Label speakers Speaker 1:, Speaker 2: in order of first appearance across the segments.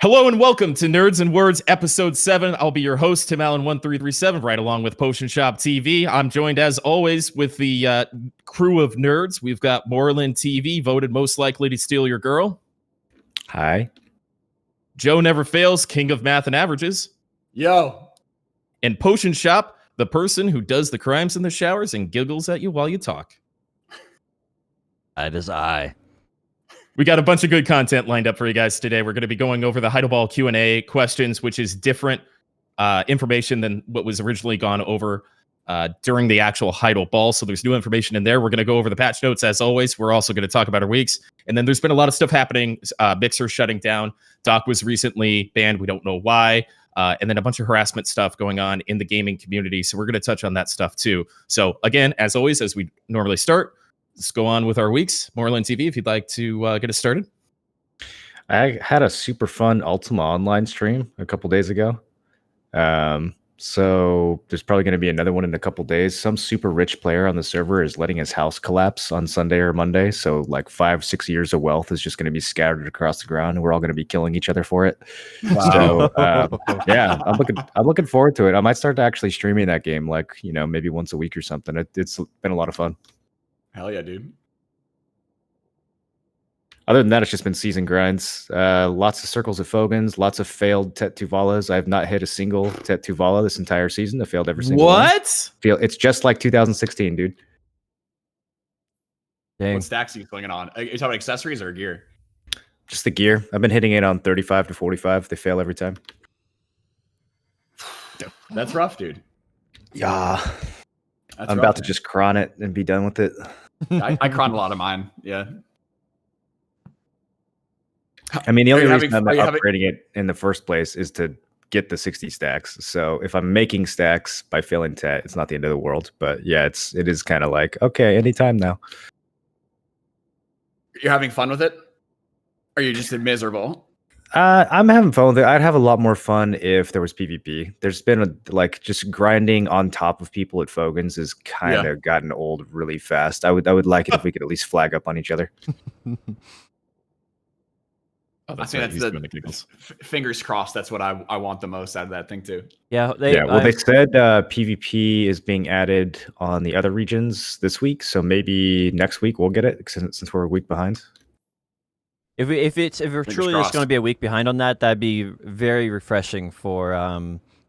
Speaker 1: Hello and welcome to Nerds and Words, Episode 7. I'll be your host, Tim Allen 1337, right along with Potion Shop TV. I'm joined, as always, with the crew of nerds. We've got Moreland TV, voted most likely to steal your girl.
Speaker 2: Hi.
Speaker 1: Joe Never Fails, king of math and averages.
Speaker 3: Yo.
Speaker 1: And Potion Shop, the person who does the crimes in the showers and giggles at you while you talk.
Speaker 4: That is I.
Speaker 1: We got a bunch of good content lined up for you guys today. We're going to be going over the Heidel Ball Q&A questions, which is different information than what was originally gone over during the actual Heidel Ball. So there's new information in there. We're going to go over the patch notes as always. We're also going to talk about our weeks. And then there's been a lot of stuff happening. Mixer shutting down. Doc was recently banned. We don't know why. And then a bunch of harassment stuff going on in the gaming community. So we're going to touch on that stuff too. So again, as always, as we normally start, let's go on with our weeks. Moreland TV, if you'd like to get us started.
Speaker 2: I had a super fun Ultima Online stream a couple days ago. So there's probably going to be another one in a couple days. Some super rich player on the server is letting his house collapse on Sunday or Monday. So like 5-6 years of wealth is just going to be scattered across the ground, and we're all going to be killing each other for it. Wow. So yeah, I'm looking forward to it. I might start to actually streaming that game, like, you know, maybe once a week or something. It's been a lot of fun.
Speaker 3: Hell yeah, dude.
Speaker 2: Other than that, it's just been season grinds. Lots of circles of Fogans, lots of failed Tet Tuvalas. I have not hit a single Tet Tuvala this entire season. I failed every single one. It's just like 2016, dude.
Speaker 3: Dang. What stacks are you slinging on? Are you talking about accessories or gear?
Speaker 2: Just the gear. I've been hitting it on 35 to 45. They fail every time.
Speaker 3: That's rough, dude.
Speaker 2: Yeah. I'm about to just cron it and be done with it.
Speaker 3: I cron a lot of mine. Yeah.
Speaker 2: I mean, the only reason I'm upgrading it in the first place is to get the 60 stacks. So if I'm making stacks by failing Tet, it's not the end of the world. But yeah, it is kind of like, okay, anytime now.
Speaker 3: You're having fun with it? Or are you just miserable?
Speaker 2: I'm having fun with it. I'd have a lot more fun if there was PvP. There's been just grinding on top of people at Fogans has kind of gotten old really fast. I would like it if we could at least flag up on each other.
Speaker 3: I think that's the fingers crossed. That's what I want the most out of that thing too.
Speaker 4: Yeah.
Speaker 2: They said PvP is being added on the other regions this week, so maybe next week we'll get it since we're a week behind.
Speaker 4: If we're truly just going to be a week behind on that, that'd be very refreshing for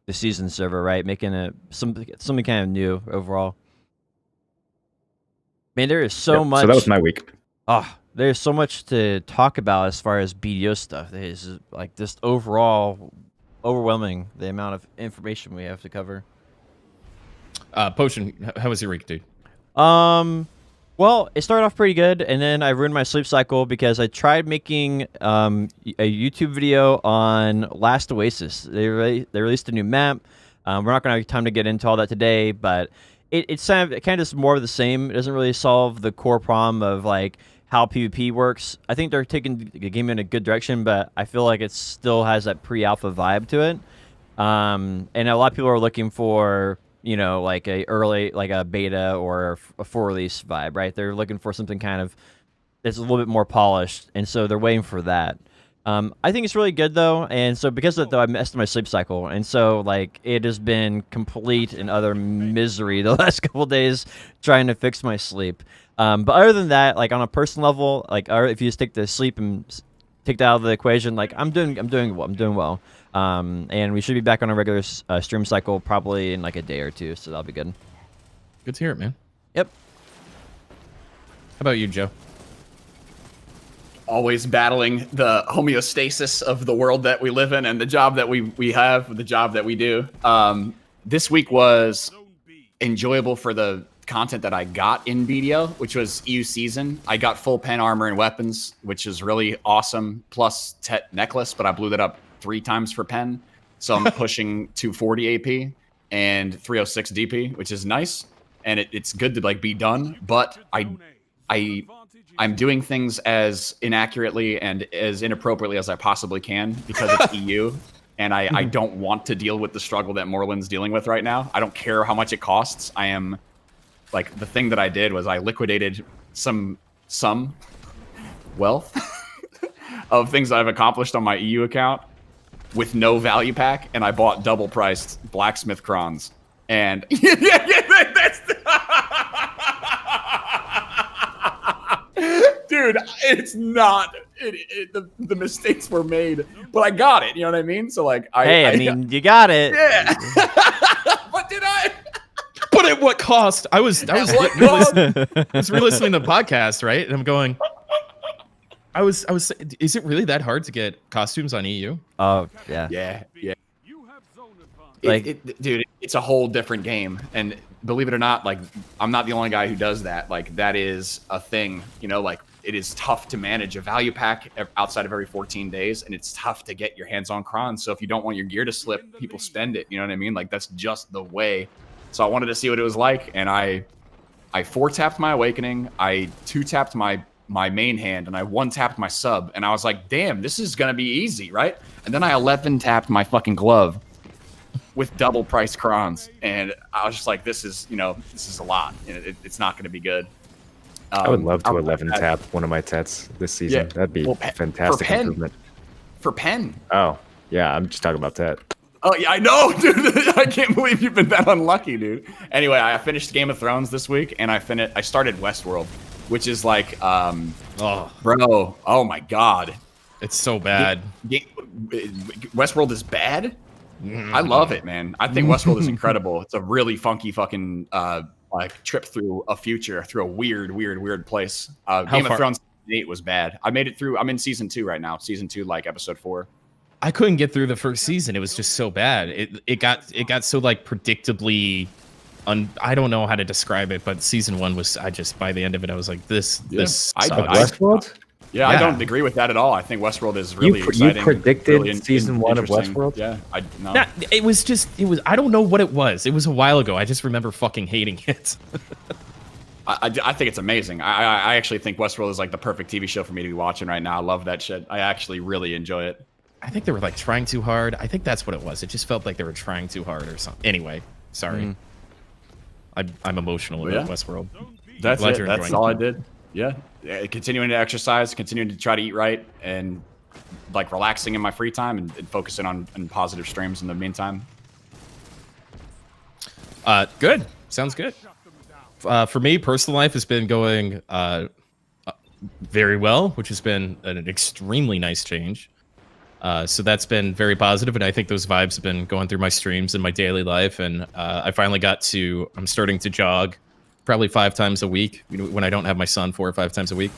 Speaker 4: the season server, right? Making it something kind of new overall. Man, there is so much.
Speaker 2: So that was my week.
Speaker 4: There's so much to talk about as far as BDO stuff. It's like just overall overwhelming the amount of information we have to cover.
Speaker 1: Potion, how was your week, dude?
Speaker 4: Well, it started off pretty good, and then I ruined my sleep cycle because I tried making a YouTube video on Last Oasis. They released a new map. We're not going to have time to get into all that today, but it's kind of just more of the same. It doesn't really solve the core problem of like how PvP works. I think they're taking the game in a good direction, but I feel like it still has that pre-alpha vibe to it. And a lot of people are looking for, you know, like a beta or a full release vibe, right? They're looking for something kind of that's a little bit more polished, and so they're waiting for that. I think it's really good though, and so because of that, though, I messed my sleep cycle, and so like it has been complete and utter misery the last couple of days trying to fix my sleep. But other than that, like on a personal level, like if you just take the sleep and take that out of the equation, like I'm doing well. And we should be back on a regular stream cycle probably in like a day or two, so that'll be good.
Speaker 1: Good to hear it, man.
Speaker 4: Yep.
Speaker 1: How about you, Joe?
Speaker 3: Always battling the homeostasis of the world that we live in and the job that we have, the job that we do. This week was enjoyable for the content that I got in BDO, which was EU season. I got full pen armor and weapons, which is really awesome, plus Tet necklace, but I blew that up 3 times for pen. So I'm pushing 240 AP and 306 DP, which is nice. And it's good to like be done, but I'm doing things as inaccurately and as inappropriately as I possibly can because it's EU. And I don't want to deal with the struggle that Moreland's dealing with right now. I don't care how much it costs. I am like, the thing that I did was I liquidated some wealth of things that I've accomplished on my EU account with no value pack, and I bought double priced blacksmith crons. And that's dude, it's not. The mistakes were made, but I got it. You know what I mean? So like,
Speaker 4: I mean, you got it.
Speaker 3: Yeah. But did I?
Speaker 1: But at what cost? I was re-listening to the podcast, right? And I'm going. I was. Is it really that hard to get costumes on EU?
Speaker 4: Oh yeah.
Speaker 3: Yeah.
Speaker 4: Like,
Speaker 3: Dude, it's a whole different game. And believe it or not, like, I'm not the only guy who does that. Like, that is a thing. You know, like, it is tough to manage a value pack outside of every 14 days, and it's tough to get your hands on crons. So if you don't want your gear to slip, people spend it. You know what I mean? Like, that's just the way. So I wanted to see what it was like, and I 4-tapped my Awakening, I 2-tapped my main hand, and I 1-tapped my sub, and I was like, damn, this is gonna be easy, right? And then I 11-tapped my fucking glove with double price crons, and I was just like, this is a lot. It's not gonna be good.
Speaker 2: I would love to 11 tap one of my Tets this season.
Speaker 3: Yeah.
Speaker 2: That'd be
Speaker 3: Well,
Speaker 2: fantastic improvement.
Speaker 3: For Pen.
Speaker 2: Oh, yeah, I'm just talking about Tet.
Speaker 3: Oh, yeah, I know, dude. I can't believe you've been that unlucky, dude. Anyway, I finished Game of Thrones this week, and I started Westworld, which is like, bro, oh my God.
Speaker 1: It's so bad.
Speaker 3: Westworld is bad? I love it, man. I think Westworld is incredible. It's a really funky fucking like trip through a weird place. Game of Thrones 8 was bad. I made it through. I'm in season 2 right now. Season 2, like episode 4.
Speaker 1: I couldn't get through the first season. It was just so bad. It got so like predictably. I don't know how to describe it, but season 1 was. By the end of it, I was like, this.
Speaker 2: Westworld.
Speaker 3: Yeah, I don't agree with that at all. I think Westworld is really exciting.
Speaker 2: You predicted
Speaker 3: really
Speaker 2: season 1 of Westworld?
Speaker 3: Yeah,
Speaker 1: It was. I don't know what it was. It was a while ago. I just remember fucking hating it.
Speaker 3: I think it's amazing. I actually think Westworld is like the perfect TV show for me to be watching right now. I love that shit. I actually really enjoy it.
Speaker 1: I think they were like trying too hard. I think that's what it was. It just felt like they were trying too hard or something. Anyway, sorry. I'm emotional about Westworld.
Speaker 3: That's it. That's all I did. Yeah. Continuing to exercise, continuing to try to eat right, and like relaxing in my free time and focusing on positive streams in the meantime.
Speaker 1: Good. Sounds good. For me, personal life has been going very well, which has been an extremely nice change. So that's been very positive, and I think those vibes have been going through my streams and my daily life. And I finally I'm starting to jog probably 5 times a week, when I don't have my son, 4 or 5 times a week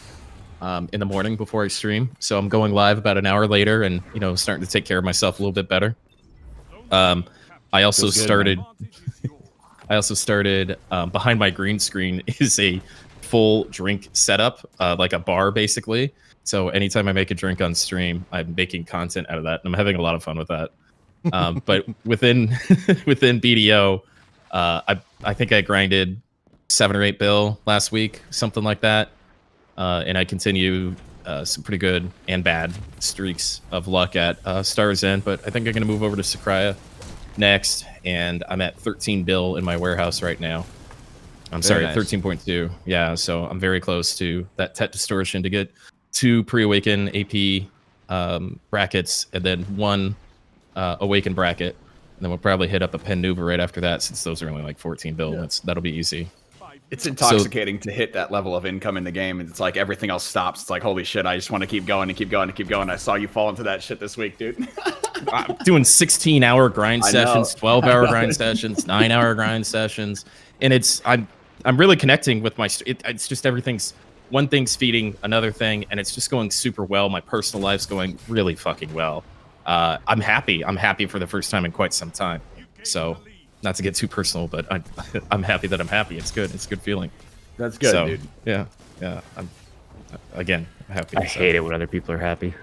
Speaker 1: in the morning before I stream. So I'm going live about an hour later and, starting to take care of myself a little bit better. I also started behind my green screen is a full drink setup, like a bar basically. So anytime I make a drink on stream, I'm making content out of that, and I'm having a lot of fun with that. But within BDO, I think I grinded 7 or 8 bill last week, something like that. And I continue some pretty good and bad streaks of luck at Stars End, but I think I'm going to move over to Sakraya next, and I'm at 13 bill in my warehouse right now. I'm sorry, nice. 13.2. Yeah, so I'm very close to that Tet Distortion to get 2 pre-awaken AP brackets, and then 1 awaken bracket. And then we'll probably hit up a Pennuva right after that, since those are only like 14 bill. Yeah. That'll be easy.
Speaker 3: It's intoxicating to hit that level of income in the game. It's like everything else stops. It's like, holy shit, I just want to keep going and keep going and keep going. I saw you fall into that shit this week, dude.
Speaker 1: I'm doing 16-hour grind sessions, 12-hour grind sessions, 9-hour grind sessions. And I'm really connecting with it's just one thing's feeding another thing, and it's just going super well. My personal life's going really fucking well. I'm happy. I'm happy for the first time in quite some time. So, not to get too personal, but I'm happy that I'm happy. It's good. It's a good feeling.
Speaker 3: That's good, dude.
Speaker 1: Yeah. I'm happy.
Speaker 2: I hate it when other people are happy.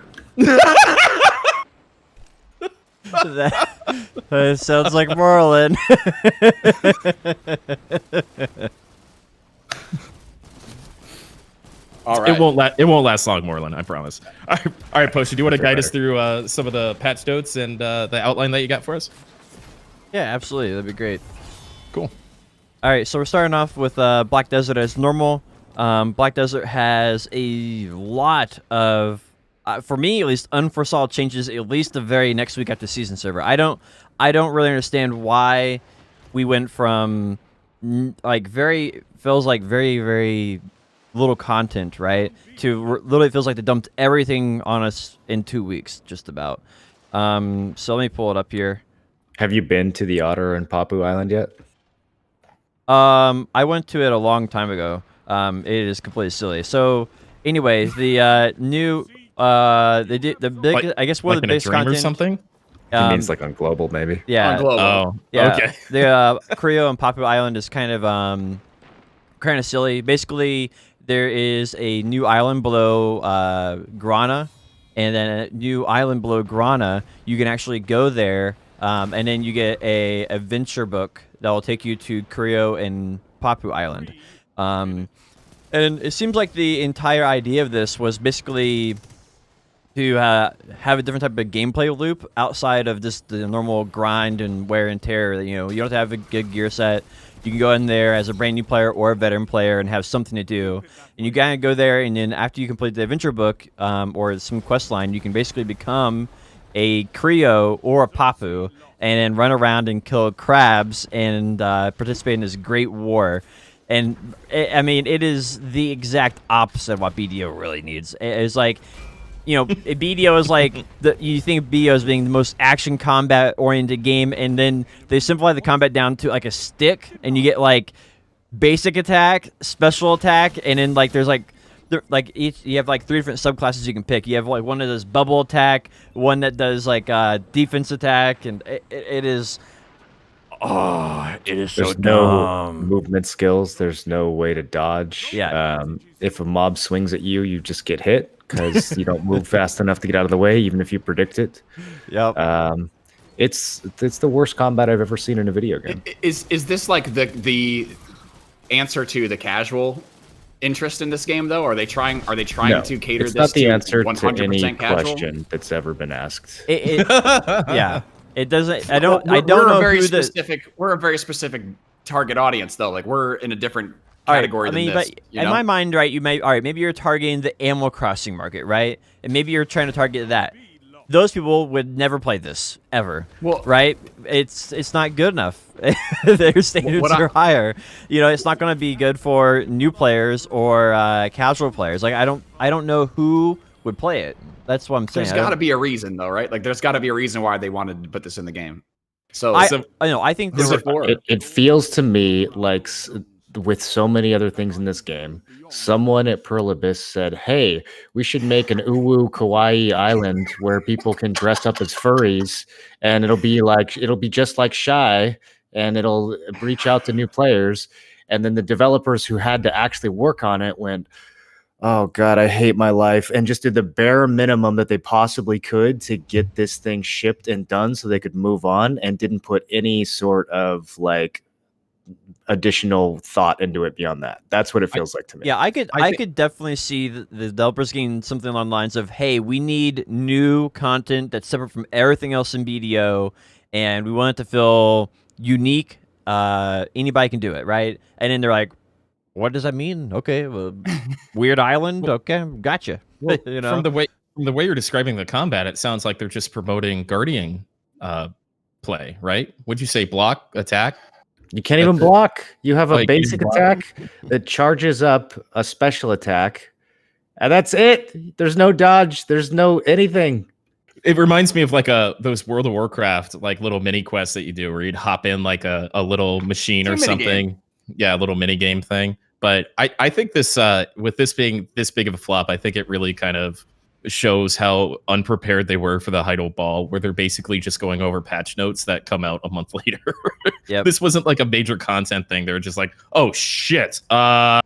Speaker 4: That sounds like Marlon.
Speaker 3: All right.
Speaker 1: It won't last long, Moreland, I promise. All right, Poster, do you want to guide us through some of the patch notes and the outline that you got for us?
Speaker 4: Yeah, absolutely. That'd be great.
Speaker 1: Cool.
Speaker 4: All right, so we're starting off with Black Desert as normal. Black Desert has a lot of for me at least, unforesaw changes at least the very next week after season server. I don't really understand why we went from like feels like very little content, right, to literally feels like they dumped everything on us in 2 weeks, just about. So let me pull it up here.
Speaker 2: Have you been to the Otter and Papu Island yet?
Speaker 4: I went to it a long time ago. It is completely silly. So, anyways, the new they did the big.
Speaker 1: Like-
Speaker 4: I guess one
Speaker 1: like
Speaker 4: of the
Speaker 1: in a
Speaker 4: biggest
Speaker 1: dream
Speaker 4: content.
Speaker 1: or something.
Speaker 2: It means like on global, maybe.
Speaker 4: Yeah.
Speaker 3: On global.
Speaker 1: Oh,
Speaker 4: Yeah.
Speaker 1: okay.
Speaker 4: The Creo and Papu Island is kind of silly. Basically, there is a new island below Grana, and then a new island below Grana. You can actually go there, and then you get a adventure book that will take you to Creo and Papu Island. And it seems like the entire idea of this was basically to have a different type of gameplay loop outside of just the normal grind and wear and tear. You know, you don't have to have a good gear set. You can go in there as a brand new player or a veteran player and have something to do. And you gotta go there, and then after you complete the adventure book or some quest line, you can basically become a Creo or a Papu and then run around and kill crabs and participate in this great war. And I mean, it is the exact opposite of what BDO really needs. It's like, you know, BDO is like you think BDO as being the most action combat oriented game, and then they simplify the combat down to like a stick, and you get like basic attack, special attack, and then like there's like you have like 3 different subclasses you can pick. You have like one that does bubble attack, one that does like defense attack, and it is. Oh, it is
Speaker 2: There's
Speaker 4: so
Speaker 2: no
Speaker 4: dumb.
Speaker 2: movement skills. There's no way to dodge.
Speaker 4: Yeah.
Speaker 2: If a mob swings at you, you just get hit because you don't move fast enough to get out of the way, even if you predict it.
Speaker 4: Yep.
Speaker 2: It's the worst combat I've ever seen in a video game.
Speaker 3: Is this like the answer to the casual interest in this game, though? Are they trying
Speaker 2: No,
Speaker 3: to cater
Speaker 2: it's
Speaker 3: this
Speaker 2: not the
Speaker 3: to
Speaker 2: answer
Speaker 3: 100%
Speaker 2: to any
Speaker 3: casual?
Speaker 2: question that's ever been asked.
Speaker 4: Yeah. It doesn't. I don't
Speaker 3: We're
Speaker 4: know
Speaker 3: a very
Speaker 4: who the.
Speaker 3: specific. We're a very specific target audience, though. Like we're in a different
Speaker 4: All right,
Speaker 3: category
Speaker 4: I mean,
Speaker 3: than this.
Speaker 4: but
Speaker 3: You
Speaker 4: in
Speaker 3: know?
Speaker 4: my mind, right? Maybe you're targeting the Animal Crossing market, right? And maybe you're trying to target that. Those people would never play this ever,
Speaker 3: Well-
Speaker 4: right? It's not good enough. Their standards are higher. You know, it's not going to be good for new players or casual players. Like I don't know who would play it. That's what I'm saying.
Speaker 3: There's got to be a reason, though, right? Like there's got to be a reason why they wanted to put this in the game. So
Speaker 4: I know. I think
Speaker 3: Who's
Speaker 4: there
Speaker 3: it for?
Speaker 2: It feels to me like with so many other things in this game, someone at Pearl Abyss said, "Hey, we should make an uwu kawaii island where people can dress up as furries, and it'll be just like Shy, and it'll reach out to new players." And then the developers who had to actually work on it went, "Oh God, I hate my life," and just did the bare minimum that they possibly could to get this thing shipped and done so they could move on, and didn't put any sort of like additional thought into it beyond that. That's what it feels like to me.
Speaker 4: Yeah, I could definitely see the developers getting something along the lines of, "Hey, we need new content that's separate from everything else in BDO, and we want it to feel unique. Anybody can do it, right?" And then they're like, "What does that mean? Okay, well, weird island. Okay, gotcha."
Speaker 1: Well,
Speaker 4: You know,
Speaker 1: from the way you're describing the combat, it sounds like they're just promoting Guardian play, right? Would you say block attack?
Speaker 2: You can't even block. You have a
Speaker 1: Like,
Speaker 2: basic
Speaker 1: you block.
Speaker 2: attack that charges up a special attack, and that's it. There's no dodge. There's no anything.
Speaker 1: It reminds me of like those World of Warcraft like little mini quests that you do where you'd hop in like a little machine or
Speaker 3: It's a mini
Speaker 1: something. Yeah, a little mini game thing. But I think this with this being this big of a flop, I think it really kind of shows how unprepared they were for the Heidel Ball, where they're basically just going over patch notes that come out a month later.
Speaker 4: Yep.
Speaker 1: This wasn't like a major content thing. They were just like, oh shit.
Speaker 4: I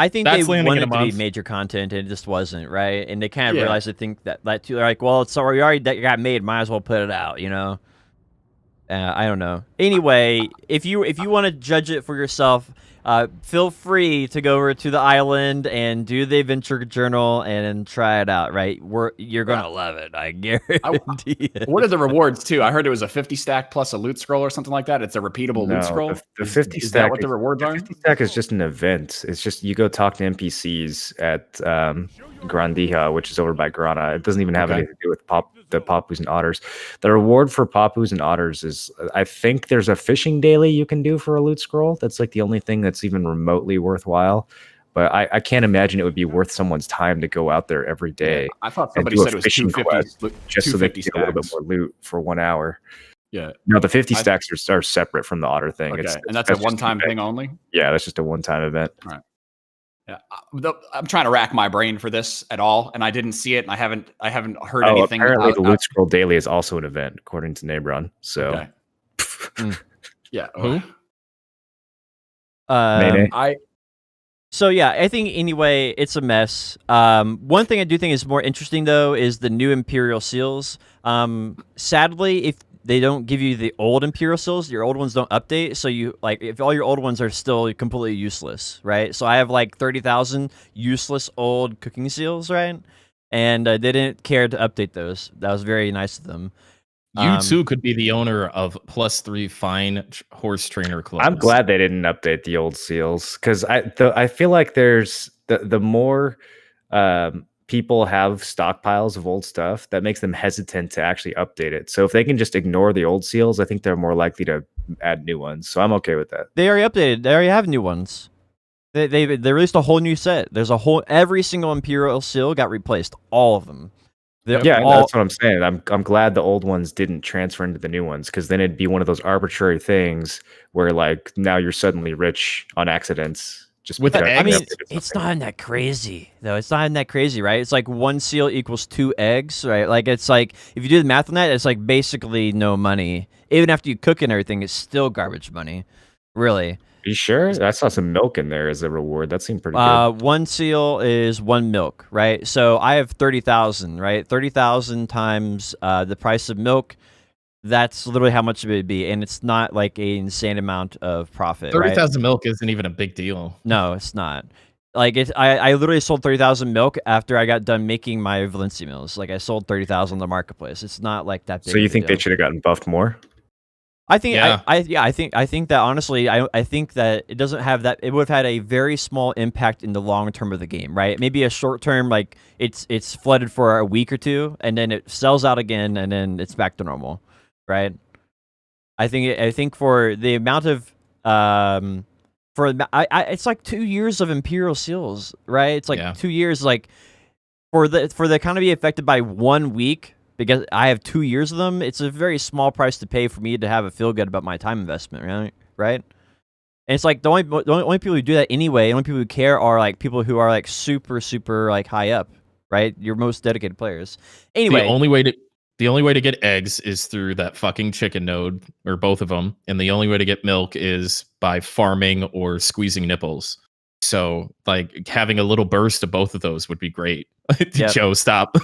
Speaker 4: think they
Speaker 1: That's landing in
Speaker 4: wanted
Speaker 1: a
Speaker 4: it to be
Speaker 1: month.
Speaker 4: major content, and it just wasn't, right? And they kind of
Speaker 3: Yeah.
Speaker 4: realized, I think that too. They're like, "Well, it's already that got made. Might as well put it out," you know. I don't know. Anyway, if you want to judge it for yourself, feel free to go over to the island and do the adventure journal and try it out. Right, you're gonna love it. I guarantee it.
Speaker 3: what are the rewards too? I heard it was a 50 stack plus a loot scroll or something like that. It's a repeatable
Speaker 2: No,
Speaker 3: loot scroll.
Speaker 2: the 50
Speaker 3: is
Speaker 2: stack
Speaker 3: that what the rewards are?
Speaker 2: 50 stack is just an event. It's just you go talk to NPCs at Grandija, which is over by Grana. It doesn't even have anything to do with the Papus and Otters. The reward for Papus and Otters is, I think there's a fishing daily you can do for a loot scroll. That's like the only thing that's even remotely worthwhile. But I can't imagine it would be worth someone's time to go out there every day.
Speaker 3: I thought somebody said it was 250
Speaker 2: just so they can get a little bit more loot for 1 hour.
Speaker 3: Yeah.
Speaker 2: No, the 50 stacks are separate from the Otter thing.
Speaker 3: Okay. And that's a one-time thing only?
Speaker 2: Yeah, that's just a one-time event.
Speaker 3: All right. Yeah, I'm trying to rack my brain for this at all, and I didn't see it, and I haven't heard anything.
Speaker 2: Apparently, the Loot Scroll Daily is also an event, according to Nabron. So,
Speaker 3: yeah.
Speaker 1: Who?
Speaker 4: So yeah, I think anyway, it's a mess. One thing I do think is more interesting though is the new Imperial Seals. Sadly, if they don't give you the old Imperial Seals, your old ones don't update. So you if all your old ones are still completely useless, right? So I have like 30,000 useless old cooking seals, right? And they didn't care to update those. That was very nice of them.
Speaker 1: You too could be the owner of +3 fine horse trainer clothes.
Speaker 2: I'm glad they didn't update the old seals because I feel like there's the more people have stockpiles of old stuff, that makes them hesitant to actually update it. So if they can just ignore the old seals, I think they're more likely to add new ones. So I'm okay with that.
Speaker 4: They already updated. They already have new ones. They released a whole new set. There's every single Imperial seal got replaced. All of them.
Speaker 2: That's what I'm saying. I'm glad the old ones didn't transfer into the new ones, because then it'd be one of those arbitrary things where like now you're suddenly rich on accidents. Just
Speaker 1: with
Speaker 4: I mean, it's not that crazy though. It's not that crazy, right? It's like 1 seal equals 2 eggs, right? Like it's like if you do the math on that, it's like basically no money. Even after you cook and everything, it's still garbage money. Really.
Speaker 2: Are you sure? I saw some milk in there as a reward. That seemed pretty good.
Speaker 4: 1 seal is 1 milk, right? So I have 30,000, right? 30,000 times the price of milk. That's literally how much it would be, and it's not like an insane amount of profit.
Speaker 1: 30,000 milk isn't even a big deal.
Speaker 4: No, it's not. Like I literally sold 30,000 milk after I got done making my Valencia meals. Like I sold 30,000 on the marketplace. It's not like that big.
Speaker 2: So you think they should have gotten buffed more?
Speaker 4: I think I think that honestly I think that it doesn't have that. It would have had a very small impact in the long term of the game, right? Maybe a short term, like it's flooded for a week or two, and then it sells out again, and then it's back to normal, right? I think for the amount of it's like 2 years of Imperial Seals, right? It's like 2 years, like for the kind of be affected by 1 week. Because I have 2 years of them, it's a very small price to pay for me to have a feel good about my time investment, right? And it's like the only people who do that anyway, the only people who care are like people who are like super like high up, right? Your most dedicated players. Anyway,
Speaker 1: the only way to get eggs is through that fucking chicken node, or both of them, and the only way to get milk is by farming or squeezing nipples. So like having a little burst of both of those would be great. Joe, stop.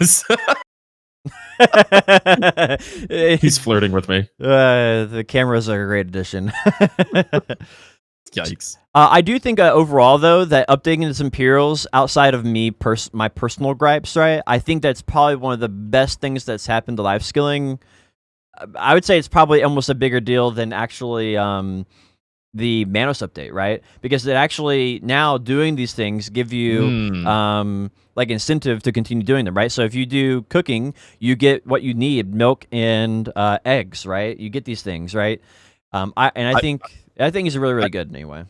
Speaker 1: He's flirting with me.
Speaker 4: The cameras are a great addition.
Speaker 1: Yikes.
Speaker 4: I do think overall, though, that updating this Imperials, outside of me, my personal gripes, right? I think that's probably one of the best things that's happened to life skilling. I would say it's probably almost a bigger deal than actually the Manos update, right? Because it actually now doing these things give you like incentive to continue doing them, right? So if you do cooking, you get what you need, milk and eggs, right? You get these things, right? I think it's really good anyway.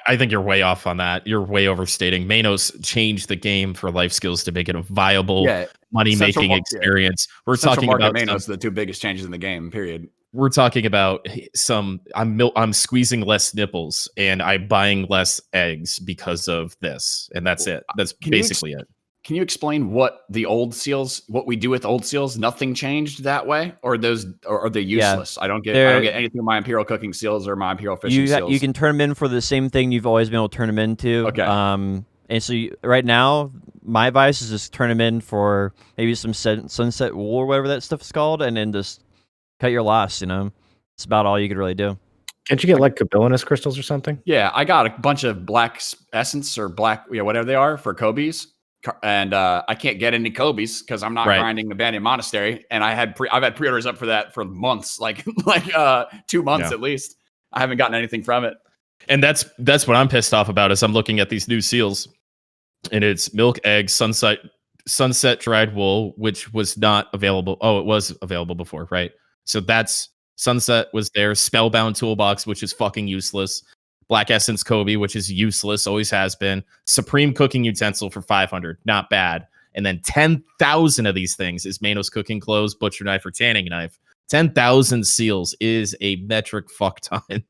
Speaker 1: I think you're way off on that. You're way overstating. Manos changed the game for life skills to make it a viable money-making experience. We're talking about
Speaker 3: Manos, the 2 biggest changes in the game, period.
Speaker 1: We're talking about I'm squeezing less nipples and I'm buying less eggs because of this, and that's it. That's basically it.
Speaker 3: Can you explain what the old seals, what we do with old seals? Nothing changed that way, or are they useless? I don't get anything with my Imperial cooking seals or my Imperial fishing seals.
Speaker 4: You can turn them in for the same thing you've always been able to turn them into.
Speaker 3: Okay.
Speaker 4: And so right now, my advice is just turn them in for maybe some sunset wool or whatever that stuff is called, and then just cut your loss. It's about all you could really do.
Speaker 2: Can't you get like Cabillinus crystals or something?
Speaker 3: Yeah, I got a bunch of black essence or black, whatever they are for Kobe's. And I can't get any Kobe's because I'm not grinding the Banyan Monastery, and I've had pre-orders up for that for months, like 2 months at least. I haven't gotten anything from it,
Speaker 1: and that's what I'm pissed off about. Is I'm looking at these new seals, and it's milk, eggs, sunset Sunset dried wool, which was not available. Oh, it was available before, right? So that's Sunset was there. Spellbound toolbox, which is fucking useless. Black Essence Kobe, which is useless, always has been. Supreme cooking utensil for 500, not bad. And then 10,000 of these things is Manos cooking clothes, butcher knife, or tanning knife. 10,000 seals is a metric fuck ton.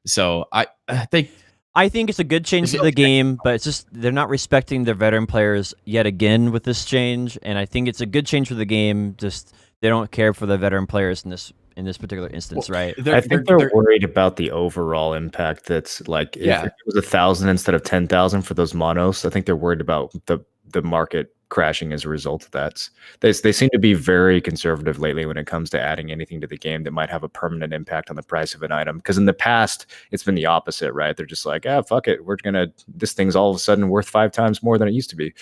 Speaker 1: So I think
Speaker 4: it's a good change to the game, but it's just they're not respecting their veteran players yet again with this change. And I think it's a good change for the game. Just they don't care for the veteran players in this particular instance, right?
Speaker 2: I think they're worried about the overall impact. That's like if it was 1,000 instead of 10,000 for those monos. I think they're worried about the market crashing as a result of that. They seem to be very conservative lately when it comes to adding anything to the game that might have a permanent impact on the price of an item. Because in the past, it's been the opposite, right? They're just like, fuck it, this thing's all of a sudden worth 5 times more than it used to be.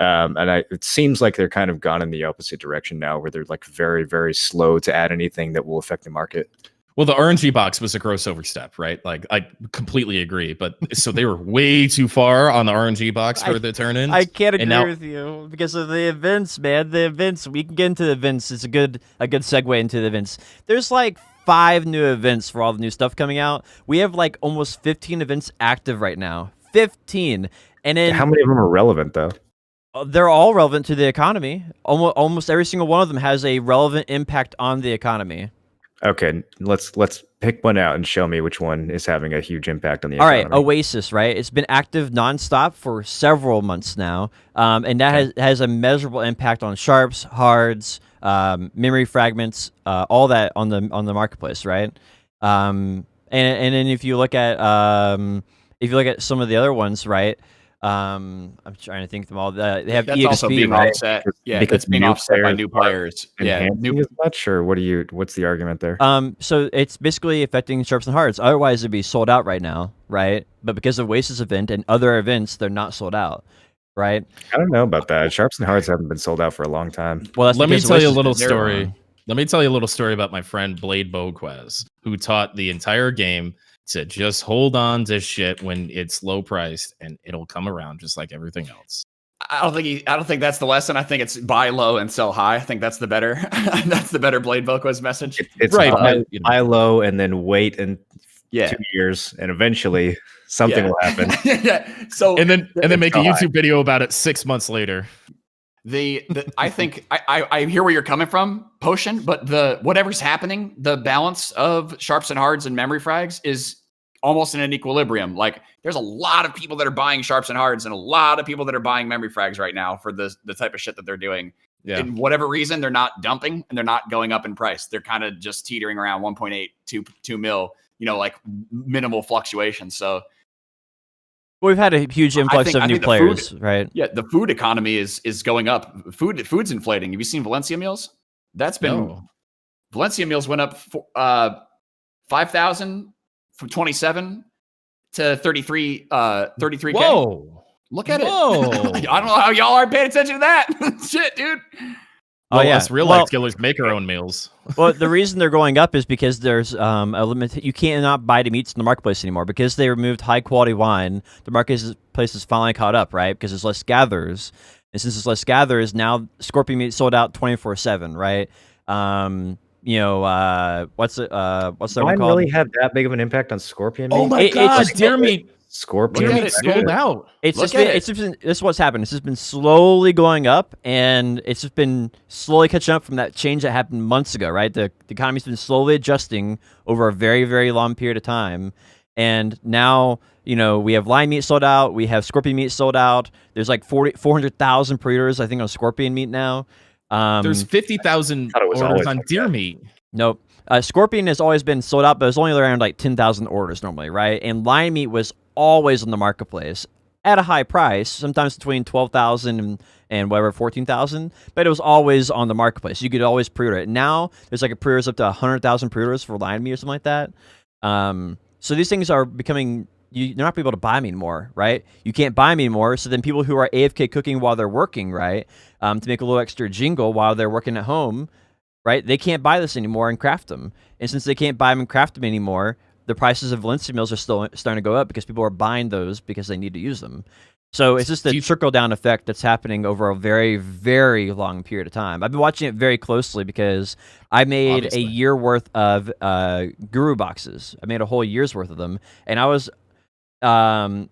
Speaker 2: It seems like they're kind of gone in the opposite direction now, where they're like very, very slow to add anything that will affect the market.
Speaker 1: Well, the RNG box was a gross overstep, right? Like, I completely agree. But so they were way too far on the RNG box for the turn-ins.
Speaker 4: I can't agree with you because of the events, man. The events, we can get into the events. It's a good segue into the events. There's like 5 new events for all the new stuff coming out. We have like almost 15 events active right now. 15. And then
Speaker 2: how many of them are relevant though?
Speaker 4: They're all relevant to the economy. Almost every single one of them has a relevant impact on the economy.
Speaker 2: Okay, let's pick one out and show me which one is having a huge impact on the economy.
Speaker 4: All right, Oasis, right? It's been active nonstop for several months now, and that has a measurable impact on sharps, hards, memory fragments, all that on the marketplace, right? And then if you look at some of the other ones, right? I'm trying to think of them all. They have
Speaker 3: that's
Speaker 4: EXP,
Speaker 3: also being
Speaker 4: right?
Speaker 3: offset. Yeah, that's being offset by new players. Yeah,
Speaker 2: as much, or what's the argument there?
Speaker 4: So it's basically affecting sharps and hards. Otherwise, it'd be sold out right now, right? But because of Oasis event and other events, they're not sold out, right?
Speaker 2: I don't know about that. Sharps and hards haven't been sold out for a long time.
Speaker 4: Well, that's
Speaker 1: let me tell you a
Speaker 4: Oasis
Speaker 1: little story. Let me tell you a little story about my friend Blade Boquez, who taught the entire game to just hold on to shit when it's low priced and it'll come around just like everything else.
Speaker 3: I don't think that's the lesson. I think it's buy low and sell high. I think that's the better Blade Boquez message.
Speaker 2: It's right. Buy low and then wait 2 years and eventually something will happen.
Speaker 3: So
Speaker 1: and then make a YouTube video about it 6 months later.
Speaker 3: I think I hear where you're coming from, Potion, but whatever's happening, the balance of sharps and hards and memory frags is almost in an equilibrium. Like there's a lot of people that are buying sharps and hards and a lot of people that are buying memory frags right now for the type of shit that they're doing. Yeah. In whatever reason, they're not dumping and they're not going up in price. They're kind of just teetering around 1.8, 2 mil, like minimal fluctuations. So
Speaker 4: we've had a huge influx of new players, right?
Speaker 3: Yeah, the food economy is going up. Food's inflating. Have you seen Valencia meals? Valencia meals went up 5,000 from 27 to 33. 33K.
Speaker 1: Whoa!
Speaker 3: Look at it.
Speaker 1: Whoa!
Speaker 3: I don't know how y'all aren't paying attention to that. Shit, dude.
Speaker 1: Well, us real life killers make our own meals.
Speaker 4: Well, the reason they're going up is because there's a limit. You cannot buy the meats in the marketplace anymore because they removed high quality wine. The marketplace is finally caught up, right? Because there's less gatherers, and since there's less gatherers, now scorpion meat sold out 24/7, right? What's that one called?
Speaker 2: Really had that big of an impact on scorpion meat?
Speaker 1: Oh my god, dear me.
Speaker 2: Scorpion
Speaker 1: meat sold out.
Speaker 4: This is what's happened. It's just been slowly going up, and it's just been slowly catching up from that change that happened months ago, right? The economy's been slowly adjusting over a very, very long period of time, and now we have lion meat sold out, we have scorpion meat sold out. There's like 400,000 pre-orders, I think, on scorpion meat now.
Speaker 1: There's 50,000 orders on deer meat.
Speaker 4: Nope. Scorpion has always been sold out, but it's only around like 10,000 orders normally, right? And lion meat was always on the marketplace at a high price, sometimes between 12,000 and whatever 14,000, but it was always on the marketplace. You could always pre-order it. Now there's like a pre-orders up to 100,000 pre-orders for lion meat or something like that. So these things are becoming. You're not able to buy them anymore, right? You can't buy them anymore. So then people who are AFK cooking while they're working, right, to make a little extra jingle while they're working at home, right? They can't buy this anymore and craft them. And since they can't buy them and craft them anymore, the prices of Valencia meals are still starting to go up because people are buying those because they need to use them. So it's just
Speaker 1: Do
Speaker 4: a
Speaker 1: you-
Speaker 4: trickle down effect that's happening over a very, very long period of time. I've been watching it very closely because I made
Speaker 1: Obviously.
Speaker 4: a year worth of guru boxes. I made a whole year's worth of them, and I was, yeah.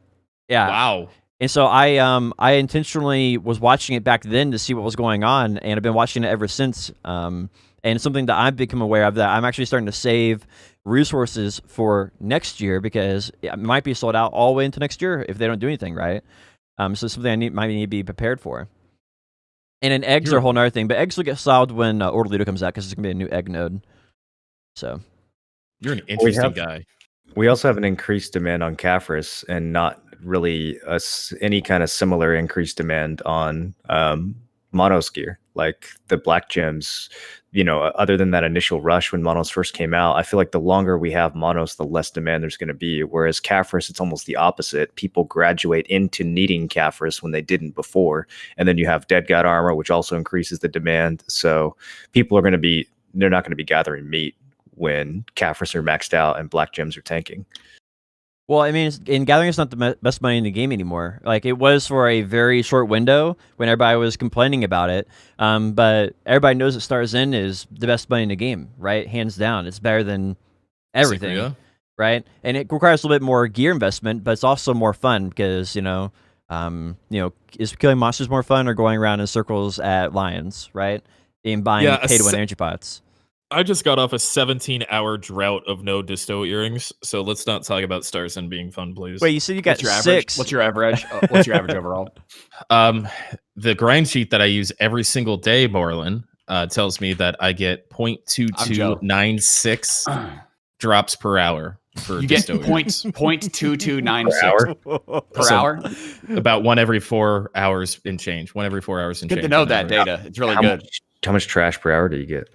Speaker 1: Wow.
Speaker 4: And so I intentionally was watching it back then to see what was going on, and I've been watching it ever since. And it's something that I've become aware of, that I'm actually starting to save resources for next year, because it might be sold out all the way into next year if they don't do anything right. So it's something I might need to be prepared for. And then eggs are a whole nother thing, but eggs will get solved when Orderlido comes out, because it's gonna be a new egg node. So
Speaker 1: You're an interesting guy.
Speaker 2: We also have an increased demand on Caphras, and not really any kind of similar increased demand on Monos gear. Like the black gems, other than that initial rush when Monos first came out, I feel like the longer we have Monos, the less demand there's going to be. Whereas Caphras, it's almost the opposite. People graduate into needing Caphras when they didn't before. And then you have Dead God armor, which also increases the demand. So people are they're not going to be gathering meat when Caphras are maxed out and black gems are tanking.
Speaker 4: well, I mean, in Gathering is not the best money in the game anymore. Like, it was for a very short window when everybody was complaining about it. But everybody knows that Stars In is the best money in the game, right? Hands down. It's better than everything,
Speaker 1: Sangria.
Speaker 4: right? And it requires a little bit more gear investment, but it's also more fun because, is killing monsters more fun, or going around in circles at lions, right? And buying pay-to-win energy pots.
Speaker 1: I just got off a 17-hour drought of no disto earrings, so let's not talk about Stars In being fun, please.
Speaker 4: Wait, you said you got
Speaker 3: What's your average?
Speaker 4: 6.
Speaker 3: What's your average? What's your average overall?
Speaker 1: The grind sheet that I use every single day, Borland, tells me that I get 0.2296 drops per hour for
Speaker 3: You get
Speaker 1: disto earrings.
Speaker 3: 0.2296 per hour.
Speaker 1: About 1 every 4 hours in change. 1 every 4 hours in
Speaker 3: Good
Speaker 1: change.
Speaker 3: to know
Speaker 1: on
Speaker 3: that
Speaker 1: average.
Speaker 3: data. It's really good.
Speaker 2: How much trash per hour do you get?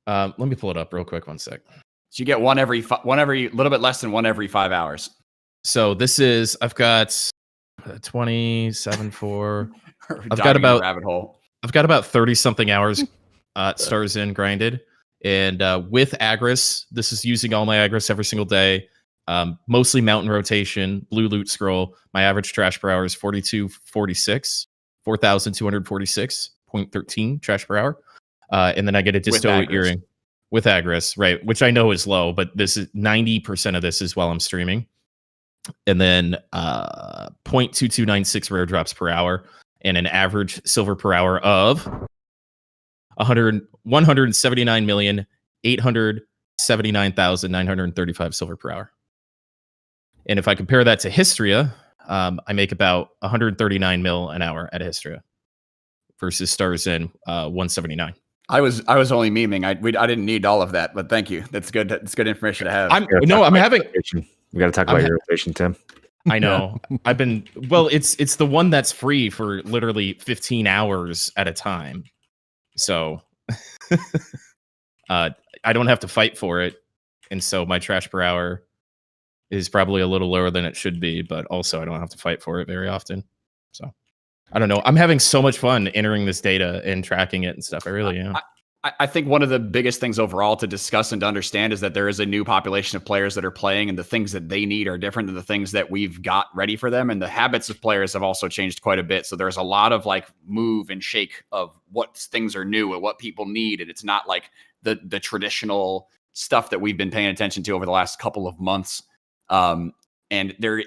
Speaker 1: Let me pull it up real quick. 1 sec.
Speaker 3: So you get one every little bit less than 1 every 5 hours.
Speaker 1: So this is, I've got 27 for.
Speaker 3: I've got about rabbit hole.
Speaker 1: I've got about 30 something hours Stars In grinded, and with Agris, this is using all my Agris every single day. Mostly mountain rotation, blue loot scroll. My average trash per hour is 4246, 4,246.13 trash per hour. And then I get a disto earring with Agris, right? Which I know is low, but this is 90% of this is while I'm streaming. And then 0.2296 rare drops per hour, and an average silver per hour of 179,879,935 silver per hour. And if I compare that to Histria, I make about 139 mil an hour at Histria versus Stars In 179.
Speaker 3: I was only memeing. I didn't need all of that, but thank you. That's good. That's good information to have.
Speaker 2: We got to talk about your rotation, Tim.
Speaker 1: I know. It's the one that's free for literally 15 hours at a time. So I don't have to fight for it. And so my trash per hour is probably a little lower than it should be, but also I don't have to fight for it very often. So I don't know. I'm having so much fun entering this data and tracking it and stuff. I really am.
Speaker 3: I think one of the biggest things overall to discuss and to understand is that there is a new population of players that are playing, and the things that they need are different than the things that we've got ready for them. And the habits of players have also changed quite a bit. So there's a lot of like move and shake of what things are new and what people need. And it's not like the traditional stuff that we've been paying attention to over the last couple of months. And there,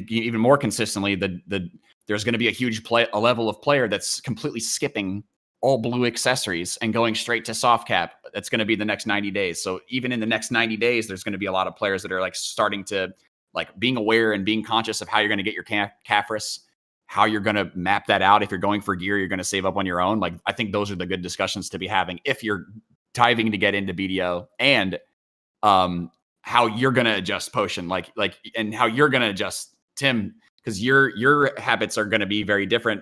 Speaker 3: even more consistently, there's going to be a huge a level of player that's completely skipping all blue accessories and going straight to soft cap. That's going to be the next 90 days. So even in the next 90 days, there's going to be a lot of players that are like starting to like being aware and being conscious of how you're going to get your Caphras, how you're going to map that out. If you're going for gear, you're going to save up on your own. Like, I think those are the good discussions to be having if you're diving to get into BDO, and how you're going to adjust potion, and how you're going to adjust Tim, because your habits are going to be very different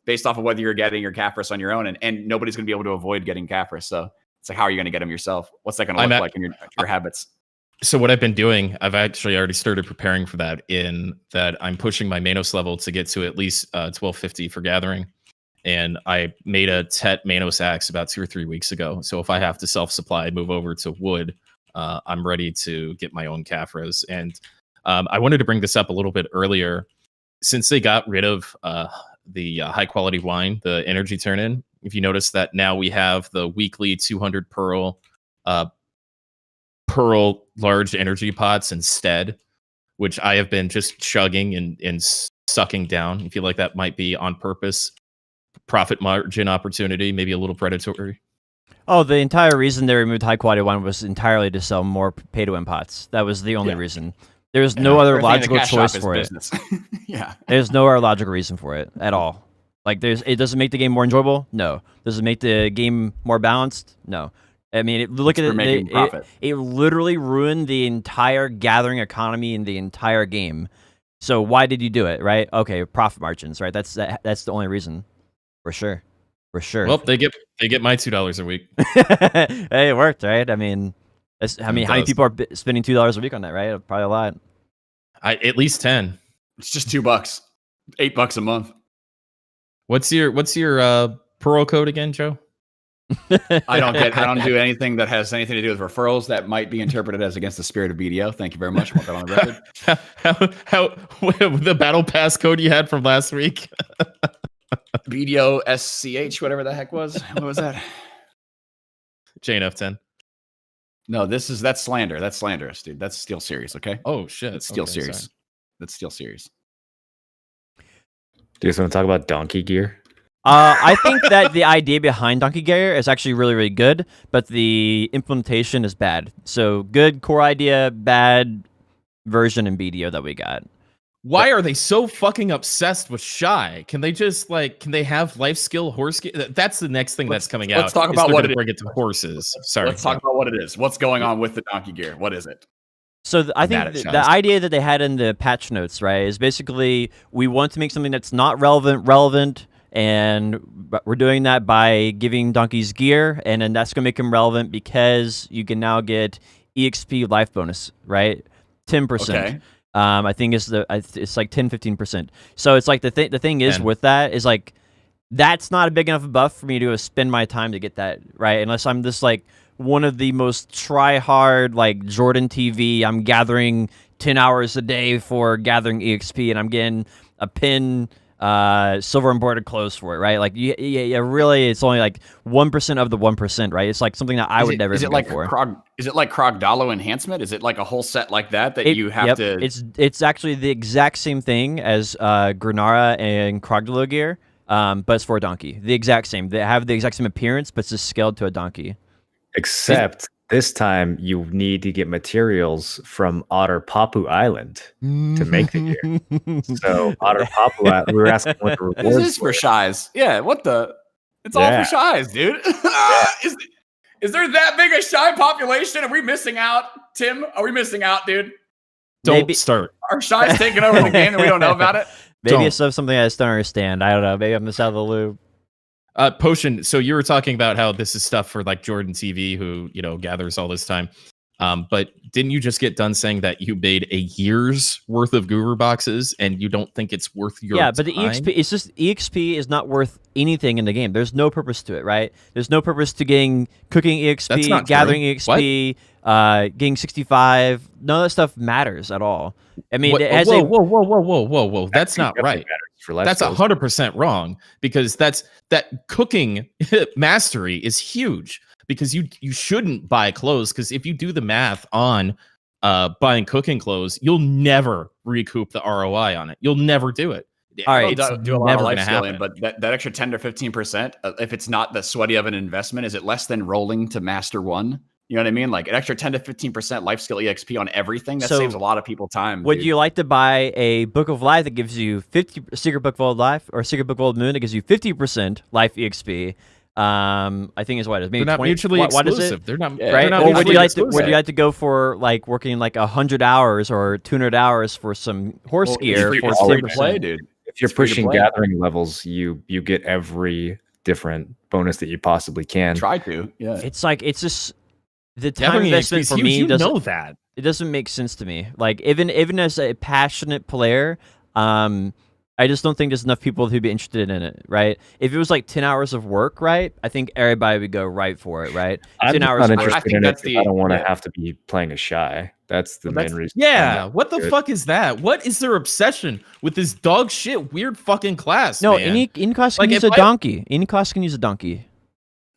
Speaker 3: based off of whether you're getting your Caphras on your own, and nobody's going to be able to avoid getting Caphras. So it's like, how are you going to get them yourself? What's that going to look like in your habits?
Speaker 1: So what I've been doing, I've actually already started preparing for that, in that I'm pushing my Manos level to get to at least 1250 for gathering. And I made a Tet Manos axe about 2 or 3 weeks ago. So if I have to self-supply, move over to wood, I'm ready to get my own Caphras. And I wanted to bring this up a little bit earlier. since they got rid of the high quality wine, the energy turn in, if you notice that now we have the weekly 200 pearl large energy pots instead, which I have been just chugging and sucking down. I feel like that might be on purpose. Profit margin opportunity, maybe a little predatory.
Speaker 4: Oh, the entire reason they removed high quality wine was entirely to sell more pay to win pots. That was the only reason. There's no other logical choice for it.
Speaker 3: Yeah.
Speaker 4: There's no other logical reason for it at all. Like, it doesn't make the game more enjoyable. No. Does it make the game more balanced? No. I mean, look at it. It literally ruined the entire gathering economy in the entire game. So why did you do it? Right? Okay, profit margins. Right? That's the only reason. For sure. Well,
Speaker 1: they get my $2 a week.
Speaker 4: Hey, it worked, right? I mean, how many people are spending $2 a week on that, right? Probably a lot.
Speaker 1: At least 10.
Speaker 3: It's just $2, $8 a month.
Speaker 1: What's your Pearl code again, Joe?
Speaker 3: I don't do anything that has anything to do with referrals that might be interpreted as against the spirit of BDO. Thank you very much. Want that on the record.
Speaker 1: how the battle pass code you had from last week?
Speaker 3: BDO SCH, whatever the heck was. What was that?
Speaker 1: JNF10.
Speaker 3: No, that's slander. That's slanderous, dude. That's still serious, okay?
Speaker 1: Oh shit.
Speaker 3: That's still serious.
Speaker 1: Sorry.
Speaker 3: That's still serious.
Speaker 2: Do you guys want to talk about donkey gear?
Speaker 4: I think that the idea behind donkey gear is actually really, really good, but the implementation is bad. So good core idea, bad version in BDO that we got.
Speaker 1: Why are they so fucking obsessed with shy? Can they just can they have life skill horse gear? That's the next thing that's coming out.
Speaker 3: Let's talk about what it is.
Speaker 1: Bring it to horses. Sorry.
Speaker 3: Let's talk about what it is. What's going on with the donkey gear? What is it?
Speaker 4: So I think the idea that they had in the patch notes, right, is basically we want to make something that's not relevant, and we're doing that by giving donkeys gear, and then that's going to make them relevant because you can now get EXP life bonus, right? 10%.
Speaker 3: Okay.
Speaker 4: I think it's like 10-15%. So it's like the thing is 10. With that is like that's not a big enough buff for me to spend my time to get that, right? Unless I'm just like one of the most try-hard, like Jordan TV, I'm gathering 10 hours a day for gathering EXP, and I'm getting a pin, silver embroidered clothes for it, right? Like, yeah, really, it's only like 1% of the 1%, right? It's like something that I would never go for.
Speaker 3: Is it like Krogdalo enhancement? Is it like a whole set like that you have to...
Speaker 4: It's actually the exact same thing as Granara and Krogdalo gear, but it's for a donkey. The exact same. They have the exact same appearance, but it's just scaled to a donkey.
Speaker 2: Except this time you need to get materials from Otter Papu Island to make the gear. So Otter Papu Island, we were asking what the rewards
Speaker 3: This is for shies. Yeah, what the? It's all for shies, dude. Is there that big a shy population? Are we missing out, Tim? Are we missing out, dude?
Speaker 1: Don't start.
Speaker 3: Are shies taking over the game and we don't know about it?
Speaker 4: Maybe it's something I just don't understand. I don't know. Maybe I'm just out of the loop.
Speaker 1: Potion, so you were talking about how this is stuff for like Jordan TV who, gathers all this time. But didn't you just get done saying that you made a year's worth of guru boxes and you don't think it's worth your time?
Speaker 4: Yeah, but the EXP, it's just EXP is not worth anything in the game. There's no purpose to it, right? There's no purpose to cooking EXP, gathering EXP, getting 65. None of that stuff matters at all. I mean,
Speaker 1: whoa. That's not right. That's 100% wrong, because that cooking mastery is huge, because you shouldn't buy clothes, because if you do the math on buying cooking clothes, you'll never recoup the ROI on it. You'll never do it.
Speaker 3: All right, do a lot of life skilling, but that extra 10 to 15%, if it's not the sweaty of an investment, is it less than rolling to master one? You know what I mean? Like an extra 10 to 15% life skill EXP on everything. That saves a lot of people time.
Speaker 4: Would you like to buy a Book of Life that gives you 50 Secret Book of Old Life, or Secret Book of Old Moon that gives you 50% life EXP? I think is what it is. Maybe
Speaker 1: they're not
Speaker 4: 20,
Speaker 1: mutually exclusive. What is it?
Speaker 4: They're not.
Speaker 1: Yeah,
Speaker 4: right?
Speaker 1: They're not
Speaker 4: or would you like to go for like working like 100 hours or 200 hours for some horse gear for 10%?
Speaker 3: Dude.
Speaker 2: If you're pushing gathering levels, you get every different bonus that you possibly can.
Speaker 3: Try to. Yeah.
Speaker 4: It's just the time investment for me
Speaker 1: it
Speaker 4: doesn't make sense to me. Like even as a passionate player, I I just don't think there's enough people who'd be interested in it, right? If it was like 10 hours of work, right, I think everybody would go right for it, right?
Speaker 2: I'm
Speaker 4: 10
Speaker 2: just
Speaker 4: hours
Speaker 2: not
Speaker 4: of work.
Speaker 2: interested
Speaker 3: think
Speaker 2: in
Speaker 3: that's
Speaker 2: it. 'Cause I don't want to
Speaker 3: yeah.
Speaker 2: have to be playing a shy. That's the
Speaker 3: Well,
Speaker 2: main
Speaker 3: that's-
Speaker 2: reason. I'm
Speaker 1: Yeah,
Speaker 2: not
Speaker 1: what the
Speaker 2: good.
Speaker 1: fuck is that? What is their obsession with this dog shit weird fucking class?
Speaker 4: No,
Speaker 1: man?
Speaker 4: any class can
Speaker 1: Like,
Speaker 4: use
Speaker 1: if
Speaker 4: a donkey. Any class can use a donkey.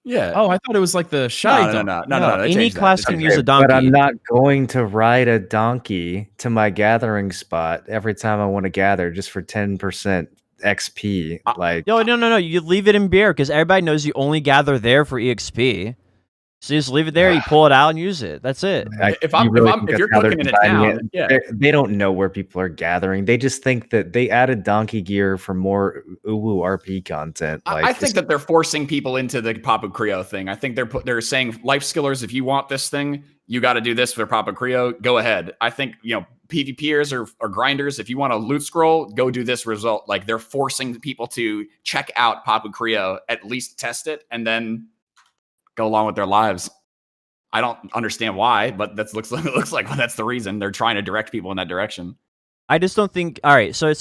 Speaker 3: Yeah.
Speaker 1: Oh, I thought it was like the shy
Speaker 3: no,
Speaker 1: dog.
Speaker 3: no, no, no, no, no. They
Speaker 4: Any
Speaker 3: changed that.
Speaker 4: class
Speaker 3: They
Speaker 4: can
Speaker 3: changed
Speaker 4: use
Speaker 3: that.
Speaker 4: a donkey.
Speaker 2: But I'm not going to ride a donkey to my gathering spot every time I want to gather just for 10% XP. Like,
Speaker 4: No. You leave it in beer because everybody knows you only gather there for EXP. So you just leave it there. You pull it out and use it. That's it.
Speaker 3: If
Speaker 2: you really
Speaker 3: if
Speaker 2: think
Speaker 3: you're
Speaker 2: that's how they're
Speaker 3: cooking in a
Speaker 2: designing
Speaker 3: town, yeah.
Speaker 2: They don't know where people are gathering. They just think that they added donkey gear for more uwu RP content. Like,
Speaker 3: I think that they're forcing people into the Papa Creo thing. I think they're saying life skillers, if you want this thing, you got to do this for Papa Creo. Go ahead. I think, PvPers or grinders, if you want a loot scroll, go do this result. Like, they're forcing people to check out Papa Creo, at least test it, and then go along with their lives. I don't understand why, but it looks like that's the reason. They're trying to direct people in that direction.
Speaker 4: I just don't think. All right, so it's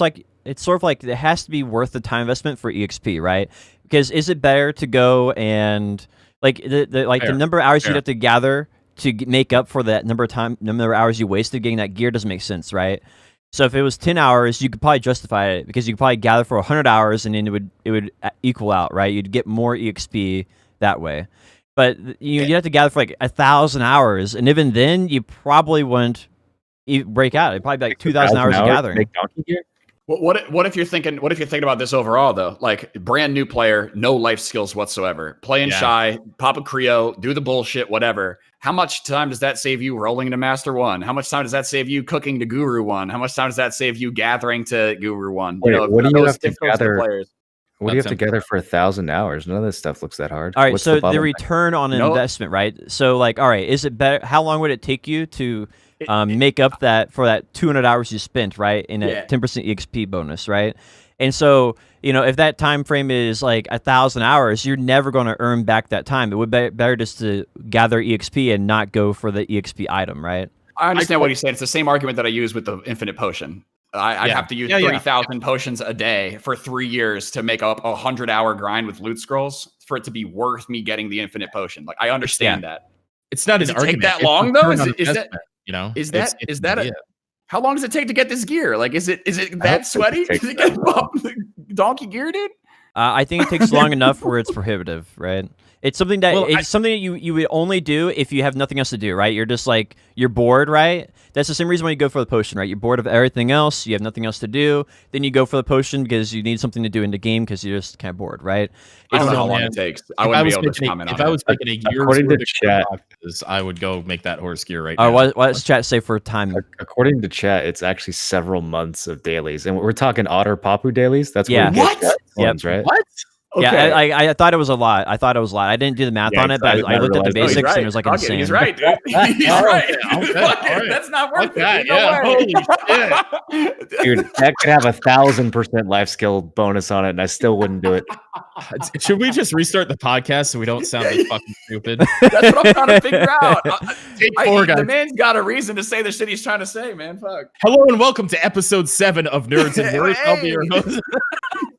Speaker 4: sort of like it has to be worth the time investment for EXP, right? Because is it better to go and like the number of hours you'd have to gather to make up for that number of hours you wasted getting that gear doesn't make sense, right? So if it was 10 hours, you could probably justify it because you could probably gather for 100 hours and then it would equal out, right? You'd get more EXP that way. But you'd have to gather for like 1,000 hours, and even then, you probably wouldn't break out. It'd probably be like 2,000 hours of gathering.
Speaker 2: Make donkey gear?
Speaker 3: What if you're thinking about this overall though? Like, brand new player, no life skills whatsoever, playing shy, Papa Creo, do the bullshit, whatever. How much time does that save you rolling into Master 1? How much time does that save you cooking to Guru 1? How much time does that save you gathering to Guru 1?
Speaker 2: Wait, what do you have to gather?
Speaker 3: Players.
Speaker 2: What do you have to gather for 1,000 hours? None of this stuff looks that hard.
Speaker 4: All right,
Speaker 2: What's
Speaker 4: so the
Speaker 2: bottleneck?
Speaker 4: return on investment, right? So, like, all right, is it better? How long would it take you to make up that for that 200 hours you spent, right, in a 10% EXP bonus, right? And so, if that time frame is like 1,000 hours, you're never going to earn back that time. It would be better just to gather EXP and not go for the EXP item, right?
Speaker 3: I understand what he's saying. It's the same argument that I use with the infinite potion. I have to use 30,000 potions a day for 3 years to make up a 100-hour grind with loot scrolls for it to be worth me getting the infinite potion. Like, I understand that.
Speaker 1: It's not
Speaker 3: Does
Speaker 1: an
Speaker 3: it take
Speaker 1: argument.
Speaker 3: that
Speaker 1: It's
Speaker 3: long though?
Speaker 1: return on
Speaker 3: Is that
Speaker 1: investment,
Speaker 3: is that how long does it take to get this gear? Like, is it that sweaty to get donkey gear, dude?
Speaker 4: I think it takes long enough where it's prohibitive, right? It's something that something that you would only do if you have nothing else to do, right? You're just like you're bored, right? That's the same reason why you go for the potion, right? You're bored of everything else. You have nothing else to do. Then you go for the potion because you need something to do in the game because you're just kind of bored, right?
Speaker 3: I don't know how long it takes. I wouldn't be able to comment on it.
Speaker 1: If I was making a year's
Speaker 2: According to
Speaker 1: worth of
Speaker 2: chat,
Speaker 1: boxes, I would go make that horse gear right now.
Speaker 4: What does chat say for time?
Speaker 2: According to chat, it's actually several months of dailies, and we're talking Otter Papu dailies. That's
Speaker 4: Yeah.
Speaker 2: where you
Speaker 3: What?
Speaker 2: get ones, right?
Speaker 1: What?
Speaker 3: Okay.
Speaker 4: Yeah, I thought it was a lot. I didn't do the math
Speaker 2: Yeah,
Speaker 4: on it, but I looked at the
Speaker 2: realized-
Speaker 4: basics and it was like insane.
Speaker 3: He's right, dude. He's right.
Speaker 1: Okay,
Speaker 3: Fuck it,
Speaker 1: all right.
Speaker 3: that's not worth
Speaker 1: Fuck that,
Speaker 3: it. No
Speaker 1: yeah.
Speaker 3: way.
Speaker 2: Dude, that could have 1,000% life skill bonus on it, and I still wouldn't do it.
Speaker 1: Should we just restart the podcast so we don't sound like fucking stupid?
Speaker 3: That's what I'm trying to figure out.
Speaker 1: Take 4, guys.
Speaker 3: The man's got a reason to say the shit he's trying to say, man. Fuck.
Speaker 1: Hello and welcome to episode 7 of Nerds and Words. I'll be your host.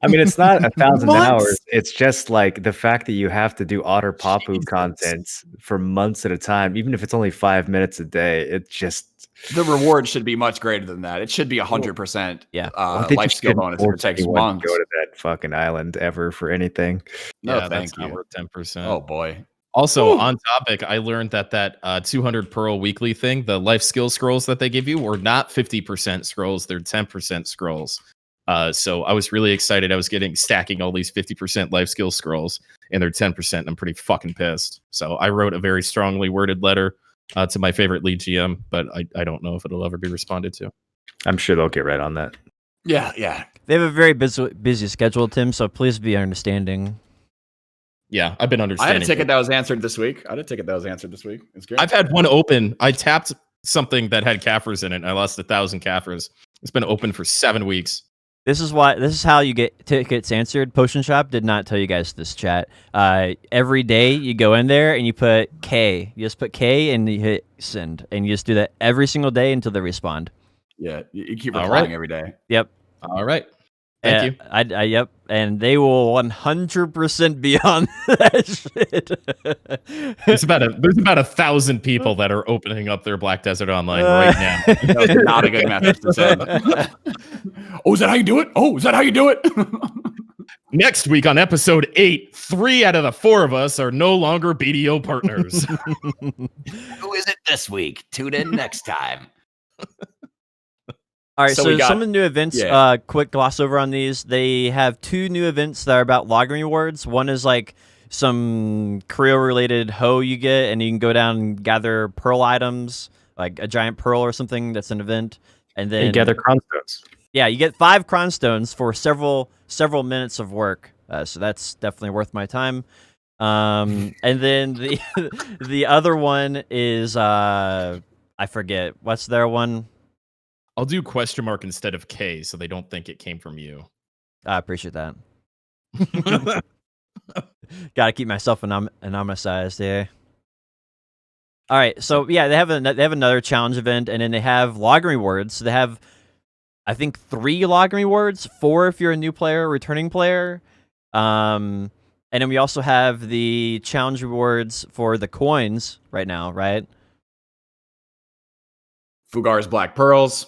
Speaker 2: I mean, it's not 1,000
Speaker 1: Months.
Speaker 2: hours. It's just like the fact that you have to do Otter Papu
Speaker 1: Jesus.
Speaker 2: content for months at a time, even if it's only 5 minutes a day. It just
Speaker 3: The reward should be much greater than that. It should be 100%.
Speaker 4: Yeah.
Speaker 3: Life skill bonus if it takes months.
Speaker 2: Go to that fucking island ever for anything.
Speaker 3: No,
Speaker 1: yeah,
Speaker 3: thank
Speaker 1: that's not
Speaker 3: you.
Speaker 1: worth 10%.
Speaker 3: Oh boy.
Speaker 1: Also,
Speaker 3: Ooh.
Speaker 1: on topic, I learned that 200 Pearl weekly thing, the life skill scrolls that they give you were not 50% scrolls, they're 10% scrolls. So I was really excited. I was stacking all these 50% life skill scrolls, and they're 10%. And I'm pretty fucking pissed. So I wrote a very strongly worded letter to my favorite lead GM, but I don't know if it'll ever be responded to.
Speaker 2: I'm sure they'll get right on that.
Speaker 3: Yeah.
Speaker 4: They have a very busy schedule, Tim, so please be understanding.
Speaker 1: Yeah, I've been
Speaker 3: I
Speaker 1: understanding.
Speaker 3: had a ticket that was answered this week. It's great.
Speaker 1: I've had one open. I tapped something that had Kaffers in it, and I lost 1,000 Kaffers. It's been open for 7 weeks.
Speaker 4: This is how you get tickets answered. Potion Shop did not tell you guys this, chat. Every day you go in there and you put K. You just put K and you hit send, and you just do that every single day until they respond.
Speaker 3: Yeah, you keep
Speaker 1: All
Speaker 3: replying
Speaker 1: right.
Speaker 3: every day.
Speaker 4: Yep.
Speaker 1: All right. Thank you.
Speaker 4: Yep, and they will 100% be on that shit.
Speaker 1: There's about 1,000 people that are opening up their Black Desert Online right now.
Speaker 3: That was not a good message to send. Oh, is that how you do it? Oh, is that how you do it?
Speaker 1: Next week on episode 8, 3 out of the 4 of us are no longer BDO partners.
Speaker 3: Who is it this week? Tune in next time.
Speaker 4: All right,
Speaker 3: So
Speaker 4: so
Speaker 3: we got-
Speaker 4: some of the new events,
Speaker 3: yeah.
Speaker 4: quick gloss over on these. They have 2 new events that are about logging rewards. One is like some Creo-related hoe you get, and you can go down and gather pearl items, like a giant pearl or something. That's an event. And then
Speaker 2: You gather cronstones.
Speaker 4: yeah, you get 5 cronstones for several minutes of work. So that's definitely worth my time. And then the the other one is I forget what's their one.
Speaker 1: I'll do question mark instead of K so they don't think it came from you.
Speaker 4: I appreciate that. Gotta keep myself anonymized there. All right, so yeah, they have another challenge event, and then they have login rewards. So they have, I think, 3 login rewards, 4 if you're a new player, returning player. And then we also have the challenge rewards for the coins right now, right?
Speaker 3: Fugar's Black Pearls.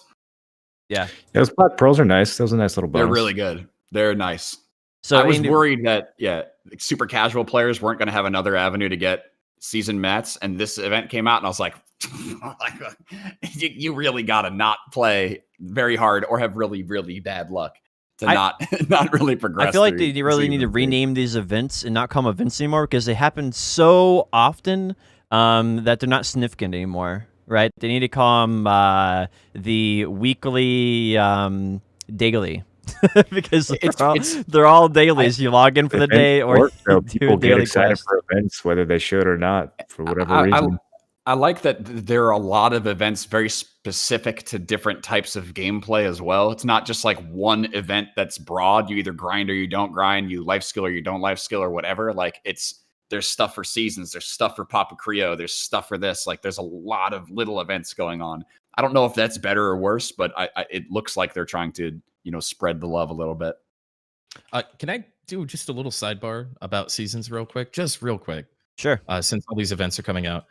Speaker 4: Yeah.
Speaker 2: Those black pearls are nice. Those are nice little bonus.
Speaker 3: They're really good. They're nice.
Speaker 4: So
Speaker 3: I was
Speaker 4: Andy-
Speaker 3: worried that like, super casual players weren't going to have another avenue to get season mats, and this event came out, and I was like, you really got to not play very hard or have really, really bad luck to not really progress.
Speaker 4: I feel like
Speaker 3: through
Speaker 4: they really need to
Speaker 3: season.
Speaker 4: rename these events and not call them events anymore because they happen so often that they're not significant anymore, right? They need to call them the weekly daily because they're all dailies. You log in for the day or
Speaker 2: so
Speaker 4: do
Speaker 2: people
Speaker 4: a
Speaker 2: get
Speaker 4: daily
Speaker 2: excited
Speaker 4: quest.
Speaker 2: for events, whether they should or not, for whatever reason.
Speaker 3: I like that there are a lot of events very specific to different types of gameplay as well. It's not just like one event that's broad. You either grind or you don't grind. You life skill or you don't life skill or whatever. Like there's stuff for seasons. There's stuff for Papa Creo. There's stuff for this. Like there's a lot of little events going on. I don't know if that's better or worse, but it looks like they're trying to spread the love a little bit.
Speaker 1: Can I do just a little sidebar about seasons real quick? Just real quick.
Speaker 4: Sure.
Speaker 1: Since all these events are coming out.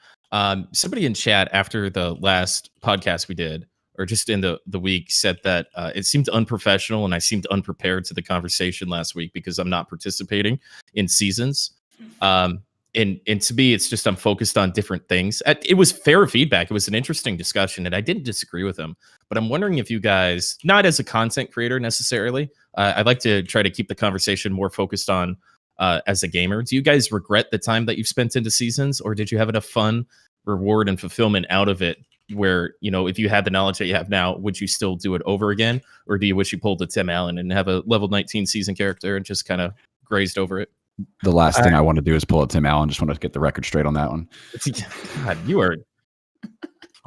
Speaker 1: Somebody in chat after the last podcast we did, or just in the week, said that it seemed unprofessional and I seemed unprepared to the conversation last week because I'm not participating in seasons. And to me, it's just I'm focused on different things. It was fair feedback. It was an interesting discussion, and I didn't disagree with him. But I'm wondering if you guys, not as a content creator necessarily, I'd like to try to keep the conversation more focused on as a gamer. Do you guys regret the time that you've spent into seasons, or did you have enough fun, reward, and fulfillment out of it where, if you had the knowledge that you have now, would you still do it over again? Or do you wish you pulled a Tim Allen and have a level 19 season character and just kind of grazed over it?
Speaker 5: The last thing I want to do is pull a Tim Allen. Just want to get the record straight on that one.
Speaker 1: God, you are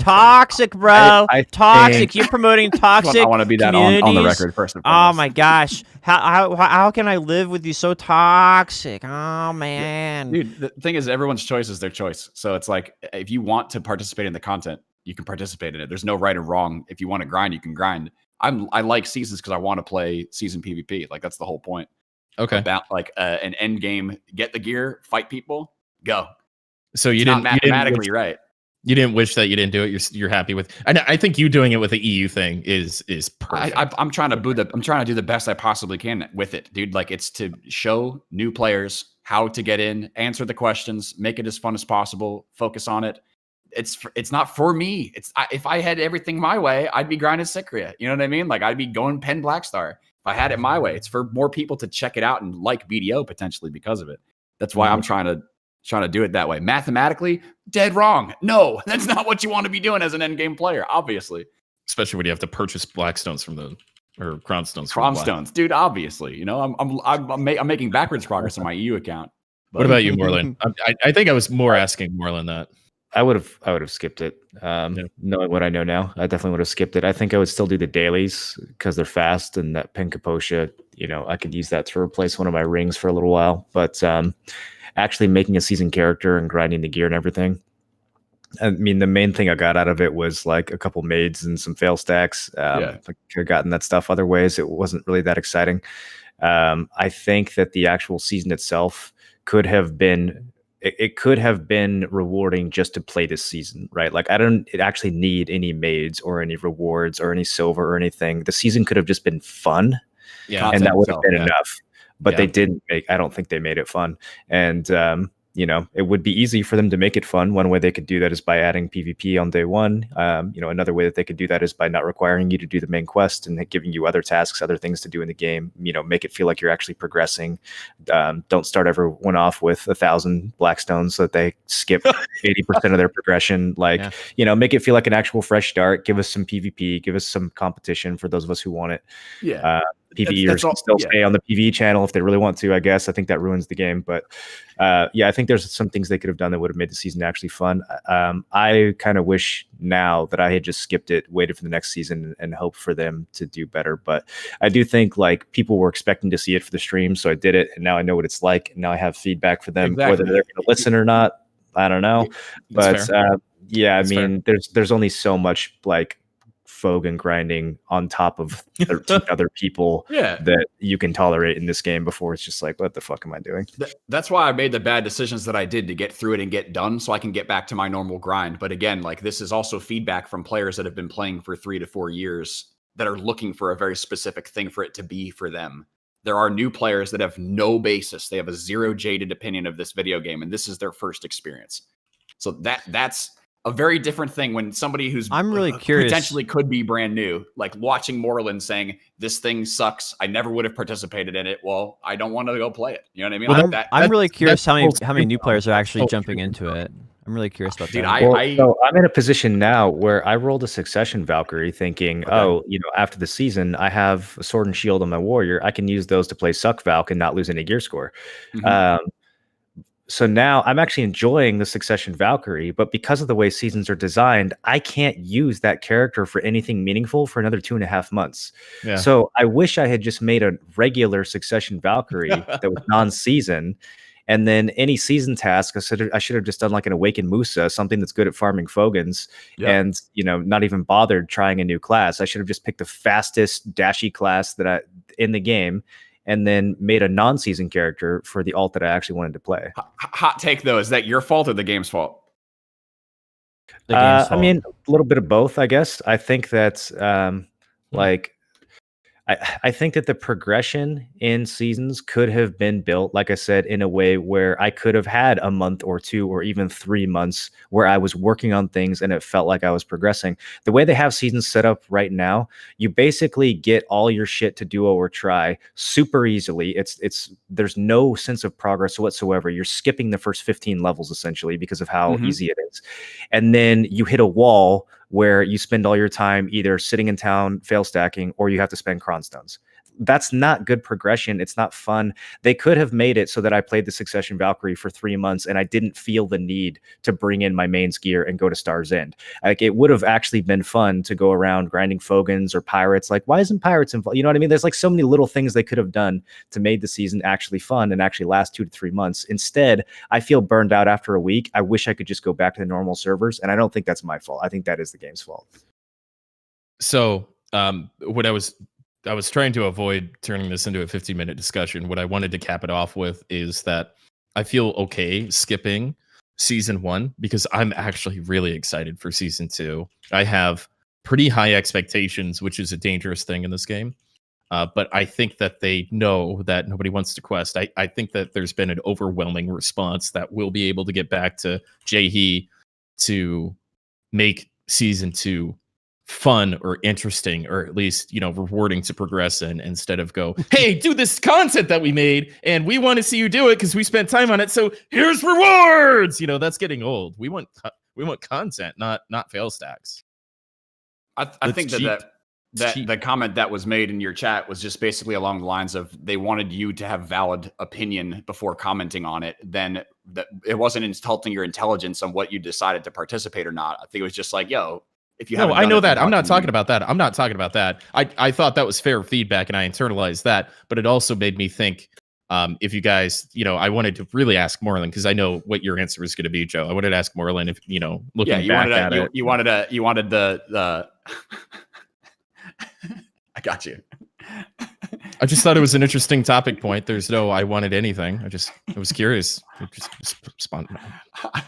Speaker 4: Toxic, bro.
Speaker 2: I
Speaker 4: Toxic.
Speaker 2: think-
Speaker 4: You're promoting toxic.
Speaker 3: I want to be that on the
Speaker 4: communities.
Speaker 3: record first and
Speaker 4: Oh
Speaker 3: foremost.
Speaker 4: my gosh. How can I live with you so toxic? Oh man.
Speaker 3: Dude, the thing is, everyone's choice is their choice. So it's like, if you want to participate in the content, you can participate in it. There's no right or wrong. If you want to grind, you can grind. I like seasons because I want to play season PvP. Like that's the whole point.
Speaker 1: okay.
Speaker 3: About like an end game, get the gear, fight people, go.
Speaker 1: So you
Speaker 3: It's not
Speaker 1: didn't
Speaker 3: mathematically right.
Speaker 1: You didn't wish that you didn't do it. You're happy with. And I think you doing it with the EU thing is perfect.
Speaker 3: I'm trying to do the best I possibly can with it, dude. Like it's to show new players how to get in, answer the questions, make it as fun as possible, focus on it. It's not for me. If I had everything my way, I'd be grinding Sycria. You know what I mean? Like I'd be going Pen Blackstar. If I had it my way, it's for more people to check it out and like BDO potentially because of it. That's why I'm trying to do it that way. Mathematically, dead wrong. No, that's not what you want to be doing as an end game player, obviously.
Speaker 1: Especially when you have to purchase Blackstones from or Crownstones.
Speaker 3: Cromstones, dude. Obviously, I'm making backwards progress on my EU account. But
Speaker 1: What about you, Moreland? I think I was more asking Moreland that.
Speaker 2: I would have skipped it. Knowing what I know now, I definitely would have skipped it. I think I would still do the dailies because they're fast, and that Pin Kaposha, I could use that to replace one of my rings for a little while. But actually making a season character and grinding the gear and everything, I mean, the main thing I got out of it was like a couple maids and some fail stacks. I could have gotten that stuff other ways. It wasn't really that exciting. I think that the actual season itself could have been it could have been rewarding just to play this season, right? Like I don't actually need any maids or any rewards or any silver or anything. The season could have just been fun,
Speaker 1: Yeah,
Speaker 2: and that would have been
Speaker 1: yeah.
Speaker 2: enough. But
Speaker 1: Yeah.
Speaker 2: they didn't make. I don't think they made it fun, and you know, it would be easy for them to make it fun. One way they could do that is by adding PvP on day one. You know, another way that they could do that is by not requiring you to do the main quest and giving you other tasks, other things to do in the game. You know, make it feel like you're actually progressing. Don't start everyone off with 1,000 Blackstones so that they skip 80% of their progression. Like, you know, make it feel like an actual fresh start. Give us some PvP. Give us some competition for those of us who want it.
Speaker 3: Yeah.
Speaker 2: PvEers can still stay on the PvE channel if they really want to, I guess. I think that ruins the game. But yeah, I think there's some things they could have done that would have made the season actually fun. I kind of wish now that I had just skipped it, waited for the next season, and hoped for them to do better. But I do think like people were expecting to see it for the stream, so I did it, and now I know what it's like. And now I have feedback for them, whether they're going to listen or not. I don't know. But yeah, I mean, there's only so much like Fogan grinding on top of 13 other people that you can tolerate in this game before it's just like, what the fuck am I doing?
Speaker 3: That's why I made the bad decisions that I did to get through it and get done so I can get back to my normal grind. But again, like this is also feedback from players that have been playing for 3 to 4 years that are looking for a very specific thing for it to be for them. There are new players that have no basis. They have a zero jaded opinion of this video game, and this is their first experience. So that's a very different thing when somebody who's
Speaker 4: I'm really curious,
Speaker 3: potentially could be brand new, like watching Moreland saying this thing sucks. I never would have participated in it. Well, I don't want to go play it. You know what I mean?
Speaker 4: Well, I'm really curious how many new players are actually jumping into it. I'm really curious about that.
Speaker 2: So I'm in a position now where I rolled a Succession Valkyrie thinking, oh, you know, after the season, I have a sword and shield on my warrior. I can use those to play Suck Valk and not lose any gear score. So now I'm actually enjoying the Succession Valkyrie, but because of the way seasons are designed, I can't use that character for anything meaningful for another 2.5 months. Yeah. So I wish I had just made a regular Succession Valkyrie that was non-season. And then any season task, I should have just done like an Awakened Musa, something that's good at farming Fogans, and you know, not even bothered trying a new class. I should have just picked the fastest dashy class that in the game, and then made a non-season character for the alt that I actually wanted to play.
Speaker 3: Hot take though, is that your fault or the game's fault?
Speaker 2: I mean, a little bit of both, I guess. I think that like I think that the progression in seasons could have been built, like I said, in a way where I could have had a month or 2 or even 3 months where I was working on things and it felt like I was progressing. The way they have seasons set up right now, you basically get all your shit to duo or try super easily. There's no sense of progress whatsoever. You're skipping the first 15 levels essentially because of how easy it is. And then you hit a wall where you spend all your time either sitting in town, fail stacking, or you have to spend cronstones. That's not good progression. It's not fun. They could have made it so that I played the Succession Valkyrie for 3 months and I didn't feel the need to bring in my mains gear and go to Star's End. Like it would have actually been fun to go around grinding Fogans or Pirates. Like, why isn't Pirates involved? You know what I mean? There's like so many little things they could have done to make the season actually fun and actually last 2 to 3 months. Instead, I feel burned out after a week. I wish I could just go back to the normal servers. And I don't think that's my fault. I think that is the game's fault.
Speaker 1: So what I was trying to avoid turning this into a 15-minute discussion. What I wanted to cap it off with is that I feel okay skipping season 1 because I'm actually really excited for season 2. I have pretty high expectations, which is a dangerous thing in this game. But I think that they know that nobody wants to quest. I think that there's been an overwhelming response that we'll be able to get back to Jaehee to make season 2 fun or interesting, or at least, you know, rewarding to progress in, instead of go, hey, do this content that we made and we want to see you do it because we spent time on it, so here's rewards. You know, that's getting old. We want content, not fail stacks.
Speaker 3: I think that the comment that was made in your chat was just basically along the lines of they wanted you to have valid opinion before commenting on it. Then that it wasn't insulting your intelligence on what you decided to participate or not. I think it was just like, yo, if you haven't,
Speaker 1: I know that. I'm not talking about that. I'm not talking about that. I thought that was fair feedback and I internalized that, but it also made me think, If you guys, I wanted to really ask Moreland, because I know what your answer was going to be, Joe. I wanted to ask Moreland if, looking
Speaker 3: you
Speaker 1: back
Speaker 3: wanted
Speaker 1: at it.
Speaker 3: you wanted the I got you.
Speaker 1: I just thought it was an interesting topic point. There's no, I wanted anything. I was curious. Just respond.
Speaker 3: I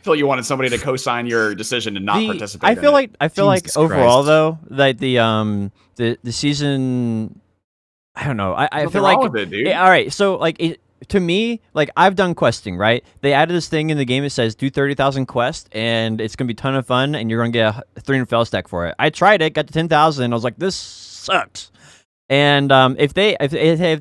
Speaker 3: feel you wanted somebody to co-sign your decision to not participate.
Speaker 4: I feel like
Speaker 1: Jesus
Speaker 4: overall
Speaker 1: Christ.
Speaker 4: though, like the season, I don't know. I feel like
Speaker 3: with it, dude.
Speaker 4: all right. So like to me, like I've done questing, right? They added this thing in the game that says do 30,000 quests, and it's gonna be a ton of fun, and you're gonna get a 300 fail stack for it. I tried it, got to 10,000. I was like, this sucks. And if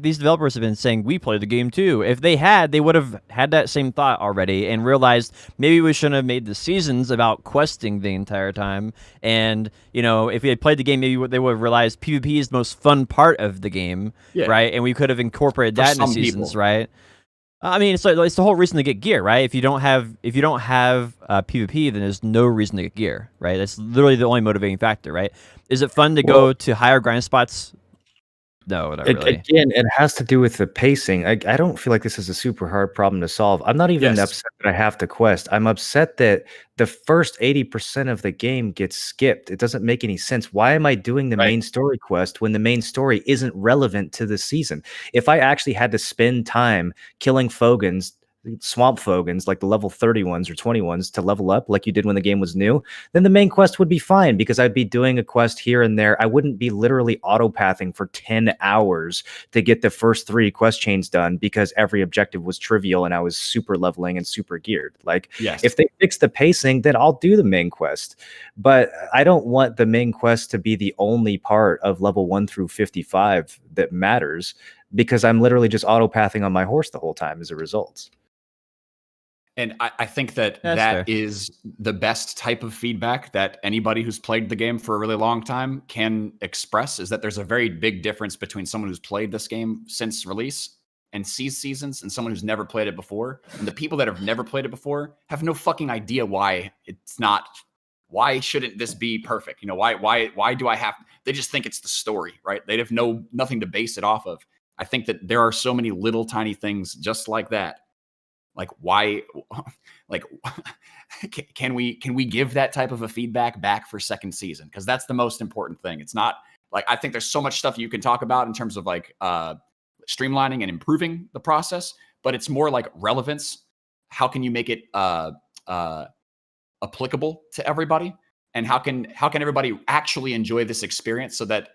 Speaker 4: these developers have been saying we play the game too, if they had, they would have had that same thought already and realized maybe we shouldn't have made the seasons about questing the entire time. And if we had played the game, maybe they would have realized PvP is the most fun part of the game, right? And we could have incorporated that in the seasons, right? I mean, it's the whole reason to get gear, right? If you don't have PvP, then there's no reason to get gear, right? That's literally the only motivating factor, right? Is it fun to go to higher grind spots? No, not really.
Speaker 2: Again, it has to do with the pacing. I don't feel like this is a super hard problem to solve. I'm not even upset that I have to quest. I'm upset that the first 80% of the game gets skipped. It doesn't make any sense. Why am I doing the main story quest when the main story isn't relevant to the season? If I actually had to spend time killing Fogans, swamp Fogans, like the level 30 ones or 20 ones to level up like you did when the game was new, then the main quest would be fine because I'd be doing a quest here and there. I wouldn't be literally auto-pathing for 10 hours to get the first 3 quest chains done because every objective was trivial and I was super leveling and super geared. Like, if they fix the pacing, then I'll do the main quest. But I don't want the main quest to be the only part of level 1 through 55 that matters, because I'm literally just auto-pathing on my horse the whole time as a result.
Speaker 3: And I think that is the best type of feedback that anybody who's played the game for a really long time can express, is that there's a very big difference between someone who's played this game since release and sees seasons and someone who's never played it before. And the people that have never played it before have no fucking idea why it's not. Why shouldn't this be perfect? Why do I have? They just think it's the story, right? They have nothing to base it off of. I think that there are so many little tiny things just like that. Like, why, like, can we give that type of a feedback back for second season? Because that's the most important thing. It's not like, I think there's so much stuff you can talk about in terms of like streamlining and improving the process, but it's more like relevance. How can you make it applicable to everybody? And how can everybody actually enjoy this experience so that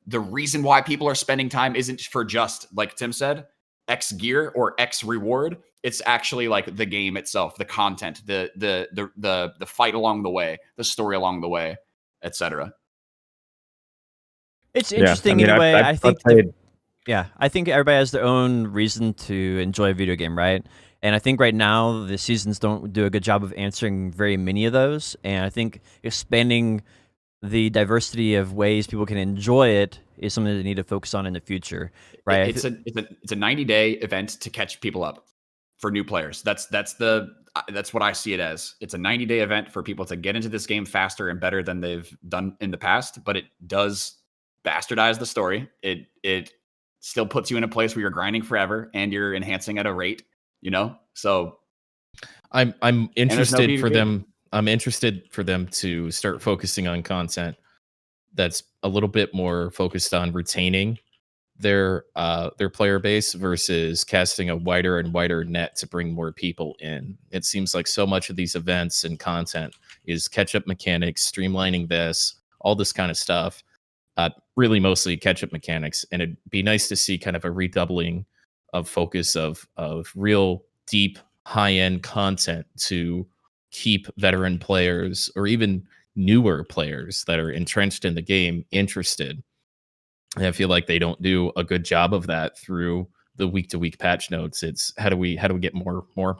Speaker 3: the reason why people are spending time isn't for just, like Tim said, X gear or X reward. It's actually like the game itself, the content, the fight along the way, the story along the way, etc.
Speaker 4: It's interesting in a way. I think everybody has their own reason to enjoy a video game, right? And I think right now the seasons don't do a good job of answering very many of those. And I think expanding the diversity of ways people can enjoy it is something that they need to focus on in the future, right?
Speaker 3: It's a 90-day event to catch people up for new players. That's what I see it as. It's a 90-day event for people to get into this game faster and better than they've done in the past, but it does bastardize the story. It still puts you in a place where you're grinding forever and you're enhancing at a rate, So
Speaker 1: I'm interested for them. I'm interested for them to start focusing on content that's a little bit more focused on retaining their player base versus casting a wider and wider net to bring more people in. It seems like so much of these events and content is catch-up mechanics, streamlining this, all this kind of stuff. Really mostly catch-up mechanics. And it'd be nice to see kind of a redoubling of focus of real deep, high-end content to keep veteran players or even newer players that are entrenched in the game interested. And I feel like they don't do a good job of that through the week-to-week patch notes. It's how do we get more when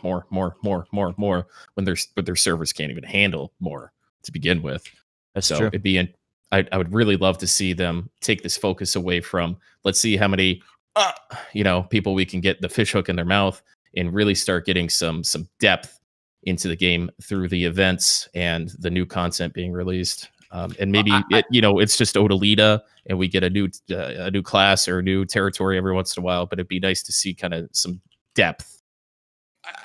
Speaker 1: their servers can't even handle more to begin with.
Speaker 4: That's true.
Speaker 1: I would really love to see them take this focus away from let's see how many people we can get the fish hook in their mouth and really start getting some depth into the game through the events and the new content being released. And maybe it's just Odalita, and we get a new class or a new territory every once in a while. But it'd be nice to see kind of some depth.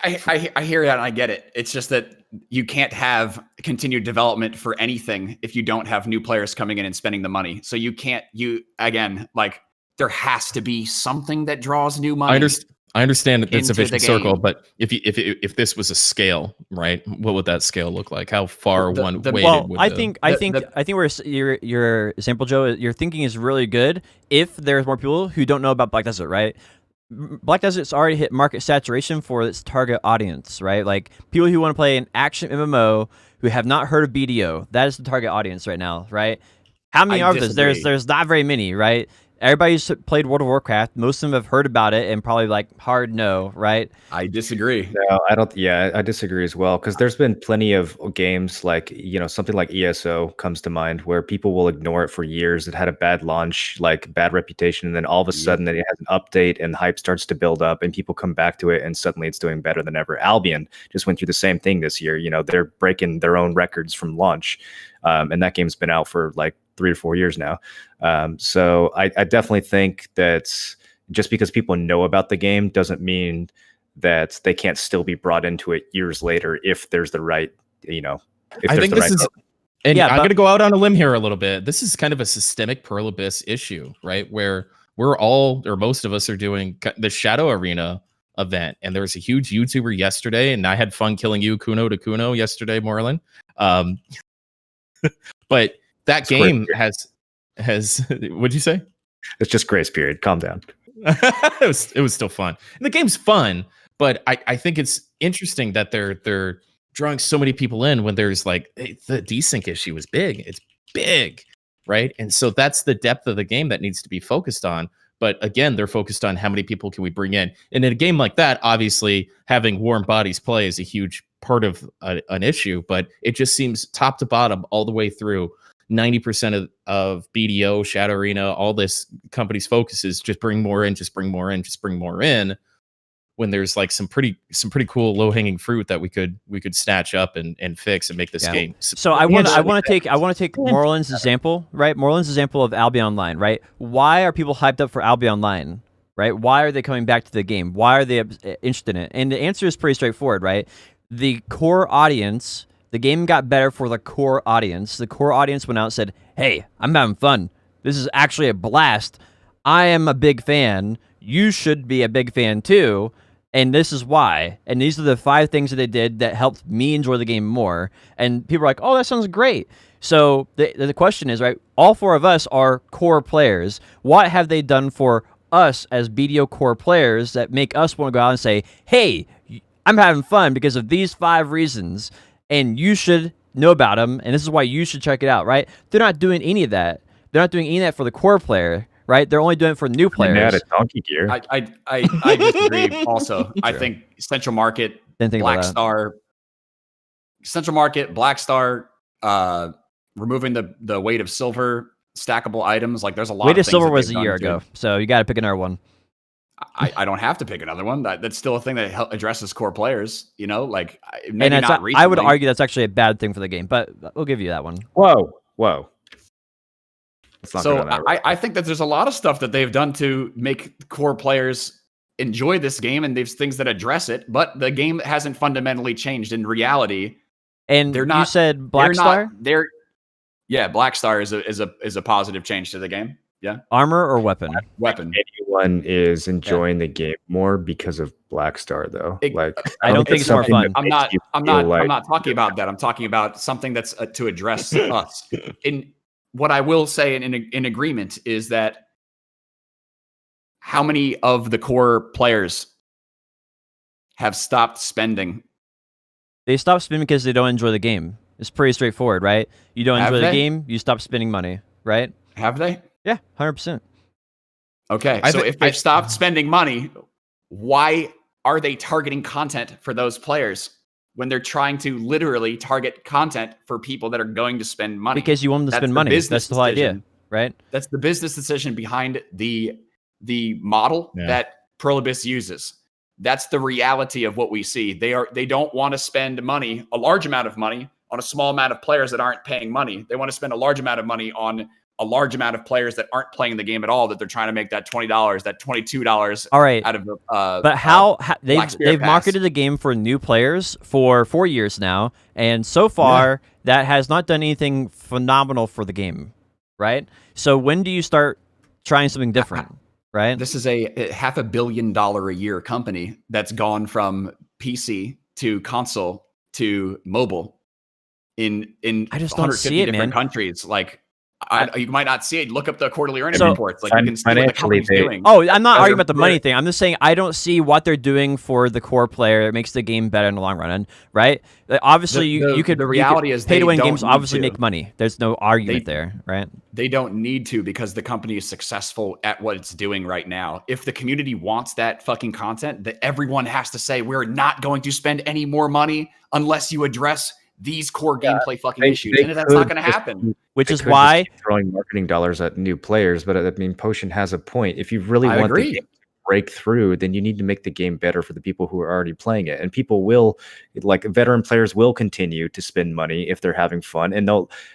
Speaker 3: I hear that and I get it. It's just that you can't have continued development for anything if you don't have new players coming in and spending the money. So there has to be something that draws new money.
Speaker 1: I understand that it's a
Speaker 3: into the
Speaker 1: vicious circle,
Speaker 3: game.
Speaker 1: but if this was a scale, right, what would that scale look like? How far weighted?
Speaker 4: Well,
Speaker 1: would
Speaker 4: I think where your example, Joe, your thinking is really good. If there's more people who don't know about Black Desert, right? Black Desert's already hit market saturation for its target audience, right? Like people who want to play an action MMO who have not heard of BDO. That is the target audience right now, right? How many are there? There's not very many, right? Everybody who's played World of Warcraft, most of them have heard about it and probably like hard no, right?
Speaker 3: I disagree.
Speaker 2: No, I don't. Yeah, I disagree as well, because there's been plenty of games like, something like ESO comes to mind, where people will ignore it for years. It had a bad launch, like bad reputation, and then all of a sudden it has an update and hype starts to build up and people come back to it and suddenly it's doing better than ever. Albion just went through the same thing this year. They're breaking their own records from launch, and that game's been out for like 3 or 4 years now. So I definitely think that just because people know about the game doesn't mean that they can't still be brought into it years later if there's the right,
Speaker 1: I think this is, and I'm going to go out on a limb here a little bit. This is kind of a systemic Pearl Abyss issue, right? Where we're all, or most of us are doing the Shadow Arena event. And there was a huge YouTuber yesterday, and I had fun killing you, Kuno to Kuno, yesterday, Moreland. But that game has what'd you say?
Speaker 2: It's just grace period. Calm down.
Speaker 1: it was still fun. And the game's fun, but I think it's interesting that they're drawing so many people in when there's like the desync issue is big. It's big, right? And so that's the depth of the game that needs to be focused on. But again, they're focused on how many people can we bring in. And in a game like that, obviously having warm bodies play is a huge part of an issue, but it just seems top to bottom all the way through. 90% of BDO, Shadow Arena, all this company's focus is just bring more in, just bring more in, just bring more in. When there's like some pretty cool low hanging fruit that we could snatch up and fix and make this game.
Speaker 4: So I want to take Moreland's example, right? Moreland's example of Albion Online, right? Why are people hyped up for Albion Online, right? Why are they coming back to the game? Why are they interested in it? And the answer is pretty straightforward, right? The core audience. The game got better for the core audience. The core audience went out and said, hey, I'm having fun. This is actually a blast. I am a big fan. You should be a big fan too. And this is why. And these are the 5 things that they did that helped me enjoy the game more. And people are like, oh, that sounds great. So the question is, right, all 4 of us are core players. What have they done for us as BDO core players that make us want to go out and say, hey, I'm having fun because of these 5 reasons. And you should know about them, and this is why you should check it out, right? They're not doing any of that. They're not doing any of that for the core player, right? They're only doing it for new players.
Speaker 2: They had a donkey gear.
Speaker 3: I disagree. Also, I think Central Market, Blackstar, removing the weight of silver, stackable items. Like there's a lot.
Speaker 4: Weight
Speaker 3: of
Speaker 4: of silver was a year ago, so you got to pick another one.
Speaker 3: I don't have to pick another one. That's still a thing that addresses core players, like
Speaker 4: maybe not recently. I would argue that's actually a bad thing for the game, but we'll give you that one.
Speaker 2: Whoa.
Speaker 3: So I think that there's a lot of stuff that they've done to make core players enjoy this game, and there's things that address it, but the game hasn't fundamentally changed in reality.
Speaker 4: And they're not. You said Blackstar?
Speaker 3: Blackstar is a positive change to the game. Yeah.
Speaker 4: Armor or weapon?
Speaker 3: Weapon.
Speaker 2: Anyone is enjoying the game more because of Blackstar, though.
Speaker 4: I don't think it's more fun.
Speaker 3: I'm not talking about that. I'm talking about something that's to address us. In what I will say in agreement is that how many of the core players have stopped spending?
Speaker 4: They stopped spending because they don't enjoy the game. It's pretty straightforward, right? You don't enjoy the game, you stop spending money, right?
Speaker 3: Have they?
Speaker 4: Yeah, 100%.
Speaker 3: Okay, so if they've stopped spending money, why are they targeting content for those players when they're trying to literally target content for people that are going to spend money?
Speaker 4: Because you want them to spend money. That's the whole idea, right?
Speaker 3: That's the business decision behind the model that Pearl Abyss uses. That's the reality of what we see. They don't want to spend money, a large amount of money, on a small amount of players that aren't paying money. They want to spend a large amount of money on a large amount of players that aren't playing the game at all, that they're trying to make that $20, that $22
Speaker 4: All right.
Speaker 3: out of the
Speaker 4: But how
Speaker 3: Black
Speaker 4: they've
Speaker 3: Pass.
Speaker 4: marketed the game for new players for 4 years now, and so far that has not done anything phenomenal for the game, right? So when do you start trying something different, right?
Speaker 3: This is a $500 million a year company that's gone from PC to console to mobile in
Speaker 4: I just don't
Speaker 3: 150
Speaker 4: see it,
Speaker 3: different
Speaker 4: man.
Speaker 3: countries. Like, you might not see it. Look up the quarterly earnings
Speaker 4: So-
Speaker 3: reports. Like, you can see what the company's doing.
Speaker 4: Oh, I'm not
Speaker 3: Those
Speaker 4: arguing
Speaker 3: are
Speaker 4: about the money thing. I'm just saying I don't see what they're doing for the core player. It makes the game better in the long run, and right? Obviously, you could.
Speaker 3: The reality
Speaker 4: you could,
Speaker 3: is
Speaker 4: pay to
Speaker 3: they
Speaker 4: win
Speaker 3: don't
Speaker 4: games
Speaker 3: need
Speaker 4: obviously
Speaker 3: to.
Speaker 4: make money. There's no argument there, right?
Speaker 3: They don't need to, because the company is successful at what it's doing right now. If the community wants that fucking content, that everyone has to say, we're not going to spend any more money unless you address these core gameplay fucking issues. And that's not going to happen.
Speaker 4: Which
Speaker 2: They
Speaker 4: is
Speaker 2: could just
Speaker 4: why
Speaker 2: keep throwing marketing dollars at new players, but I mean, Potion has a point. If you really
Speaker 3: I
Speaker 2: want
Speaker 3: agree.
Speaker 2: the game to break through, then you need to make the game better for the people who are already playing it. And people will, like, veteran players will continue to spend money if they're having fun, and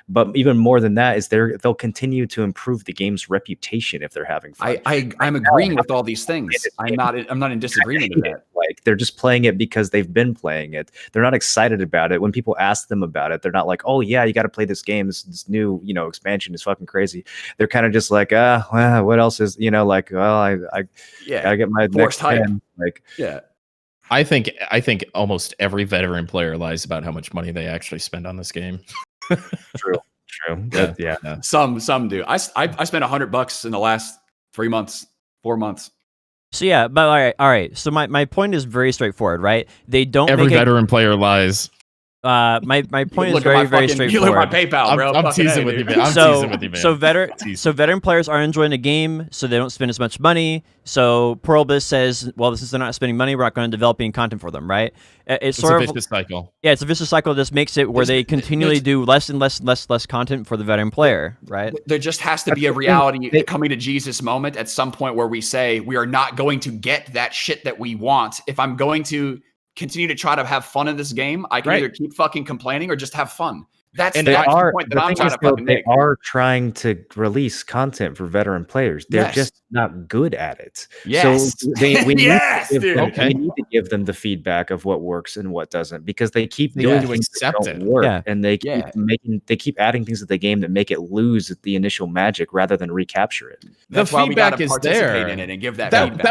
Speaker 2: but even more than that is they'll continue to improve the game's reputation if they're having fun.
Speaker 3: I'm agreeing with all these things. I'm not in disagreement with that.
Speaker 2: Like, they're just playing it because they've been playing it. They're not excited about it. When people ask them about it, they're not like, "Oh yeah, you got to play this game. This new expansion is fucking crazy." They're kind of just like, well, what else is like? Well, I gotta get my
Speaker 3: Forced
Speaker 2: next
Speaker 3: hype.
Speaker 2: 10. Like,
Speaker 3: Yeah.
Speaker 1: I think almost every veteran player lies about how much money they actually spend on this game.
Speaker 2: true. Yeah.
Speaker 3: Some do. I spent $100 in the last 3 months, 4 months.
Speaker 4: So yeah, but all right. So my point is very straightforward, right? They don't
Speaker 1: Every
Speaker 4: make
Speaker 1: veteran player lies.
Speaker 4: my point is
Speaker 3: Look at my
Speaker 4: very
Speaker 3: fucking- You look
Speaker 4: straightforward.
Speaker 3: at my PayPal, bro.
Speaker 1: I'm
Speaker 3: Fucking
Speaker 1: teasing
Speaker 3: A,
Speaker 1: with you,
Speaker 3: dude.
Speaker 1: man. I'm teasing with you, man.
Speaker 4: So veteran players are enjoying the game, so they don't spend as much money. So Pearlbis says, well, since they're not spending money, we're not going to develop any content for them, right? It's
Speaker 1: It's
Speaker 4: sort
Speaker 1: a
Speaker 4: of
Speaker 1: vicious cycle.
Speaker 4: yeah, it's a vicious cycle. That makes it where they continually do less and less content for the veteran player, right?
Speaker 3: There just has to be a reality coming to Jesus moment at some point where we say we are not going to get that shit that we want. If I'm going to continue to try to have fun in this game, I can either keep fucking complaining or just have fun. That's the point that I'm trying to fucking make.
Speaker 2: They are trying to release content for veteran players. They're just not good at it.
Speaker 3: Yes.
Speaker 2: So we need
Speaker 3: Yes,
Speaker 2: to give
Speaker 3: dude.
Speaker 2: them,
Speaker 1: Okay.
Speaker 2: we need to give them the feedback of what works and what doesn't, because they keep
Speaker 1: They
Speaker 2: doing
Speaker 1: need to
Speaker 2: things that
Speaker 1: accept
Speaker 2: don't
Speaker 1: it.
Speaker 2: work,
Speaker 4: Yeah.
Speaker 2: and they keep adding things to the game that make it lose the initial magic rather than recapture it.
Speaker 3: That's
Speaker 1: The
Speaker 3: why we gotta
Speaker 1: feedback is
Speaker 3: participate
Speaker 1: there.
Speaker 3: in it and give that feedback.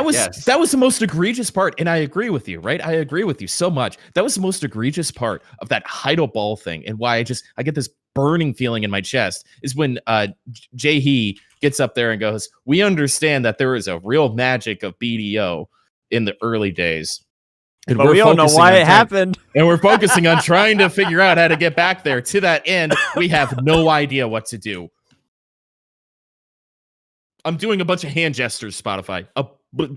Speaker 1: That was the most egregious part, and I agree with you, right? I agree with you so much. That was the most egregious part of that Heidel Ball thing, and why I get this burning feeling in my chest is when Jay gets up there and goes, "We understand that there is a real magic of BDO in the early days, and
Speaker 4: But we don't know why it happened.
Speaker 1: and we're focusing on trying to figure out how to get back there. To that end, we have no idea what to do." I'm doing a bunch of hand gestures, Spotify.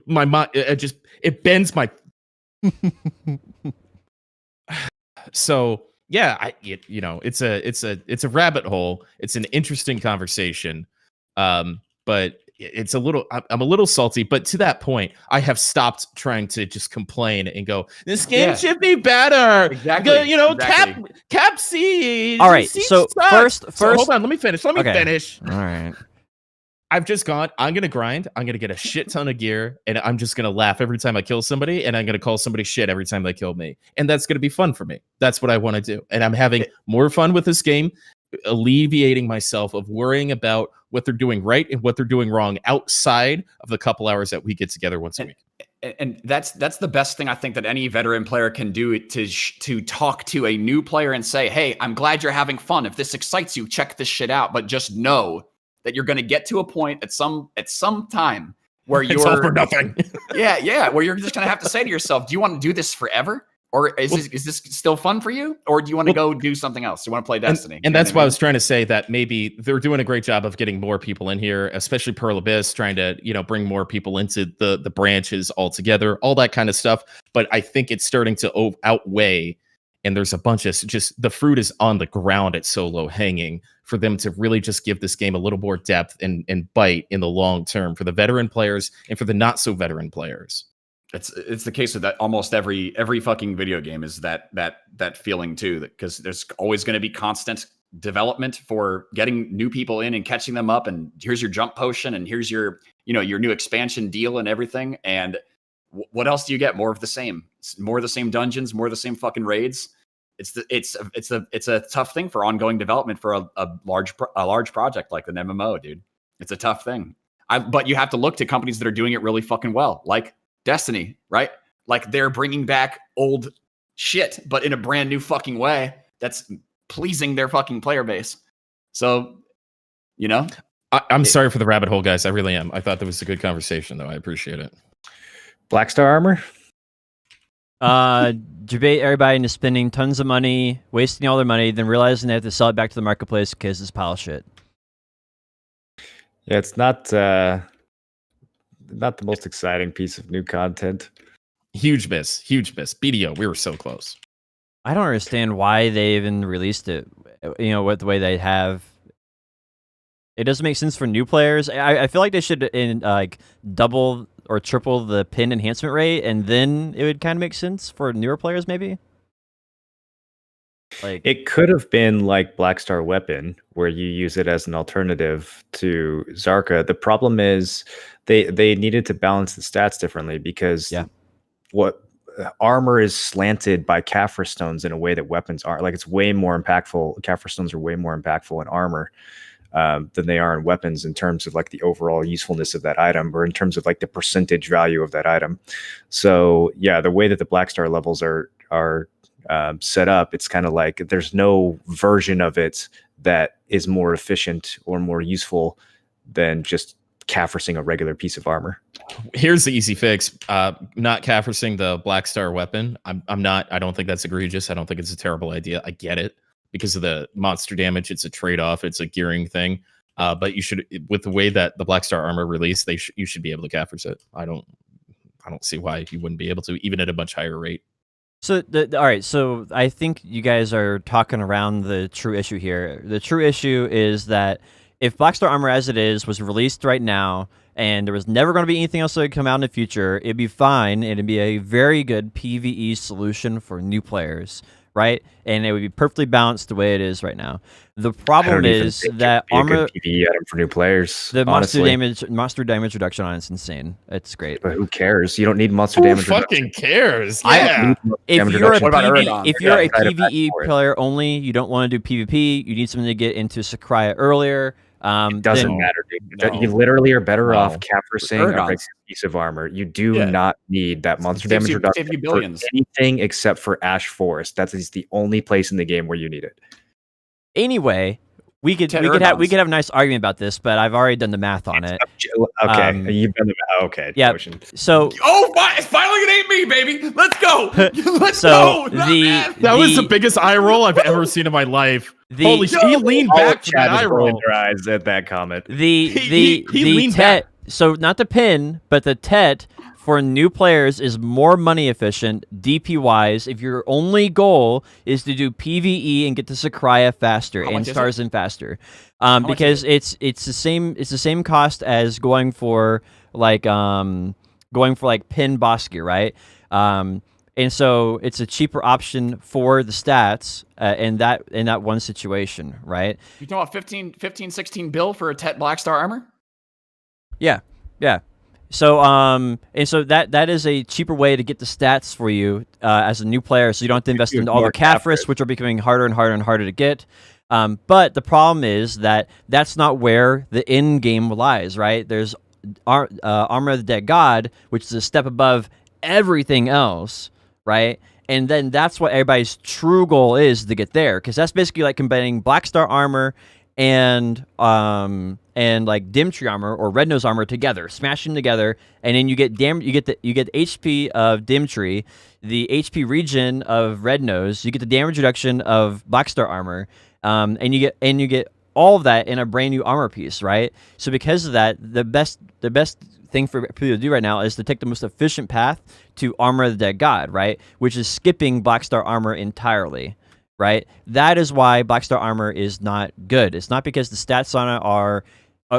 Speaker 1: My mind, it bends my. So yeah, it's a rabbit hole. It's an interesting conversation, but it's a little. I'm a little salty, but to that point, I have stopped trying to just complain and go, "This game should be better."
Speaker 3: Exactly. Exactly.
Speaker 1: Cap C.
Speaker 4: All right, so first,
Speaker 1: hold on. Let me finish.
Speaker 4: Okay.
Speaker 1: Finish.
Speaker 4: All right.
Speaker 1: I've just gone, I'm going to grind. I'm going to get a shit ton of gear, and I'm just going to laugh every time I kill somebody, and I'm going to call somebody shit every time they kill me. And that's going to be fun for me. That's what I want to do. And I'm having more fun with this game, alleviating myself of worrying about what they're doing right and what they're doing wrong outside of the couple hours that we get together once a week.
Speaker 3: And that's the best thing I think that any veteran player can do to talk to a new player and say, "Hey, I'm glad you're having fun. If this excites you, check this shit out. But just know that you're going to get to a point at some time where
Speaker 1: It's all for nothing."
Speaker 3: where you're just going to have to say to yourself, "Do you want to do this forever? Or is this still fun for you? Or do you want to go do something else? Do you want to play Destiny?"
Speaker 1: And that's why I was trying to say that maybe they're doing a great job of getting more people in here, especially Pearl Abyss, trying to, bring more people into the branches altogether, all that kind of stuff. But I think it's starting to outweigh, and there's a bunch of just the fruit is on the ground. It's so low hanging for them to really just give this game a little more depth and bite in the long term for the veteran players and for the not so veteran players.
Speaker 3: It's the case with that almost every fucking video game is that feeling too, because there's always going to be constant development for getting new people in and catching them up, and here's your jump potion, and here's your your new expansion deal and everything. And what else do you get? More of the same, more of the same dungeons, more of the same fucking raids. It's a tough thing for ongoing development for a large project like an MMO, dude. It's a tough thing. But you have to look to companies that are doing it really fucking well, like Destiny, right? Like they're bringing back old shit, but in a brand new fucking way that's pleasing their fucking player base. So,
Speaker 1: I'm sorry for the rabbit hole, guys. I really am. I thought that was a good conversation, though. I appreciate it.
Speaker 2: Blackstar Armor?
Speaker 4: Debate everybody into spending tons of money, wasting all their money, then realizing they have to sell it back to the marketplace because it's a pile of shit.
Speaker 2: Yeah, it's not the most exciting piece of new content.
Speaker 1: Huge miss. BDO, we were so close.
Speaker 4: I don't understand why they even released it, with the way they have. It doesn't make sense for new players. I feel like they should double or triple the pin enhancement rate, and then it would kind of make sense for newer players, maybe. Like
Speaker 2: it could have been like Blackstar Weapon, where you use it as an alternative to Zarka. The problem is they needed to balance the stats differently because what armor is slanted by Kaphra stones in a way that weapons aren't. Like it's way more impactful. Kaphra stones are way more impactful in armor than they are in weapons in terms of like the overall usefulness of that item, or in terms of like the percentage value of that item. So yeah, the way that the Blackstar levels are set up, it's kind of like there's no version of it that is more efficient or more useful than just Kaphra-ing a regular piece of armor.
Speaker 1: Here's the easy fix. Not Kaphra-ing the Blackstar weapon. I don't think that's egregious. I don't think it's a terrible idea. I get it. Because of the monster damage, it's a trade-off. It's a gearing thing. But you should, with the way that the Blackstar armor released, you should be able to Kaphra it. I don't see why you wouldn't be able to, even at a much higher rate.
Speaker 4: So, all right. So I think you guys are talking around the true issue here. The true issue is that if Blackstar armor as it is was released right now, and there was never going to be anything else that would come out in the future, it'd be fine. It'd be a very good PvE solution for new players. Right, and it would be perfectly balanced the way it is right now. The problem is that armor
Speaker 2: PvE item for new players.
Speaker 4: The monster damage reduction on it's insane. It's great.
Speaker 2: But who cares? You don't need monster
Speaker 1: who
Speaker 2: damage.
Speaker 1: Who fucking cares?
Speaker 4: Yeah. If you're a PvE
Speaker 2: PvE
Speaker 4: player only, you don't want to do PvP. You need something to get into Sakraya earlier.
Speaker 2: It doesn't matter, dude. You literally are better off Kaphra-ing a regular piece of armor. You do not need that monster damage reduction for anything except for Ash Forest. That is the only place in the game where you need it.
Speaker 4: Anyway, we could have a nice argument about this, but I've already done the math on it.
Speaker 2: Okay, you've done the math. Okay,
Speaker 4: yeah. So
Speaker 3: it's finally it ain't me, baby. Let's go. Let's go.
Speaker 1: That was the biggest eye roll I've ever seen in my life. Holy shit! He leaned back for that eye roll.
Speaker 2: Their eyes at that comment.
Speaker 1: He leaned
Speaker 4: back.
Speaker 1: back.
Speaker 4: So not the pin, but the TET for new players is more money efficient DP wise if your only goal is to do PvE and get to Sakraya faster and stars in faster. Because it's the same cost as going for like pin boss gear, right? And so it's a cheaper option for the stats in that one situation, right?
Speaker 3: You're talking about 15, 16 bill for a TET Blackstar armor?
Speaker 4: Yeah. So and so that is a cheaper way to get the stats for you as a new player, so you don't have to invest in all the Kaphras, which are becoming harder and harder and harder to get. But the problem is that that's not where the end game lies, right? There's Armor of the Dead God, which is a step above everything else, right? And then that's what everybody's true goal is, to get there, because that's basically like combining Blackstar armor and like Dimtree armor or Red Nose armor together, smash them together, and then you get the HP of Dimtree, the HP regen of Red Nose, you get the damage reduction of Blackstar armor, and you get all of that in a brand new armor piece, right? So because of that, the best thing for people to do right now is to take the most efficient path to Armor of the Dead God, right? Which is skipping Blackstar armor entirely. Right? That is why Blackstar armor is not good. It's not because the stats on it are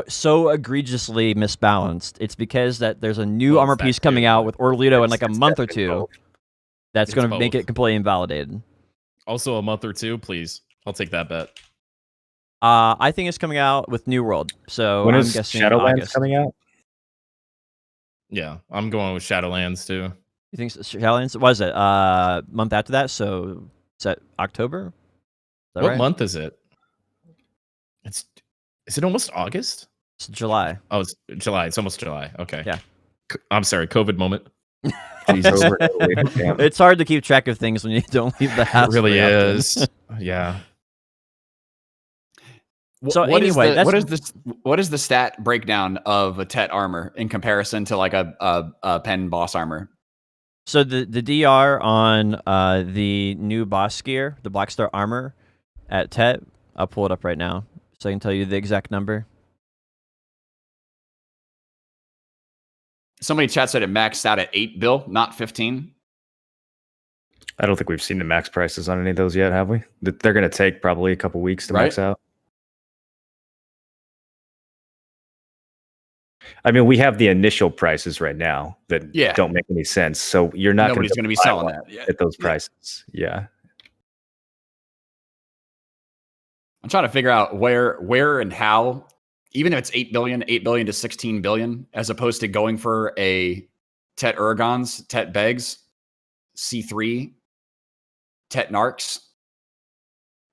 Speaker 4: so egregiously misbalanced. It's because that there's a new
Speaker 1: Well,
Speaker 4: armor
Speaker 1: it's that
Speaker 4: piece coming
Speaker 1: too,
Speaker 4: out
Speaker 1: but
Speaker 4: with Orlito in
Speaker 2: it's-
Speaker 4: like a
Speaker 2: it's
Speaker 4: month or
Speaker 2: definitely
Speaker 4: two.
Speaker 2: both.
Speaker 4: That's
Speaker 1: It's
Speaker 4: going to make
Speaker 1: both.
Speaker 4: it completely invalidated.
Speaker 1: Also, a month or two, please. I'll take that bet.
Speaker 4: I think it's coming out with New World, so
Speaker 2: When
Speaker 4: I'm
Speaker 2: is
Speaker 4: guessing
Speaker 2: Shadowlands
Speaker 4: August.
Speaker 2: coming out?
Speaker 1: Yeah, I'm going with Shadowlands too.
Speaker 4: You think Shadowlands? What is it? Month after that, so is that October? Is that
Speaker 1: What
Speaker 4: right?
Speaker 1: month is it? Is it almost August?
Speaker 4: It's July.
Speaker 1: Oh, it's July. It's almost July. Okay.
Speaker 4: Yeah.
Speaker 1: I'm sorry. COVID moment.
Speaker 2: Jesus. Damn.
Speaker 4: It's hard to keep track of things when you don't leave the house.
Speaker 1: It really
Speaker 4: very often.
Speaker 1: is. Yeah.
Speaker 4: So anyway,
Speaker 3: what is the stat breakdown of a Tet armor in comparison to like a Pen boss armor?
Speaker 4: So the DR on the new boss gear, the Black Star armor at Tet, I'll pull it up right now so I can tell you the exact number.
Speaker 3: Somebody in chat said it maxed out at 8 bill, not 15.
Speaker 2: I don't think we've seen the max prices on any of those yet, have we? They're going to take probably a couple weeks to max out. I mean, we have the initial prices right now that don't make any sense. So you're not
Speaker 3: nobody's going to be selling that
Speaker 2: at those prices. Yeah.
Speaker 3: I'm trying to figure out where and how, even if it's 8 billion to 16 billion, as opposed to going for a Tet Uragons, Tet Begs, C3, Tet Narcs.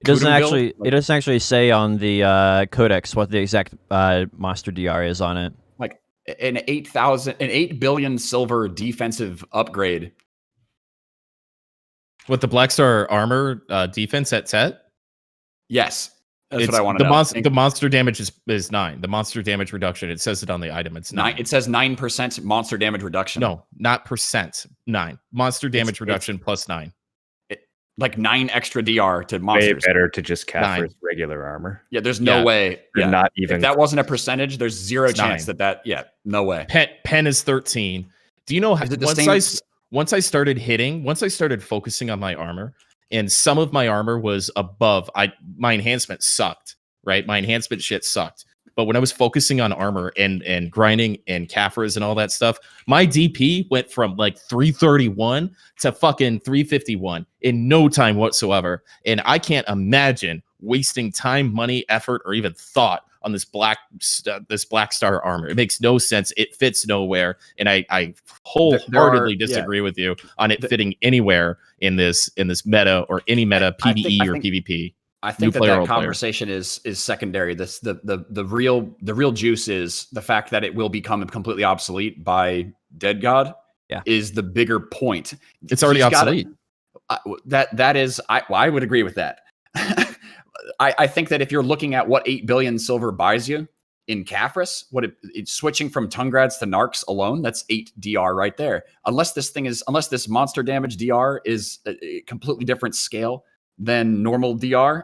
Speaker 4: It doesn't
Speaker 3: Kudum
Speaker 4: actually.
Speaker 3: build?
Speaker 4: It doesn't actually say on the codex what the exact monster DR is on it.
Speaker 3: Like an 8 billion silver defensive upgrade.
Speaker 1: With the Black Star armor defense at Tet?
Speaker 3: Yes. That's what I want to know.
Speaker 1: The monster damage is 9. The monster damage reduction, it says it on the item. It's 9.
Speaker 3: It says 9% monster damage reduction.
Speaker 1: No, not percent. 9. Monster damage reduction plus 9.
Speaker 3: Like 9 extra DR to monsters.
Speaker 2: Way better to just Kafir's regular armor.
Speaker 3: Yeah, there's no way.
Speaker 2: They're not even.
Speaker 3: If that wasn't a percentage, there's zero chance
Speaker 1: 9.
Speaker 3: that. Yeah, no way.
Speaker 1: Pen is 13. Do you know how once I started focusing on my armor, and some of my armor was above, my enhancement sucked, right? My enhancement shit sucked. But when I was focusing on armor and grinding and Kafras and all that stuff, my DP went from like 331 to fucking 351 in no time whatsoever. And I can't imagine wasting time, money, effort, or even thought on this Black Star armor. It makes no sense. It fits nowhere, and I wholeheartedly disagree with you on it fitting anywhere in this meta or any meta, PvE or PvP.
Speaker 3: I think that conversation is secondary. The real juice is the fact that it will become completely obsolete by Dead God.
Speaker 4: Yeah,
Speaker 3: is the bigger point.
Speaker 1: It's already obsolete.
Speaker 3: I would agree with that. I think that if you're looking at what 8 billion silver buys you in Kafris, it's switching from Tungrads to Narcs alone, that's 8 DR right there. Unless this monster damage DR is a completely different scale than normal DR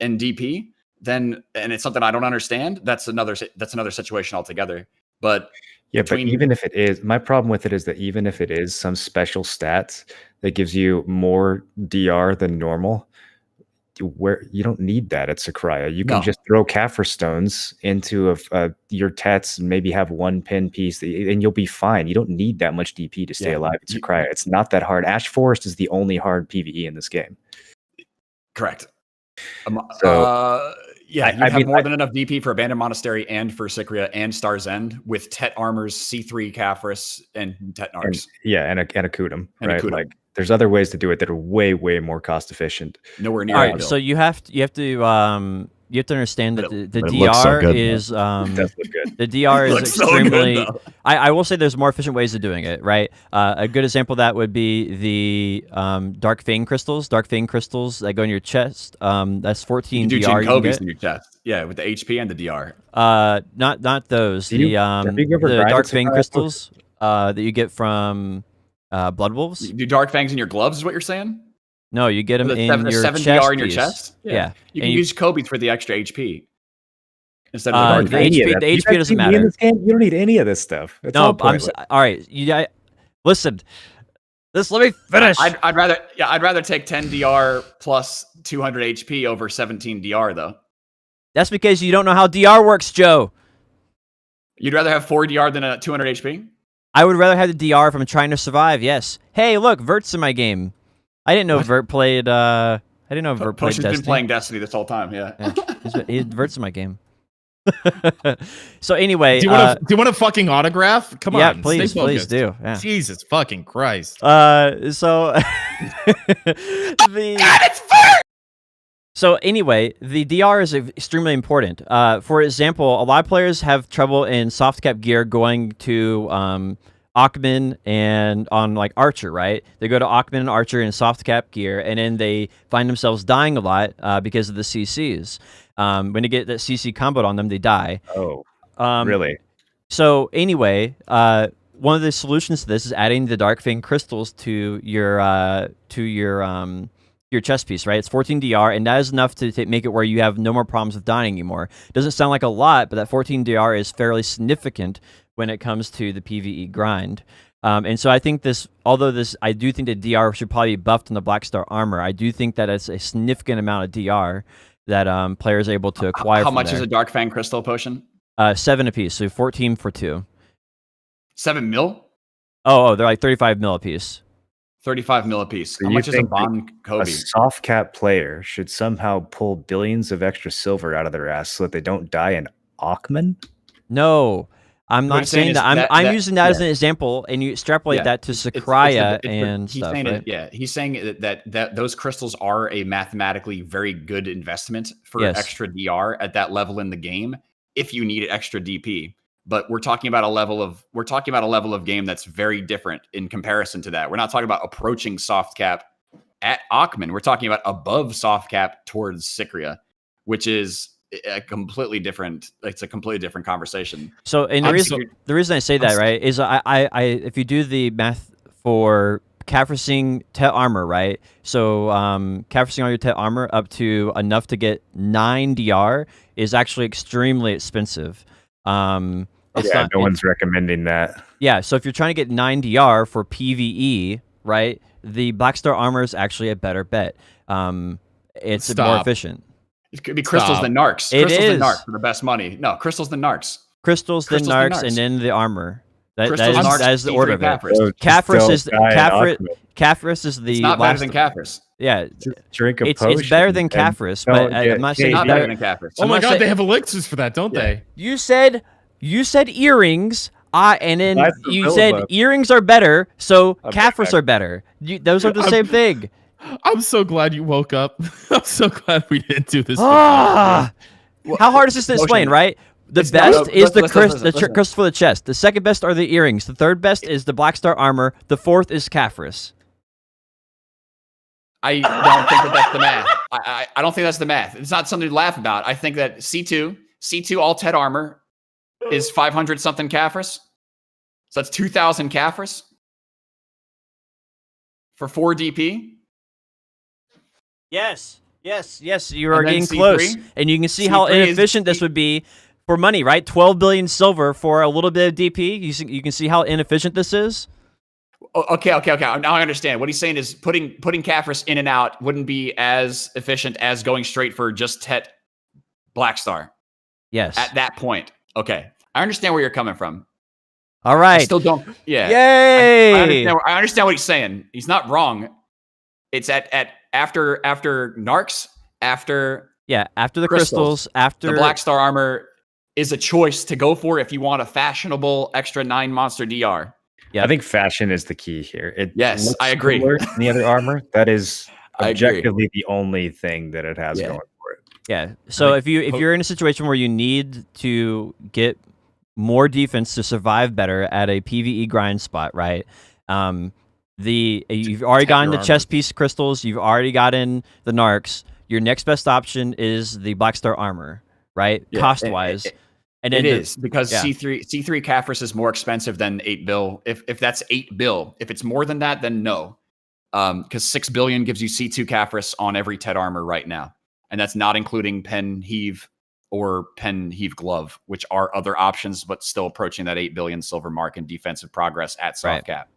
Speaker 3: and DP, and it's something I don't understand, that's another situation altogether. But
Speaker 2: but even if it is, my problem with it is that even if it is some special stats that gives you more DR than normal, where you don't need that at Sakraya. You can just throw Kafir stones into your Tets and maybe have one pin piece and you'll be fine. You don't need that much DP to stay alive at Sakraya. It's not that hard. Ash Forest is the only hard PvE in this game.
Speaker 3: Correct. You have more than enough DP for Abandoned Monastery and for Sikria and Star's End with Tet armors, C3 Kafris, and Tet Narcs.
Speaker 2: And a Kudum, right? Like there's other ways to do it that are way, way more cost efficient.
Speaker 3: Nowhere near.
Speaker 4: All right, so you have to understand that the DR is the DR is extremely. So I will say there's more efficient ways of doing it, right? A good example of that would be the Dark Fang crystals. Dark Fang crystals that go in your chest. That's 14
Speaker 3: you
Speaker 4: DR.
Speaker 3: You in your chest. Yeah, with the HP and the DR.
Speaker 4: Not those. The Dark Fang crystals that you get from Blood Wolves.
Speaker 3: You do Dark Fangs in your gloves, is what you're saying?
Speaker 4: No, you get them in your
Speaker 3: 7
Speaker 4: chest.
Speaker 3: DR in your chest?
Speaker 4: Yeah.
Speaker 3: You can use Kobe's for the extra HP. Instead of
Speaker 4: the HP doesn't matter.
Speaker 2: In this game, you don't need any of this stuff. It's all
Speaker 4: right. Listen. Let me finish.
Speaker 3: I'd rather take 10 DR plus 200 HP over 17 DR though.
Speaker 4: That's because you don't know how DR works, Joe.
Speaker 3: You'd rather have 4 DR than a 200 HP?
Speaker 4: I would rather have the DR if I'm trying to survive. Yes. Hey, look, Vert's in my game. I didn't know Vert played. I didn't know Vert played
Speaker 3: Potion's
Speaker 4: Destiny.
Speaker 3: been playing Destiny this whole time. Yeah.
Speaker 4: Vert's in my game. So anyway,
Speaker 1: do you want a fucking autograph? Come
Speaker 4: yeah,
Speaker 1: on,
Speaker 4: please
Speaker 1: stay focused.
Speaker 4: do. Yeah.
Speaker 1: Jesus fucking Christ.
Speaker 4: So So anyway, the DR is extremely important. For example, a lot of players have trouble in soft cap gear going to Ackman and on like Archer, right? They go to Ackman and Archer in soft cap gear, and then they find themselves dying a lot because of the CCs. When they get that CC comboed on them, they die.
Speaker 2: Oh,
Speaker 4: really? So anyway, one of the solutions to this is adding the Dark Fang crystals to your chest piece, right? It's 14 DR, and that is enough to make it where you have no more problems with dying anymore. Doesn't sound like a lot, but that 14 DR is fairly significant when it comes to the PvE grind. And so I think I do think that DR should probably be buffed on the Black Star armor. I do think that it's a significant amount of DR that players are able to acquire.
Speaker 3: How much is a Dark Fang crystal potion?
Speaker 4: 7 apiece, so 14 for 2.
Speaker 3: 7 mil?
Speaker 4: Oh, they're like 35 mil apiece.
Speaker 3: 35 mil apiece.
Speaker 2: So
Speaker 3: How much is a Bond Kobe?
Speaker 2: A soft cap player should somehow pull billions of extra silver out of their ass so that they don't die in Ackman?
Speaker 4: No, I'm not saying that. I'm using that as an example, and you extrapolate that to Sakraya and stuff. Right?
Speaker 3: He's saying that those crystals are a mathematically very good investment for extra DR at that level in the game if you need extra DP. But we're talking about a level of game that's very different in comparison to that. We're not talking about approaching soft cap at Ackman. We're talking about above soft cap towards Sikria, which is a completely different. It's a completely different conversation.
Speaker 4: So, and the reason I say that, right, is I if you do the math for Kafrasing Tet armor, right? So, Kafrasing all your Tet armor up to enough to get 9 DR is actually extremely expensive.
Speaker 2: No one's recommending that.
Speaker 4: Yeah, so if you're trying to get 9 DR for PvE, right, the Black Star armor is actually a better bet. It's more efficient.
Speaker 3: It could be crystals than narcs. Crystals than narcs for the best money. No, crystals than narcs.
Speaker 4: Crystals than narcs, and then the armor. That is the order of it.
Speaker 3: Kafris
Speaker 4: is the.
Speaker 3: It's not better than Kafris.
Speaker 4: Yeah,
Speaker 2: drink a potion.
Speaker 4: It's better than Kafris, but I'm not saying
Speaker 3: it's not better than Kafris.
Speaker 1: Oh my god, they have elixirs for that, don't they?
Speaker 4: You said earrings. And then you said earrings are better, so Kafris are better. Those are the same thing.
Speaker 1: I'm so glad you woke up. I'm so glad we didn't do this.
Speaker 4: How hard is this to explain, right? The best is the crystal for the chest. The second best are the earrings. The third best is the Black Star armor. The fourth is Kafris.
Speaker 3: I don't think that's the math. I don't think that's the math. It's not something to laugh about. I think that C2 all Tet armor is 500 something Kafris. So that's 2,000 Kafris for 4 DP.
Speaker 4: Yes. You are getting close, and you can see how inefficient this would be for money, right? 12 billion silver for a little bit of DP. You can see how inefficient this is.
Speaker 3: Okay. Now I understand. What he's saying is putting Kafris in and out wouldn't be as efficient as going straight for just Tet Black Star.
Speaker 4: Yes.
Speaker 3: At that point. Okay. I understand where you're coming from.
Speaker 4: All right.
Speaker 3: I still don't. Yeah.
Speaker 4: Yay!
Speaker 3: I understand what he's saying. He's not wrong. It's after narcs, after
Speaker 4: the crystals, after
Speaker 3: the Black Star armor is a choice to go for if you want a fashionable extra 9 monster DR.
Speaker 2: Yeah, I think fashion is the key here.
Speaker 3: Yes, I agree.
Speaker 2: Than the other armor, that is objectively the only thing that it has going for it.
Speaker 4: Yeah. So if you're in a situation where you need to get more defense to survive better at a PvE grind spot, right? You've already gotten the chest piece crystals, you've already gotten the narcs. Your next best option is the Black Star armor, right?
Speaker 3: Yeah,
Speaker 4: cost wise. And
Speaker 3: it is because C3 Kafris is more expensive than 8 bill. If that's 8 bill, if it's more than that, then no. Because 6 billion gives you C2 Kafris on every Tet armor right now. And that's not including Pen Heave or Pen Heave Glove, which are other options, but still approaching that 8 billion silver mark in defensive progress at soft cap.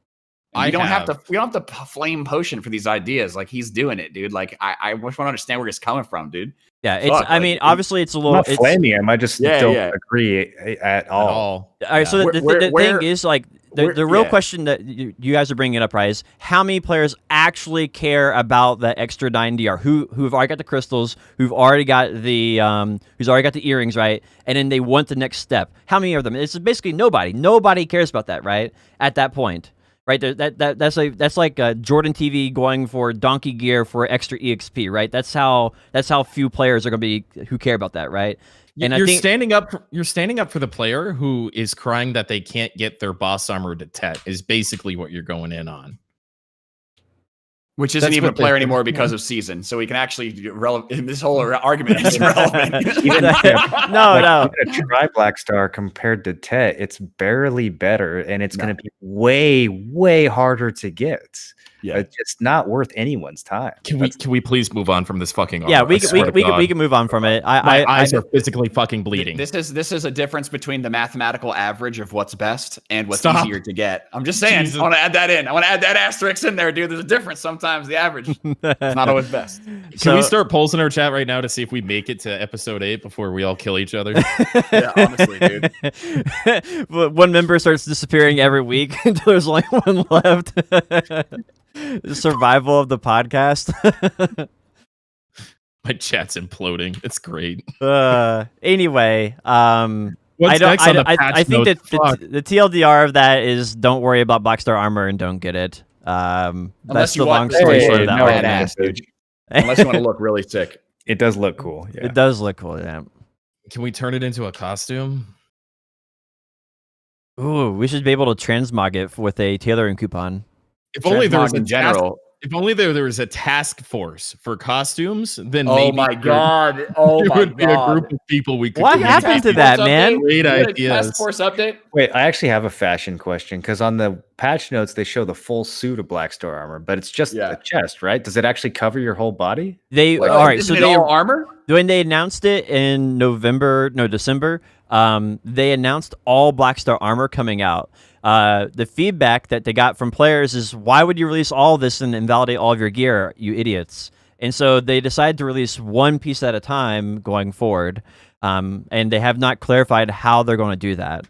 Speaker 3: And we don't have to flame Potion for these ideas. Like, he's doing it, dude. Like, I just want to understand where he's coming from, dude.
Speaker 4: Yeah, it's. I mean, obviously, it's a little.
Speaker 2: I'm not flaming him. I just don't agree at all.
Speaker 4: All right. So the thing is, like, the real question that you guys are bringing up, right, is how many players actually care about the extra 9DR? Who've already got the crystals, who've already got the who's already got the earrings, right? And then they want the next step. How many of them? It's basically nobody. Nobody cares about that, right? At that point. Right, that's like Jordan TV going for donkey gear for extra EXP, right? That's how few players are going to be who care about that, right?
Speaker 1: And you're standing up for the player who is crying that they can't get their boss armor to Tet is basically what you're going in on.
Speaker 3: Which isn't even a player anymore because of season, so we can actually this whole argument is irrelevant.
Speaker 4: No.
Speaker 2: A Tri Blackstar compared to Tet, it's barely better, and it's going to be way harder to get. Yeah, it's just not worth anyone's time.
Speaker 1: Can we please move on from this fucking armor?
Speaker 4: Yeah, we can move on from it.
Speaker 1: My eyes are physically fucking bleeding.
Speaker 3: This is a difference between the mathematical average of what's best and what's easier to get. I'm just saying. Jesus. I want to add that in. I want to add that asterisk in there, dude. There's a difference. Sometimes the average is not always best.
Speaker 1: Can we start polls in our chat right now to see if we make it to episode 8 before we all kill each other?
Speaker 3: Yeah, honestly, dude.
Speaker 4: One member starts disappearing every week until there's only one left. The survival of the podcast.
Speaker 1: My chat's imploding. It's great.
Speaker 4: Anyway,
Speaker 1: What's next on the patch
Speaker 4: I think
Speaker 1: notes?
Speaker 4: that the TLDR of that is don't worry about Blackstar armor and don't get it. That's the long story short of that one.
Speaker 3: Badass, dude. Unless you want to look really sick.
Speaker 2: It does look cool. Yeah.
Speaker 4: It does look cool. Yeah.
Speaker 1: Can we turn it into a costume?
Speaker 4: Ooh, we should be able to transmog it with a tailoring coupon.
Speaker 1: If only there was
Speaker 3: in general.
Speaker 1: If only there was a task force for costumes, then
Speaker 3: oh
Speaker 1: maybe
Speaker 3: my god! Oh my
Speaker 1: would be a group of people we could.
Speaker 4: What happened to that, man?
Speaker 1: Great ideas.
Speaker 3: Task force update.
Speaker 2: Wait, I actually have a fashion question because on the patch notes they show the full suit of Blackstar armor, but it's just the chest, right? Does it actually cover your whole body?
Speaker 4: All right. So
Speaker 3: they all armor.
Speaker 4: When they announced it in December, they announced all Blackstar armor coming out. The feedback that they got from players is, why would you release all this and invalidate all of your gear, you idiots? And so they decided to release one piece at a time going forward, and they have not clarified how they're going to do that.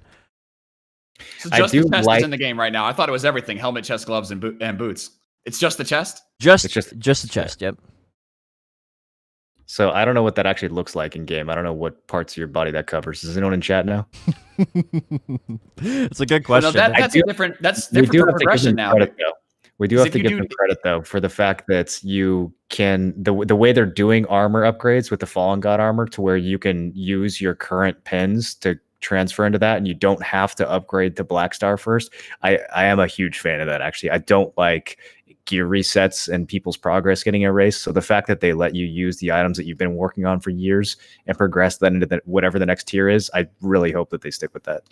Speaker 3: So just the chest is in the game right now. I thought it was everything: helmet, chest, gloves, and boots. It's just the chest?
Speaker 4: Just the chest, yep.
Speaker 2: So I don't know what that actually looks like in game. I don't know what parts of your body that covers. Is anyone in chat now?
Speaker 4: It's a good question.
Speaker 3: Well, that's different for progression now.
Speaker 2: We do have to give them credit though for the fact that you can the way they're doing armor upgrades with the Fallen God armor to where you can use your current pins to transfer into that, and you don't have to upgrade to Blackstar first. I am a huge fan of that. Actually, I don't like gear resets and people's progress getting erased. So the fact that they let you use the items that you've been working on for years and progress that into whatever the next tier is, I really hope that they stick with that.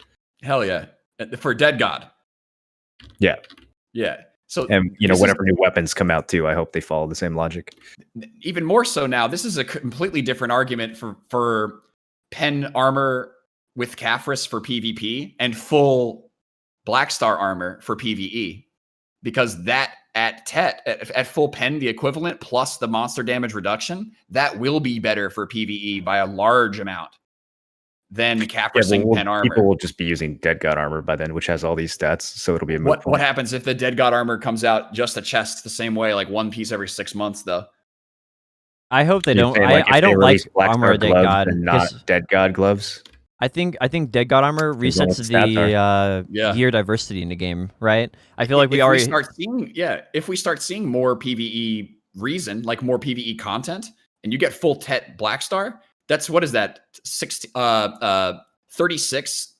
Speaker 3: Hell yeah. For Dead God.
Speaker 2: Yeah.
Speaker 3: Yeah. So,
Speaker 2: and whatever new weapons come out too, I hope they follow the same logic.
Speaker 3: Even more so now, this is a completely different argument for pen armor with Caphras for PvP and full Blackstar armor for PvE, because that at full pen, the equivalent plus the monster damage reduction, that will be better for PvE by a large amount than Caphrasing pen armor.
Speaker 2: People will just be using Dead God armor by then, which has all these stats, so it'll be a moot point.
Speaker 3: What happens if the Dead God armor comes out just a chest the same way, like one piece every 6 months, though?
Speaker 4: I hope they don't. I don't like armor Dead God
Speaker 2: and not Dead God gloves.
Speaker 4: I think Dead God armor resets the gear diversity in the game, right? I feel like
Speaker 3: if we start seeing more PvE reason, like more PvE content, and you get full Tet Blackstar, that's what is that? 36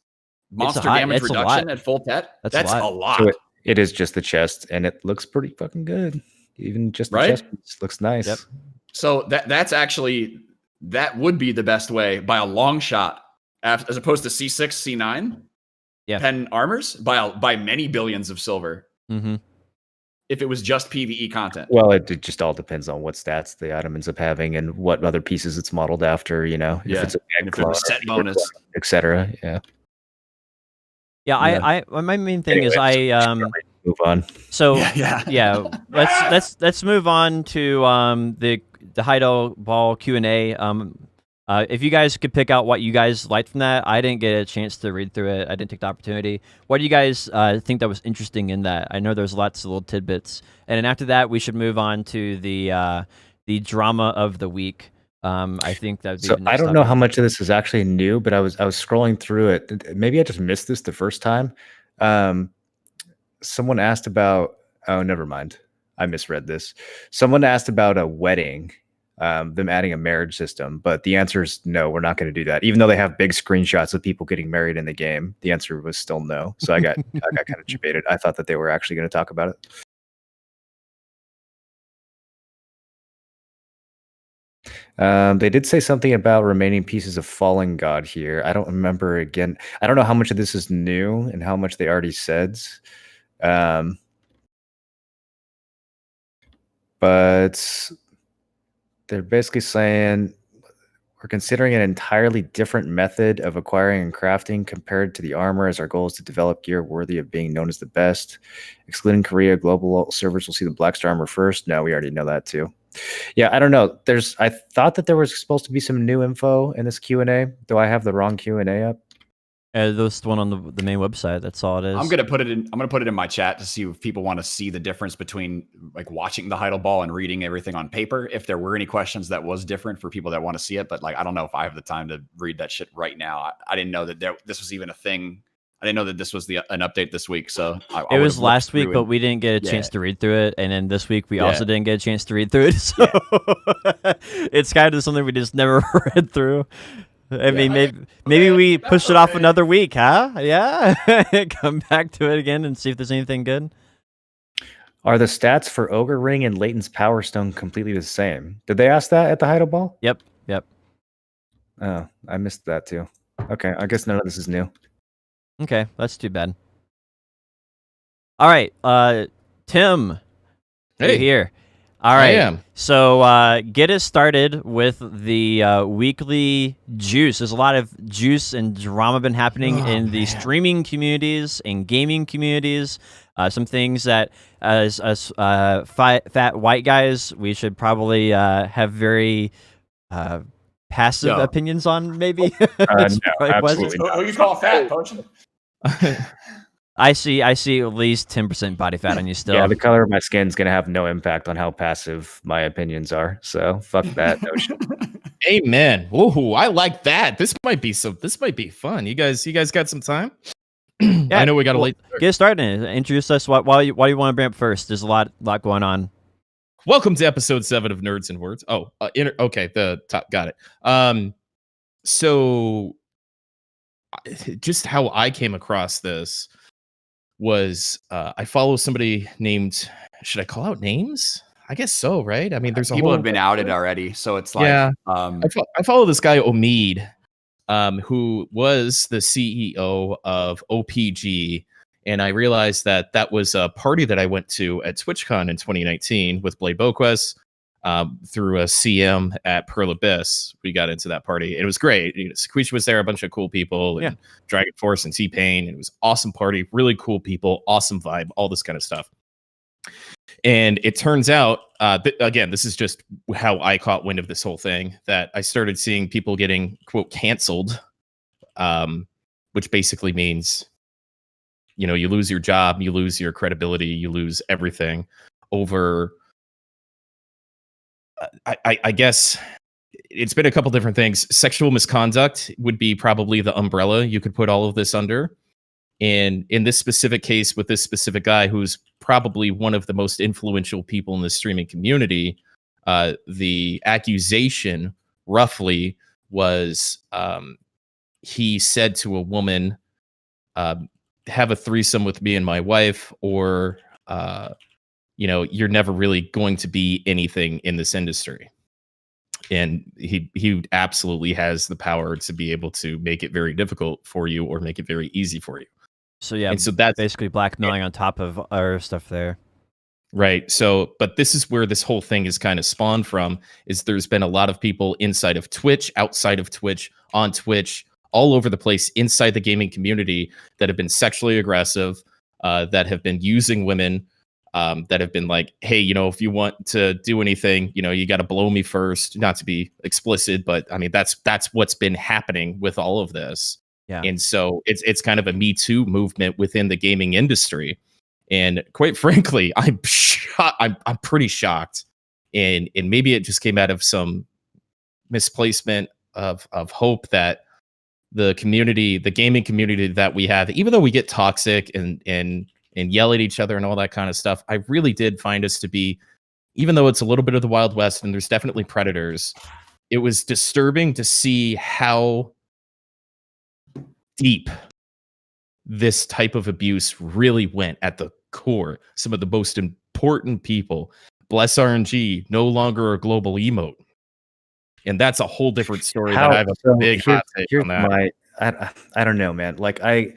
Speaker 3: monster damage reduction at full Tet. That's a lot.
Speaker 2: So it is just the chest, and it looks pretty fucking good. Even just the chest looks nice. Yep.
Speaker 3: So that would be the best way by a long shot, as opposed to C6, C9 pen armors by many billions of silver.
Speaker 4: Mm-hmm.
Speaker 3: If it was just PvE content.
Speaker 2: Well, it just all depends on what stats the item ends up having and what other pieces it's modeled after, if it's a
Speaker 3: set bonus,
Speaker 2: etc. Yeah.
Speaker 4: Yeah, my main thing is
Speaker 2: move on.
Speaker 4: So
Speaker 3: Yeah.
Speaker 4: let's move on to the Heidel Ball Q&A. If you guys could pick out what you guys liked from that, I didn't get a chance to read through it. I didn't take the opportunity. What do you guys think that was interesting in that? I know there's lots of little tidbits. And then after that, we should move on to the drama of the week. I think that would be
Speaker 2: So
Speaker 4: the next
Speaker 2: I don't know
Speaker 4: topic.
Speaker 2: how much of this is actually new, but I was scrolling through it. Maybe I just missed this the first time. Someone asked about. Oh, never mind. I misread this. Someone asked about a wedding, them adding a marriage system, but the answer is no. We're not going to do that. Even though they have big screenshots of people getting married in the game, the answer was still no. So I got kind of debated. I thought that they were actually going to talk about it. They did say something about remaining pieces of Fallen God here. I don't remember again. I don't know how much of this is new and how much they already said. But they're basically saying we're considering an entirely different method of acquiring and crafting compared to the armor, as our goal is to develop gear worthy of being known as the best. Excluding Korea, global servers will see the Black Star armor first. No, we already know that too. Yeah, I don't know. I thought that there was supposed to be some new info in this Q&A. Do I have the wrong Q&A up?
Speaker 4: That's the one on the main website. That's all it is.
Speaker 3: I'm gonna put it in my chat to see if people want to see the difference between like watching the Heidel Ball and reading everything on paper. If there were any questions that was different for people that want to see it, but like I don't know if I have the time to read that shit right now. I didn't know that this was even a thing. I didn't know that this was an update this week. So
Speaker 4: it was last week, but we didn't get a chance to read through it. And then this week we also didn't get a chance to read through it. So it's kind of something we just never read through. I mean, maybe we push it off another week, huh? Yeah. Come back to it again and see if there's anything good.
Speaker 2: Are the stats for Ogre Ring and Leighton's Power Stone completely the same? Did they ask that at the Heidel Ball?
Speaker 4: Yep.
Speaker 2: Oh, I missed that too. Okay, I guess none of this is new.
Speaker 4: Okay, that's too bad. All right, Tim.
Speaker 1: Hey.
Speaker 4: You're here. All right.
Speaker 1: I am.
Speaker 4: So get us started with the weekly juice. There's a lot of juice and drama been happening in the streaming communities and gaming communities. Some things that, as fat white guys, we should probably have very passive opinions on. Maybe.
Speaker 2: No, absolutely not.
Speaker 3: Who you call fat, Potion?
Speaker 4: I see at least 10% body fat on you still.
Speaker 2: Yeah, the color of my skin is going to have no impact on how passive my opinions are. So fuck that notion.
Speaker 1: Amen. Woohoo! I like that. This might be fun. You guys got some time?
Speaker 4: Yeah,
Speaker 1: I know we got a late.
Speaker 4: Get started. Introduce us. Why you want to bring up first? There's a lot going on.
Speaker 1: Welcome to episode 7 of Nerds and Words. Oh, okay, the top. Got it. So just how I came across this was I follow somebody named. Should I call out names? I guess so, right? I mean, there's
Speaker 3: people have been outed already, so it's like
Speaker 1: I follow this guy Omid, who was the CEO of OPG, and I realized that was a party that I went to at TwitchCon in 2019 with Blade Boquest. Through a CM at Pearl Abyss, we got into that party. It was great. Squeesh was there, a bunch of cool people, and Dragon Force and T-Pain. It was awesome party, really cool people, awesome vibe, all this kind of stuff. And it turns out, again, this is just how I caught wind of this whole thing, that I started seeing people getting, quote, canceled, which basically means, you lose your job, you lose your credibility, you lose everything over... I guess it's been a couple different things. Sexual misconduct would be probably the umbrella you could put all of this under. And in this specific case with this specific guy, who's probably one of the most influential people in the streaming community, the accusation roughly was he said to a woman, have a threesome with me and my wife, or you're never really going to be anything in this industry. And he absolutely has the power to be able to make it very difficult for you or make it very easy for you.
Speaker 4: So yeah,
Speaker 1: and so that's
Speaker 4: basically blackmailing on top of our stuff there.
Speaker 1: Right. So, but this is where this whole thing is kind of spawned from, is there's been a lot of people inside of Twitch, outside of Twitch, on Twitch, all over the place inside the gaming community that have been sexually aggressive, that have been using women, that have been like, hey, if you want to do anything, you got to blow me first. Not to be explicit, but I mean that's what's been happening with all of this.
Speaker 4: Yeah.
Speaker 1: And so it's kind of a Me Too movement within the gaming industry. And quite frankly, I'm pretty shocked. And maybe it just came out of some misplacement of hope that the community, the gaming community that we have, even though we get toxic and yell at each other and all that kind of stuff, I really did find us to be, even though it's a little bit of the Wild West and there's definitely predators, it was disturbing to see how deep this type of abuse really went at the core. Some of the most important people. Bless RNG, no longer a global emote. And that's a whole different story that I have a big hot take on that.
Speaker 2: I don't know, man. Like I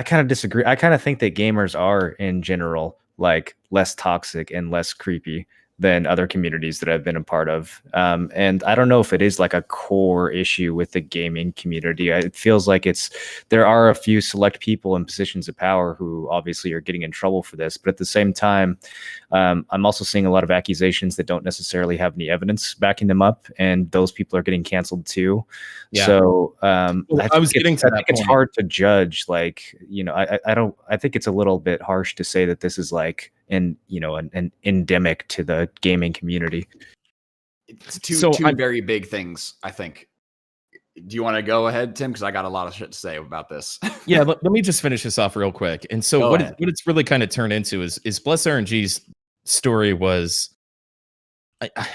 Speaker 2: kind of disagree. I kind of think that gamers are in general like less toxic and less creepy than other communities that I've been a part of. And I don't know if it is like a core issue with the gaming community. It feels like there are a few select people in positions of power who obviously are getting in trouble for this. But at the same time, I'm also seeing a lot of accusations that don't necessarily have any evidence backing them up. And those people are getting canceled too. Yeah. So I think it's hard to judge. Like, I think it's a little bit harsh to say that this is like an endemic to the gaming community.
Speaker 3: It's two very big things, I think. Do you want to go ahead, Tim? Because I got a lot of shit to say about this.
Speaker 1: Yeah, let me just finish this off real quick. And so what it's really kind of turned into is Bless RNG's story was,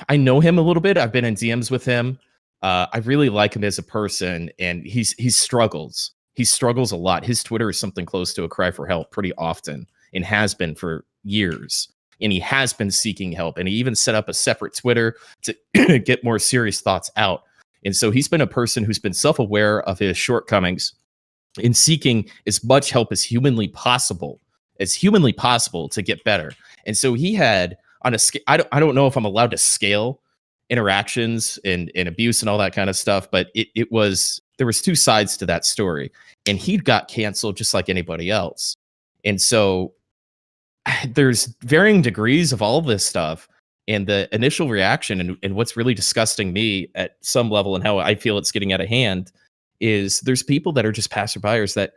Speaker 1: I know him a little bit. I've been in DMs with him. I really like him as a person, and he struggles. He struggles a lot. His Twitter is something close to a cry for help pretty often, and has been for years. And he has been seeking help, and he even set up a separate Twitter to get more serious thoughts out. And so he's been a person who's been self-aware of his shortcomings in seeking as much help as humanly possible to get better. And so he had on a scale, I don't know if I'm allowed to scale interactions and abuse and all that kind of stuff, but there was two sides to that story, and he got canceled just like anybody else. And so there's varying degrees of all of this stuff, and the initial reaction and what's really disgusting me at some level and how I feel it's getting out of hand is there's people that are just passerbyers that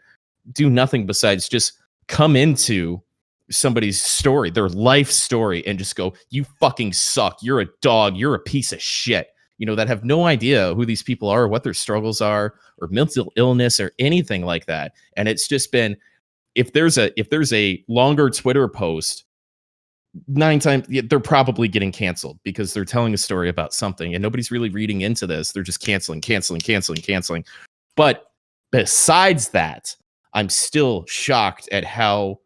Speaker 1: do nothing besides just come into somebody's story, their life story, and just go, you fucking suck. You're a dog. You're a piece of shit. That have no idea who these people are, or what their struggles are, or mental illness, or anything like that. And it's just been, if there's a longer Twitter post, 9 times they're probably getting canceled because they're telling a story about something and nobody's really reading into this. They're just canceling. But besides that, I'm still shocked at how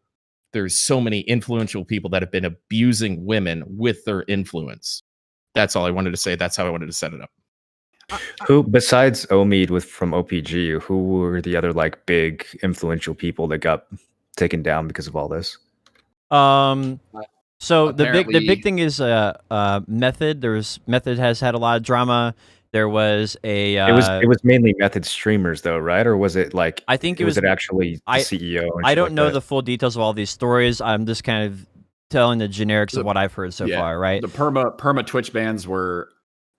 Speaker 1: there's so many influential people that have been abusing women with their influence. That's all I wanted to say. That's how I wanted to set it up.
Speaker 2: Who, besides Omid from OPG, who were the other like big influential people that got taken down because of all this?
Speaker 4: So apparently, the big thing is Method. Method has had a lot of drama. There was a
Speaker 2: it was mainly Method streamers though, right? Or was it like,
Speaker 4: I think
Speaker 2: was it actually the CEO?
Speaker 4: I don't know the full details of all these stories. I'm just kind of telling the generics of what I've heard so far, right?
Speaker 3: The perma Twitch bans were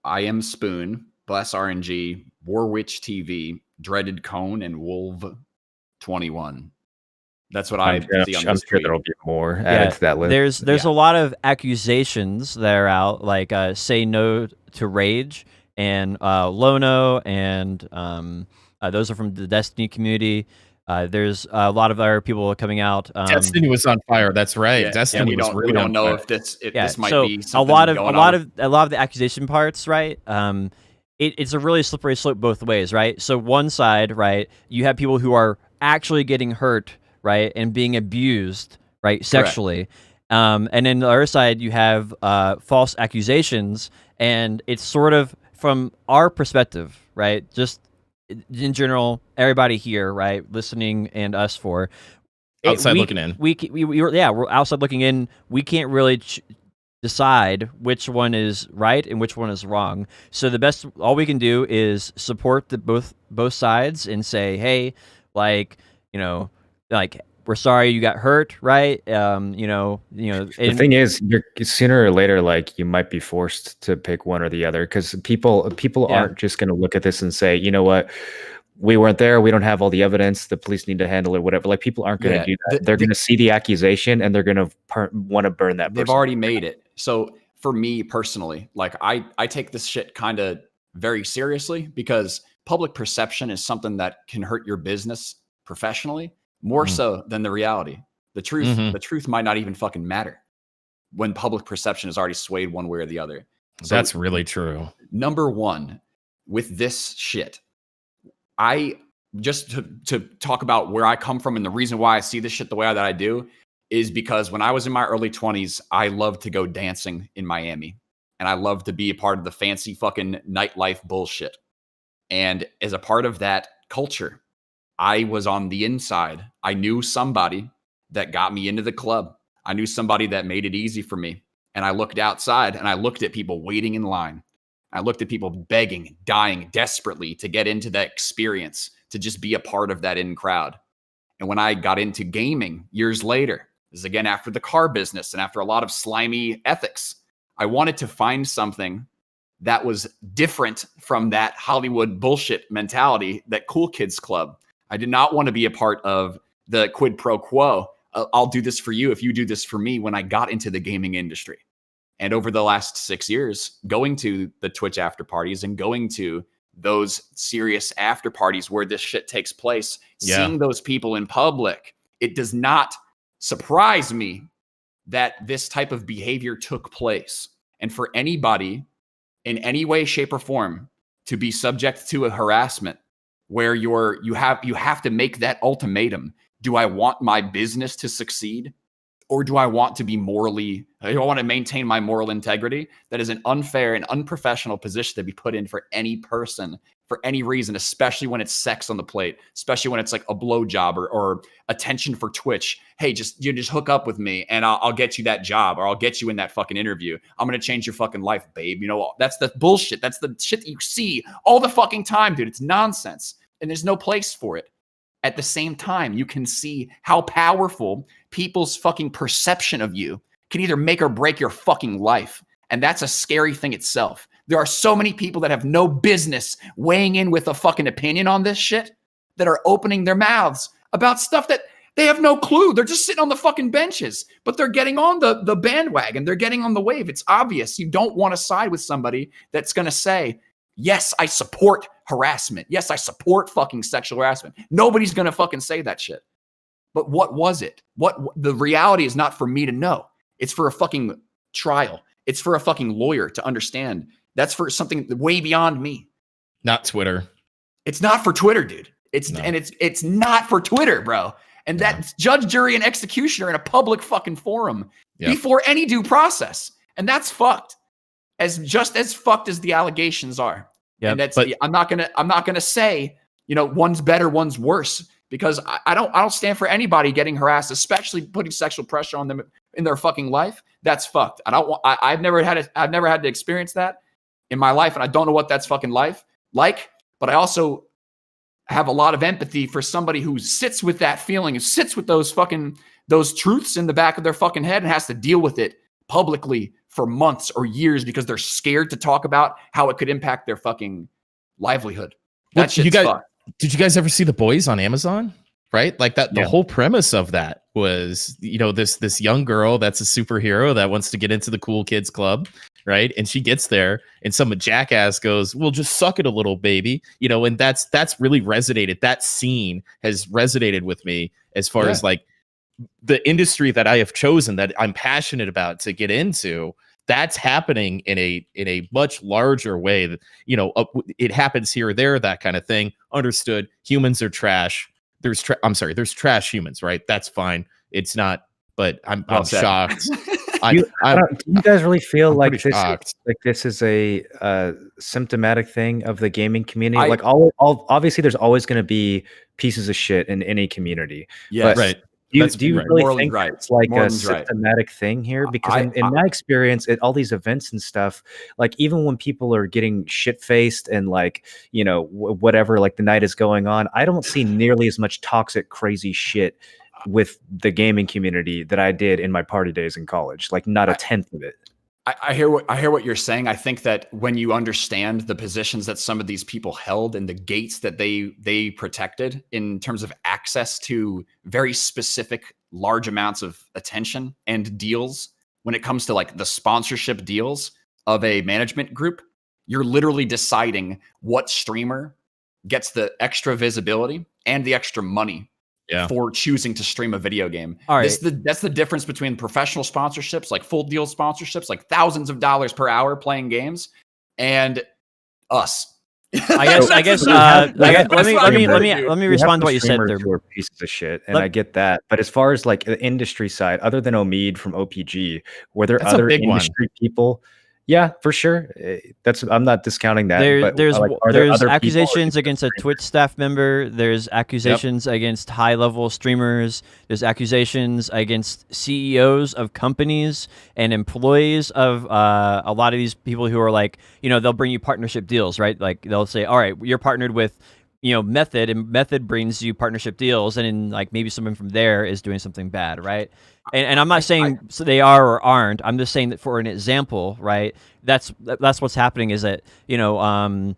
Speaker 3: I Am Spoon, Bless RNG, Warwitch TV, Dreaded Cone, and Wolve 21. That's what I see on this
Speaker 2: I'm sure there'll be more added to that list.
Speaker 4: There's a lot of accusations that are out, like Say No to Rage and Lono, and those are from the Destiny community. There's a lot of other people coming out.
Speaker 1: Destiny was on fire. That's right.
Speaker 3: Yeah,
Speaker 1: Destiny was really
Speaker 3: we don't
Speaker 1: on
Speaker 3: know
Speaker 1: fire.
Speaker 3: if this might be
Speaker 4: a lot of the accusation parts, right? It's a really slippery slope both ways, right? So one side, right, you have people who are actually getting hurt, right, and being abused, right, sexually. And then the other side, you have false accusations, and it's sort of from our perspective, right, just in general, everybody here, right, listening and us for
Speaker 1: outside looking in.
Speaker 4: We're outside looking in. We can't really decide which one is right and which one is wrong. So all we can do is support both sides and say, hey, like, we're sorry you got hurt, right?
Speaker 2: The thing is, you're sooner or later, like you might be forced to pick one or the other, because people
Speaker 4: Yeah.
Speaker 2: aren't just going to look at this and say, you know what, we weren't there, we don't have all the evidence, the police need to handle it, whatever. Like people aren't going to do that. They're going to see the accusation and they're going to want to burn that.
Speaker 3: They've already made it. So for me personally, like I take this shit kind of very seriously, because public perception is something that can hurt your business professionally more so than the reality. The truth might not even fucking matter when public perception is already swayed one way or the other. So
Speaker 1: that's really true.
Speaker 3: Number one, with this shit, I just to talk about where I come from and the reason why I see this shit the way that I do is because when I was in my early 20s, I loved to go dancing in Miami, and I loved to be a part of the fancy fucking nightlife bullshit. And as a part of that culture, I was on the inside. I knew somebody that got me into the club. I knew somebody that made it easy for me. And I looked outside and I looked at people waiting in line. I looked at people begging, dying desperately to get into that experience, to just be a part of that in crowd. And when I got into gaming years later, this is again after the car business and after a lot of slimy ethics, I wanted to find something that was different from that Hollywood bullshit mentality, that cool kids club. I did not want to be a part of the quid pro quo. I'll do this for you if you do this for me, when I got into the gaming industry. And over the last 6 years, going to the Twitch after parties and going to those serious after parties where this shit takes place, seeing those people in public, it does not surprise me that this type of behavior took place. And for anybody in any way, shape, or form to be subject to a harassment where you have to make that ultimatum. Do I want my business to succeed? Or do I want to be do I want to maintain my moral integrity? That is an unfair and unprofessional position to be put in for any person for any reason, especially when it's sex on the plate, especially when it's like a blowjob or attention for Twitch. Hey, just hook up with me and I'll get you that job, or I'll get you in that fucking interview. I'm going to change your fucking life, babe. You know, that's the bullshit. That's the shit that you see all the fucking time, dude. It's nonsense. And there's no place for it. At the same time, you can see how powerful people's fucking perception of you can either make or break your fucking life. And that's a scary thing itself. There are so many people that have no business weighing in with a fucking opinion on this shit, that are opening their mouths about stuff that they have no clue. They're just sitting on the fucking benches, but they're getting on the bandwagon. They're getting on the wave. It's obvious. You don't want to side with somebody that's going to say, yes, I support harassment. Yes, I support fucking sexual harassment. Nobody's going to fucking say that shit. But what was it? The reality is not for me to know. It's for a fucking trial. It's for a fucking lawyer to understand. That's for something way beyond me.
Speaker 1: Not Twitter.
Speaker 3: It's not for Twitter, dude. It's not for Twitter, bro. And that judge, jury, and executioner in a public fucking forum before any due process. And that's fucked. Just as fucked as the allegations are. Yeah, and I'm not gonna say, one's better, one's worse, because I don't stand for anybody getting harassed, especially putting sexual pressure on them in their fucking life. That's fucked. I've never had to experience that in my life, and I don't know what that's fucking life like. But I also have a lot of empathy for somebody who sits with that feeling, who sits with those truths in the back of their fucking head and has to deal with it publicly for months or years because they're scared to talk about how it could impact their fucking livelihood. That shit's fucked.
Speaker 1: Did you guys ever see The Boys on Amazon? Right? Like that, the whole premise of that was, this young girl that's a superhero that wants to get into the cool kids club, right? And she gets there and some jackass goes, well, just suck it a little, baby. And that's really resonated. That scene has resonated with me as far as like the industry that I have chosen, that I'm passionate about to get into. That's happening in a much larger way. That, it happens here or there, that kind of thing. Understood. Humans are trash. There's trash humans, right? That's fine. It's not, but I'm shocked.
Speaker 2: Do you guys really feel like this is a symptomatic thing of the gaming community? Obviously, there's always going to be pieces of shit in any community.
Speaker 1: Yeah, right.
Speaker 2: Do you really think it's like a systematic thing here? Because in my experience at all these events and stuff, like even when people are getting shit-faced and like, whatever, like the night is going on, I don't see nearly as much toxic, crazy shit with the gaming community that I did in my party days in college. Like not a tenth of it.
Speaker 3: I hear what you're saying. I think that when you understand the positions that some of these people held and the gates that they protected in terms of access to very specific large amounts of attention and deals, when it comes to like the sponsorship deals of a management group, you're literally deciding what streamer gets the extra visibility and the extra money for choosing to stream a video game.
Speaker 4: All right.
Speaker 3: That's the difference between professional sponsorships, like full deal sponsorships, like thousands of dollars per hour playing games, and us.
Speaker 4: I guess. Let me respond to what you said there.
Speaker 2: Who are pieces of shit, and I get that. But as far as like the industry side, other than Omid from OPG, were there other industry people? Yeah, for sure. I'm not discounting that.
Speaker 4: There's accusations against a Twitch staff member. There's accusations against high-level streamers. There's accusations against CEOs of companies and employees of a lot of these people who are like, they'll bring you partnership deals, right? Like they'll say, all right, you're partnered with Method, and Method brings you partnership deals, and then like maybe someone from there is doing something bad, right? And I'm not saying they are or aren't. I'm just saying that for an example, right? That's what's happening is that a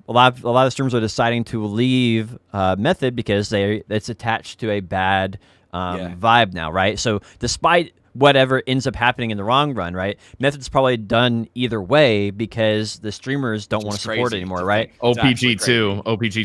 Speaker 4: lot of streamers are deciding to leave Method because it's attached to a bad vibe now, right? So despite whatever ends up happening in the long run, right? Method's probably done either way because the streamers don't want to support it anymore, right?
Speaker 1: OPG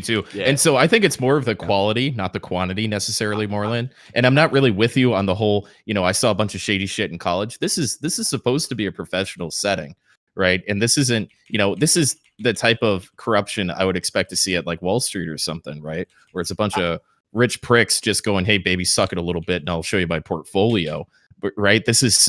Speaker 1: too. Yeah. And so I think it's more of the quality, not the quantity necessarily, Moreland. And I'm not really with you on the whole, I saw a bunch of shady shit in college. This is supposed to be a professional setting, right? And this isn't, this is the type of corruption I would expect to see at like Wall Street or something, right? Where it's a bunch of rich pricks just going, hey, baby, suck it a little bit and I'll show you my portfolio. But, right, this is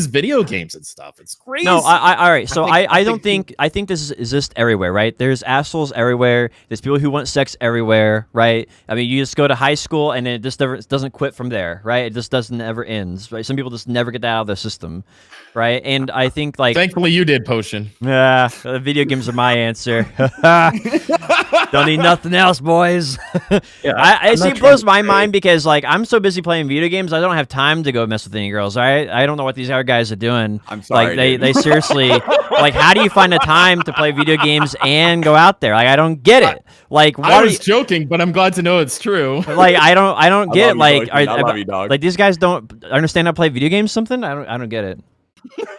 Speaker 1: video games and stuff. It's crazy.
Speaker 4: No, all right. So I think this is just everywhere, right? There's assholes everywhere. There's people who want sex everywhere, right? I mean, you just go to high school and it just doesn't quit from there, right? It just doesn't ever ends, right? Some people just never get that out of their system, right? And I think like
Speaker 1: thankfully you did, Potion.
Speaker 4: Yeah, video games are my answer. Don't need nothing else, boys. Yeah, it blows my mind because like I'm so busy playing video games, I don't have time to go mess with any girls. I don't know what these other guys are doing.
Speaker 3: I'm sorry.
Speaker 4: Like they seriously like how do you find the time to play video games and go out there? Like I don't get it. Like
Speaker 1: I was joking, but I'm glad to know it's true.
Speaker 4: Like I don't get it. Like
Speaker 3: I love you, dog.
Speaker 4: Like these guys don't understand how to play video games. Something I don't get it.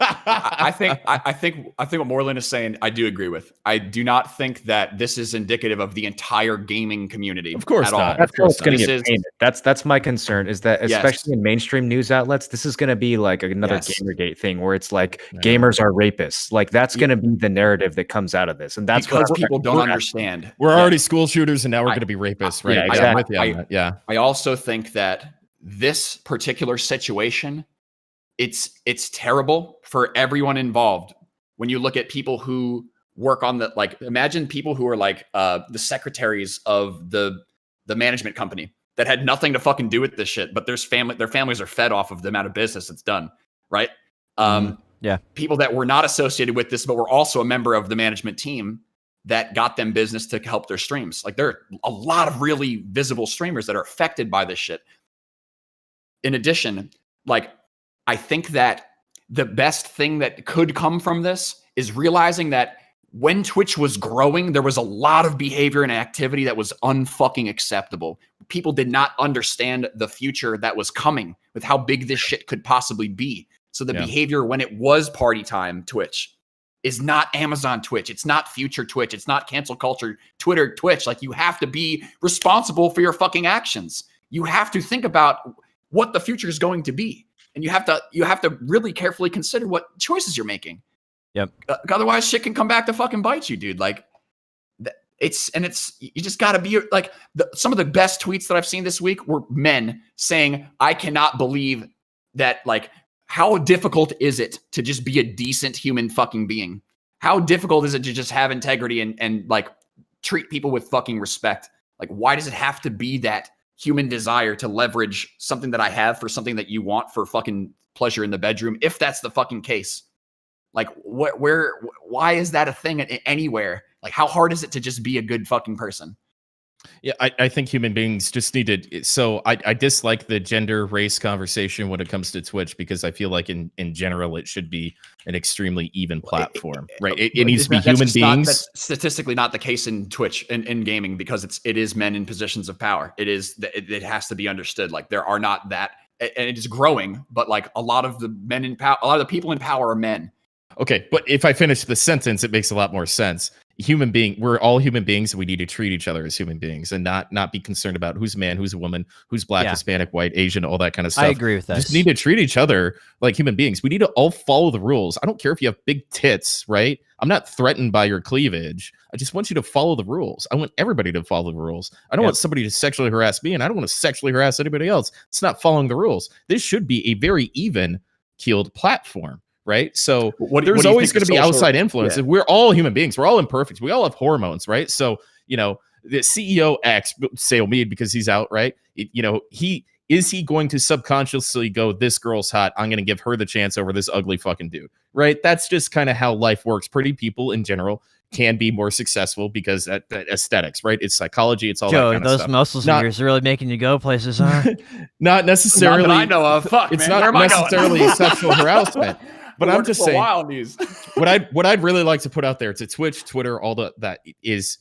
Speaker 3: I think what Moreland is saying, I do agree with. I do not think that this is indicative of the entire gaming community.
Speaker 1: Of course not.
Speaker 2: That's how it's going to get painted. That's my concern. Is that especially in mainstream news outlets, this is going to be like another Gamergate thing where it's like gamers are rapists. Like that's going to be the narrative that comes out of this, and that's
Speaker 3: because people don't understand.
Speaker 1: We're already school shooters, and now we're going to be rapists, right?
Speaker 2: Yeah, exactly.
Speaker 3: I also think that this particular situation, it's terrible for everyone involved. When you look at people who work on imagine people who are like the secretaries of the management company that had nothing to fucking do with this shit, but their families are fed off of the amount of business it's done, right? People that were not associated with this, but were also a member of the management team that got them business to help their streams. Like there are a lot of really visible streamers that are affected by this shit. In addition, like I think that the best thing that could come from this is realizing that when Twitch was growing, there was a lot of behavior and activity that was unfucking acceptable. People did not understand the future that was coming with how big this shit could possibly be. So the behavior when it was party time Twitch is not Amazon Twitch. It's not future Twitch. It's not cancel culture Twitter Twitch. Like you have to be responsible for your fucking actions. You have to think about what the future is going to be. And you have to really carefully consider what choices you're making.
Speaker 4: Yep.
Speaker 3: Otherwise, shit can come back to fucking bite you, dude. Like, you just got to be like some of the best tweets that I've seen this week were men saying, "I cannot believe that. Like, how difficult is it to just be a decent human fucking being? How difficult is it to just have integrity and like treat people with fucking respect? Like, why does it have to be that human desire to leverage something that I have for something that you want for fucking pleasure in the bedroom, if that's the fucking case? Like, why is that a thing anywhere? Like, how hard is it to just be a good fucking person?"
Speaker 1: Yeah, I think human beings just need to. So I dislike the gender race conversation when it comes to Twitch because I feel like in general it should be an extremely even platform, right? It needs to be human beings.
Speaker 3: That's statistically not the case in Twitch in gaming because it is men in positions of power. It has to be understood. Like there are not that, and it is growing, but like a lot of the men in power, a lot of the people in power are men.
Speaker 1: Okay, but if I finish the sentence, it makes a lot more sense. We're all human beings, and we need to treat each other as human beings, and not be concerned about who's a man, who's a woman, who's black,
Speaker 4: Yeah.
Speaker 1: Hispanic, white, Asian, all that kind of stuff.
Speaker 4: I agree with that.
Speaker 1: Just need to treat each other like human beings. We need to all follow the rules. I don't care if you have big tits, right? I'm not threatened by your cleavage. I just want you to follow the rules. I want everybody to follow the rules. I don't want somebody to sexually harass me, and I don't want to sexually harass anybody else. It's not following the rules. This should be a very even-keeled platform. Right. So there's always going to be outside influence. Yeah. We're all human beings. We're all imperfect. We all have hormones. Right. So, the CEO X, Sale Mead, because he's out. Right. Is he going to subconsciously go, this girl's hot, I'm going to give her the chance over this ugly fucking dude. Right. That's just kind of how life works. Pretty people in general can be more successful because that aesthetics. Right. It's psychology. It's all that kind of
Speaker 4: those
Speaker 1: stuff.
Speaker 4: Muscles of yours are really making you go places, huh?
Speaker 1: Not necessarily.
Speaker 3: Not that I know of. Fuck,
Speaker 1: it's
Speaker 3: man.
Speaker 1: not necessarily sexual harassment. But I'm just saying, what I'd really like to put out there to Twitch, Twitter, all that is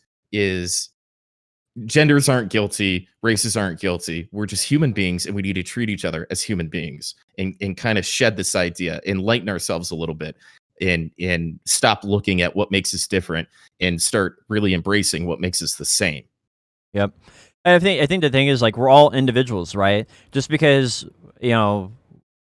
Speaker 1: genders aren't guilty, races aren't guilty. We're just human beings, and we need to treat each other as human beings, and kind of shed this idea, enlighten ourselves a little bit, and stop looking at what makes us different, and start really embracing what makes us the same.
Speaker 4: Yep. And I think the thing is, like, we're all individuals, right? Just because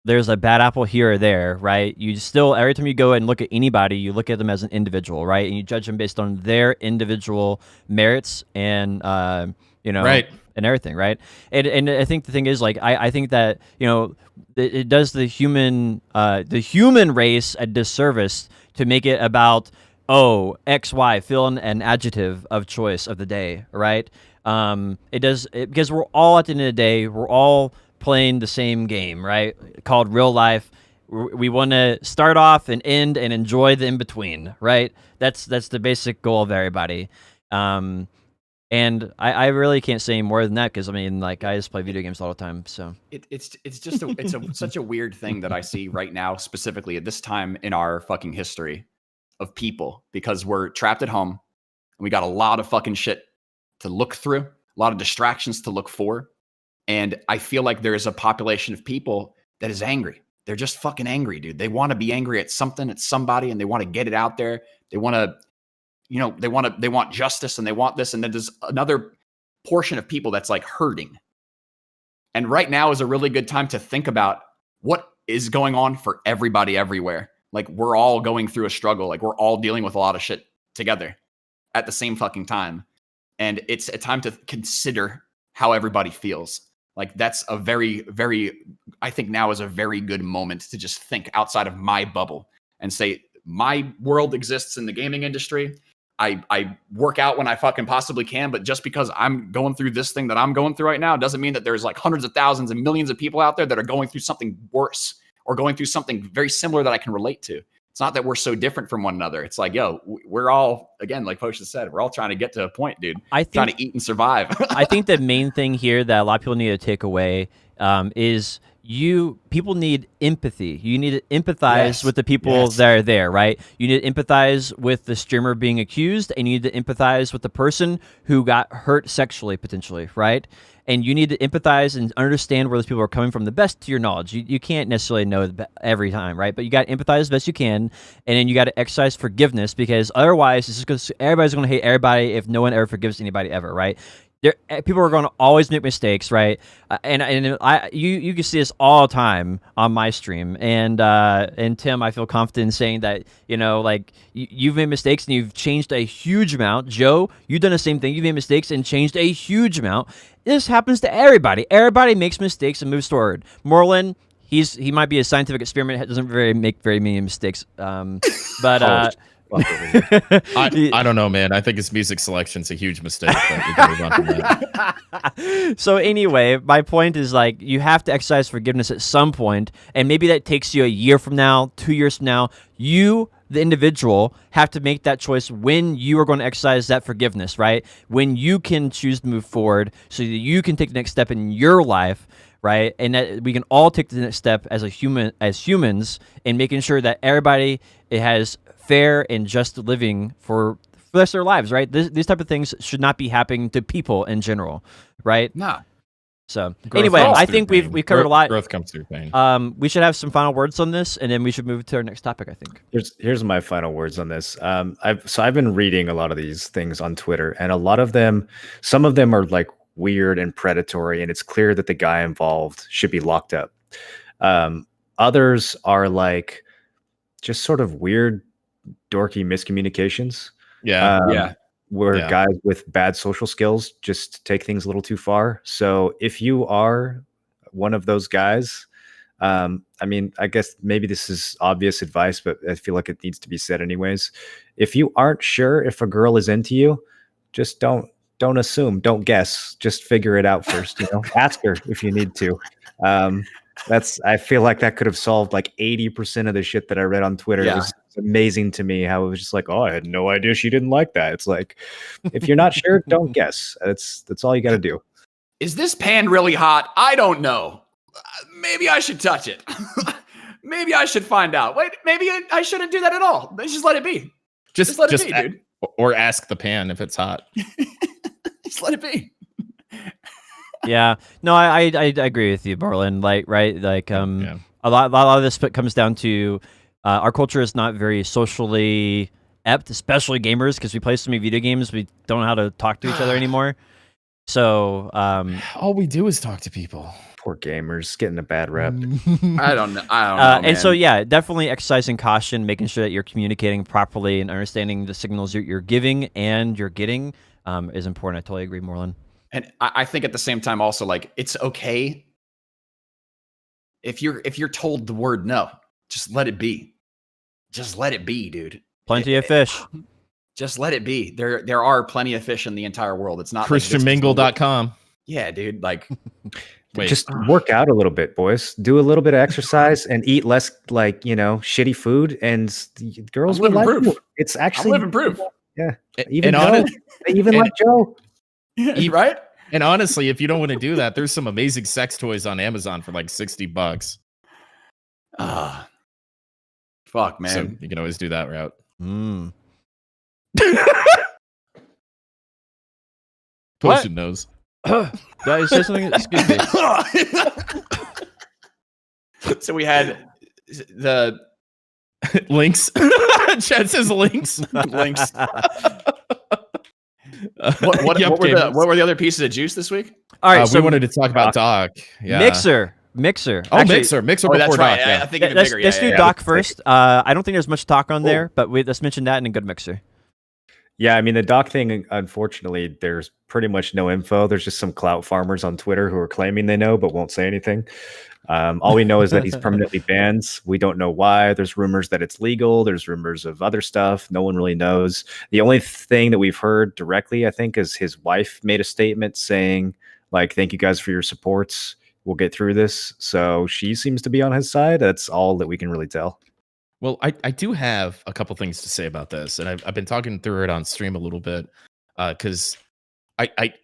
Speaker 4: there's a bad apple here or there, right? You still, every time you go and look at anybody, you look at them as an individual, right? And you judge them based on their individual merits and,
Speaker 1: right,
Speaker 4: and everything, right? And I think the thing is, like, I think that, it does the human race a disservice to make it about, X, Y, fill in an adjective of choice of the day, right? It does, because we're all, at the end of the day, we're all playing the same game, right? Called real life. We want to start off and end and enjoy the in between, right? That's the basic goal of everybody. And I really can't say more than that because I mean, like, I just play video games all the time. So
Speaker 3: it's just such a weird thing that I see right now, specifically at this time in our fucking history of people, because we're trapped at home and we got a lot of fucking shit to look through, a lot of distractions to look for. And I feel like there is a population of people that is angry. They're just fucking angry, dude. They want to be angry at something, at somebody, and they want to get it out there. They want to, they want justice and they want this. And then there's another portion of people that's like hurting. And right now is a really good time to think about what is going on for everybody everywhere. Like, we're all going through a struggle. Like, we're all dealing with a lot of shit together at the same fucking time. And it's a time to consider how everybody feels. Like, that's a very, very, I think now is a very good moment to just think outside of my bubble and say, my world exists in the gaming industry. I work out when I fucking possibly can, but just because I'm going through this thing that I'm going through right now doesn't mean that there's like hundreds of thousands and millions of people out there that are going through something worse or going through something very similar that I can relate to. It's not that we're so different from one another. It's like, yo, we're all, again, like Posh said, we're all trying to get to a point, dude. Trying to eat and survive.
Speaker 4: I think the main thing here that a lot of people need to take away is people need empathy. You need to empathize with the people that are there, right? You need to empathize with the streamer being accused, and you need to empathize with the person who got hurt sexually, potentially, right? And you need to empathize and understand where those people are coming from, the best to your knowledge. You can't necessarily know every time, right? But you got to empathize as best you can, and then you got to exercise forgiveness, because otherwise, it's just everybody's going to hate everybody if no one ever forgives anybody ever, right? People are going to always make mistakes, right? You can see this all the time on my stream, and Tim, I feel confident in saying that like you've made mistakes and you've changed a huge amount. Joe, you've done the same thing. You've made mistakes and changed a huge amount. This happens to everybody. Everybody makes mistakes and moves forward. Morlin, he might be a scientific experiment. Doesn't make very many mistakes, but.
Speaker 1: I don't know, man. I think his music selection's a huge mistake. But we can move on from that.
Speaker 4: So anyway, my point is, like, you have to exercise forgiveness at some point, and maybe that takes you a year from now, 2 years from now. the individual, have to make that choice when you are going to exercise that forgiveness, right? When you can choose to move forward so that you can take the next step in your life, right? And that we can all take the next step as humans in making sure that everybody has fair and just living for the rest of their lives, right? These type of things should not be happening to people in general, right?
Speaker 3: Nah.
Speaker 4: So
Speaker 1: Growth
Speaker 4: anyway,
Speaker 1: comes
Speaker 4: I
Speaker 1: through
Speaker 4: think
Speaker 1: pain.
Speaker 4: we've covered a lot.
Speaker 1: Growth comes through pain.
Speaker 4: We should have some final words on this, and then we should move to our next topic, I think.
Speaker 2: Here's my final words on this. I've been reading a lot of these things on Twitter, and a lot of them, some of them are like weird and predatory, and it's clear that the guy involved should be locked up. Others are like just sort of weird, dorky miscommunications.
Speaker 1: Yeah.
Speaker 2: Where
Speaker 1: Yeah.
Speaker 2: guys with bad social skills just take things a little too far. So if you are one of those guys, I mean, I guess maybe this is obvious advice, but I feel like it needs to be said anyways. If you aren't sure if a girl is into you, just don't assume, don't guess, just figure it out first, ask her if you need to. I feel like that could have solved like 80% of the shit that I read on Twitter. It was amazing to me how it was just like, oh, I had no idea she didn't like that. It's like, if you're not sure, don't guess. That's all you got to do.
Speaker 3: Is this pan really hot? I don't know. Maybe I should touch it. Maybe I should find out. Wait, maybe I shouldn't do that at all. Just let it be. Just let it be, dude.
Speaker 1: Or ask the pan if it's hot.
Speaker 3: Just let it be.
Speaker 4: Yeah, no, I agree with you, Borland. Like, right, like, a lot of this comes down to our culture is not very socially apt, especially gamers, because we play so many video games, we don't know how to talk to each other anymore. So,
Speaker 1: all we do is talk to people.
Speaker 2: Poor gamers getting a bad rep.
Speaker 3: I don't know.
Speaker 4: And so, yeah, definitely exercising caution, making sure that you're communicating properly and understanding the signals you're giving and you're getting is important. I totally agree, Moreland.
Speaker 3: And I think at the same time also, like, it's okay if you're told the word no, just let it be. Just let it be, dude.
Speaker 4: Plenty of fish.
Speaker 3: Just let it be. There are plenty of fish in the entire world. It's not
Speaker 1: ChristianMingle.com.
Speaker 3: Yeah, dude. Like,
Speaker 1: Wait.
Speaker 2: Just work out a little bit, boys. Do a little bit of exercise and eat less, like, shitty food. And girls will like you. It's actually
Speaker 3: I'm living proof.
Speaker 2: Yeah.
Speaker 1: Even
Speaker 2: like Joe.
Speaker 3: Right?
Speaker 1: And honestly, if you don't want to do that, there's some amazing sex toys on Amazon for like $60.
Speaker 3: Fuck, man.
Speaker 1: So you can always do that route. Potion knows.
Speaker 4: Did I say something? Excuse me.
Speaker 3: So we had the
Speaker 1: links. Chad says links.
Speaker 3: Links. What were the other pieces of juice this week?
Speaker 4: All right, so
Speaker 1: we wanted to talk about Doc. Yeah.
Speaker 4: Mixer.
Speaker 1: Oh,
Speaker 4: Actually,
Speaker 1: Mixer
Speaker 3: Oh, that's
Speaker 1: before
Speaker 3: right.
Speaker 1: Doc. Yeah.
Speaker 3: I think even
Speaker 4: let's
Speaker 3: bigger.
Speaker 4: do Doc first. I don't think there's much talk on there, but let's mention that and then go to Mixer.
Speaker 2: Yeah, I mean, the Doc thing, unfortunately, there's pretty much no info. There's just some clout farmers on Twitter who are claiming they know, but won't say anything. All we know is that he's permanently banned. We don't know why. There's rumors that it's legal. There's rumors of other stuff. No one really knows. The only thing that we've heard directly, I think, is his wife made a statement saying, like, thank you guys for your supports. We'll get through this. So she seems to be on his side. That's all that we can really tell.
Speaker 1: Well, I do have a couple things to say about this, and I've been talking through it on stream a little bit because I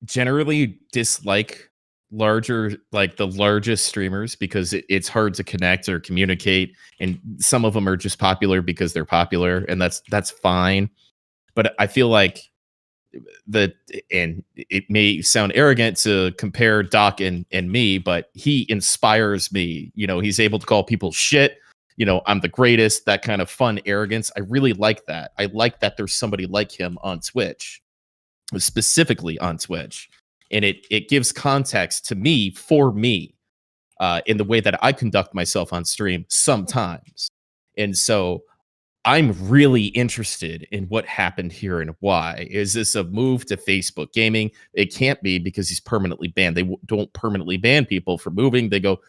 Speaker 1: generally dislike the largest streamers because it's hard to connect or communicate, and some of them are just popular because they're popular, and that's fine. But I feel like and it may sound arrogant to compare Doc and me, but he inspires me. He's able to call people shit. I'm the greatest, that kind of fun arrogance. I really like that. I like that there's somebody like him on Twitch, specifically on Twitch. And it gives context to me, for me, in the way that I conduct myself on stream sometimes. And so I'm really interested in what happened here and why. Is this a move to Facebook gaming? It can't be, because he's permanently banned. They don't permanently ban people for moving. They go,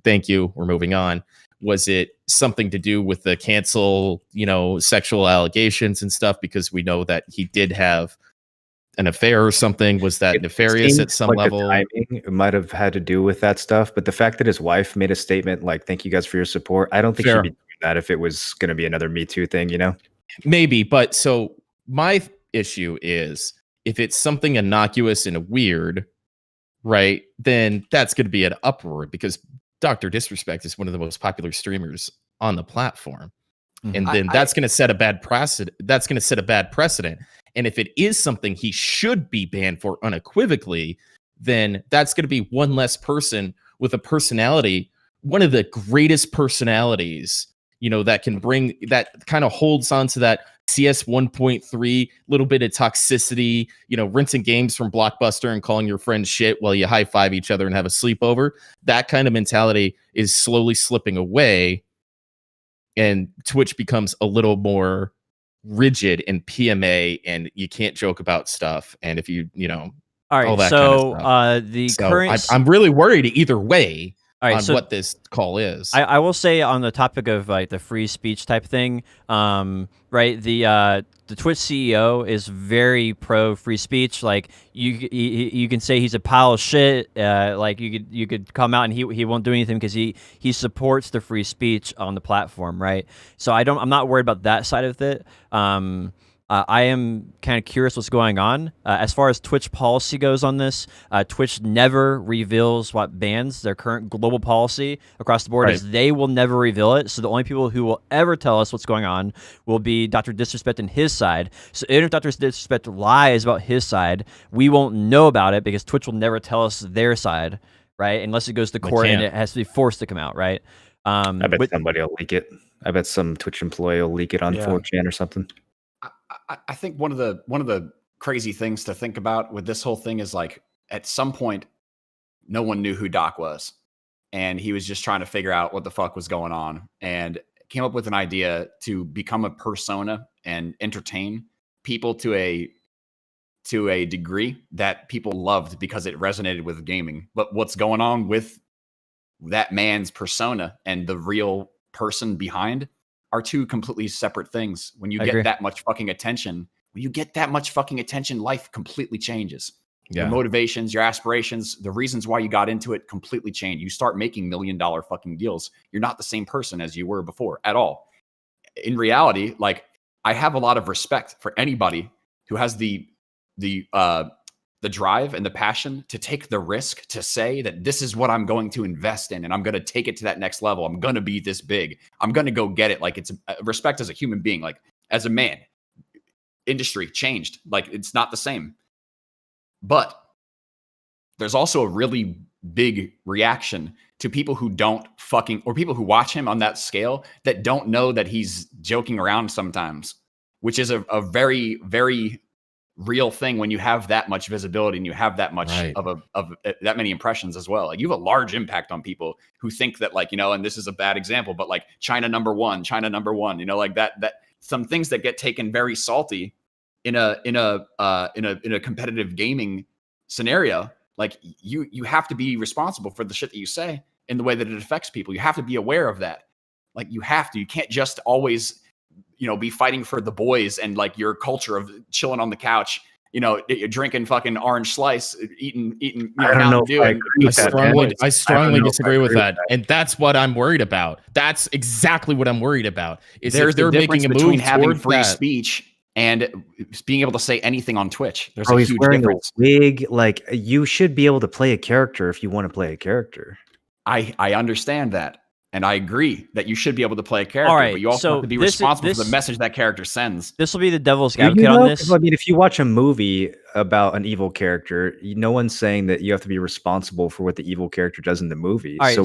Speaker 1: thank you, we're moving on. Was it something to do with the cancel, sexual allegations and stuff? Because we know that he did have an affair or something? Was that nefarious
Speaker 2: seemed
Speaker 1: at some
Speaker 2: like the
Speaker 1: level?
Speaker 2: timing it might have had to do with that stuff, but the fact that his wife made a statement like, "Thank you guys for your support," I don't think
Speaker 1: Fair.
Speaker 2: she'd be doing that if it was going to be another Me Too thing, you know?
Speaker 1: Maybe, but so my issue is if it's something innocuous and weird, right, then that's going to be an uproar because Dr. Disrespect is one of the most popular streamers on the platform. And then that's going to set a bad precedent. That's going to set a bad precedent. And if it is something he should be banned for unequivocally, then that's going to be one less person with a personality, one of the greatest personalities, that can bring that kind of holds on to that CS 1.3 little bit of toxicity, renting games from Blockbuster and calling your friends shit while you high five each other and have a sleepover. That kind of mentality is slowly slipping away. And Twitch becomes a little more rigid and PMA, and you can't joke about stuff. And if
Speaker 4: All right,
Speaker 1: all that
Speaker 4: so
Speaker 1: kind of stuff.
Speaker 4: the
Speaker 1: So
Speaker 4: current
Speaker 1: I'm really worried either way
Speaker 4: all right,
Speaker 1: on
Speaker 4: so
Speaker 1: what this call is.
Speaker 4: I will say on the topic of like the free speech type thing, right? The Twitch CEO is very pro free speech. Like you can say he's a pile of shit. Like you could come out and he won't do anything because he supports the free speech on the platform, right? So I'm not worried about that side of it. I am kind of curious what's going on. As far as Twitch policy goes on this, Twitch never reveals what bans. Their current global policy across the board is they will never reveal it. So the only people who will ever tell us what's going on will be Dr. Disrespect and his side. So even if Dr. Disrespect lies about his side, we won't know about it because Twitch will never tell us their side, right? Unless it goes to court and it has to be forced to come out, right?
Speaker 2: I bet somebody will leak it. I bet some Twitch employee will leak it on 4chan or something.
Speaker 3: I think one of the crazy things to think about with this whole thing is like at some point, no one knew who Doc was, and he was just trying to figure out what the fuck was going on, and came up with an idea to become a persona and entertain people to a degree that people loved because it resonated with gaming. But what's going on with that man's persona and the real person behind are two completely separate things. When you get that much fucking attention, life completely changes. Yeah. Your motivations, your aspirations, the reasons why you got into it completely change. You start making $1 million fucking deals. You're not the same person as you were before at all. In reality, like I have a lot of respect for anybody who has the drive and the passion to take the risk to say that this is what I'm going to invest in and I'm going to take it to that next level. I'm going to be this big. I'm going to go get it. Like it's respect as a human being, like as a man. Industry changed. Like it's not the same. But there's also a really big reaction to people who don't fucking, or people who watch him on that scale that don't know that he's joking around sometimes, which is a very, very real thing when you have that much visibility and you have that much of that many impressions as well. Like you have a large impact on people who think that like, and this is a bad example, but like China number one, like that some things that get taken very salty in a competitive gaming scenario, like you have to be responsible for the shit that you say in the way that it affects people. You have to be aware of that. Like you can't just always be fighting for the boys and like your culture of chilling on the couch, drinking fucking orange slice, eating.
Speaker 2: I don't know.
Speaker 1: I strongly disagree with that, and that's what I'm worried about. That's exactly what I'm worried about. Is
Speaker 3: there's
Speaker 1: if they're making a move
Speaker 3: between having free
Speaker 1: that
Speaker 3: speach and being able to say anything on Twitch. There's
Speaker 2: a
Speaker 3: huge difference.
Speaker 2: A wig. Like you should be able to play a character if you want to play a character.
Speaker 3: I understand that. And I agree that you should be able to play a character, but you also have to be responsible for the message that character sends.
Speaker 4: This will be the devil's advocate on this.
Speaker 2: I mean, if you watch a movie about an evil character, no one's saying that you have to be responsible for what the evil character does in the movie.
Speaker 4: Right,
Speaker 2: so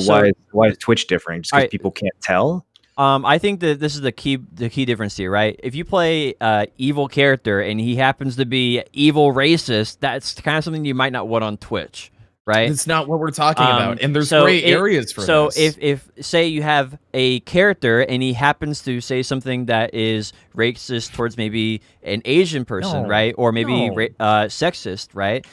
Speaker 2: why is Twitch different? Just because people can't tell?
Speaker 4: I think that this is the key difference here, right? If you play evil character and he happens to be evil racist, that's kind of something you might not want on Twitch. Right,
Speaker 1: it's not what we're talking about, and there's gray areas for
Speaker 4: so
Speaker 1: this.
Speaker 4: So if say you have a character and he happens to say something that is racist towards maybe an Asian person, right, or maybe sexist, right,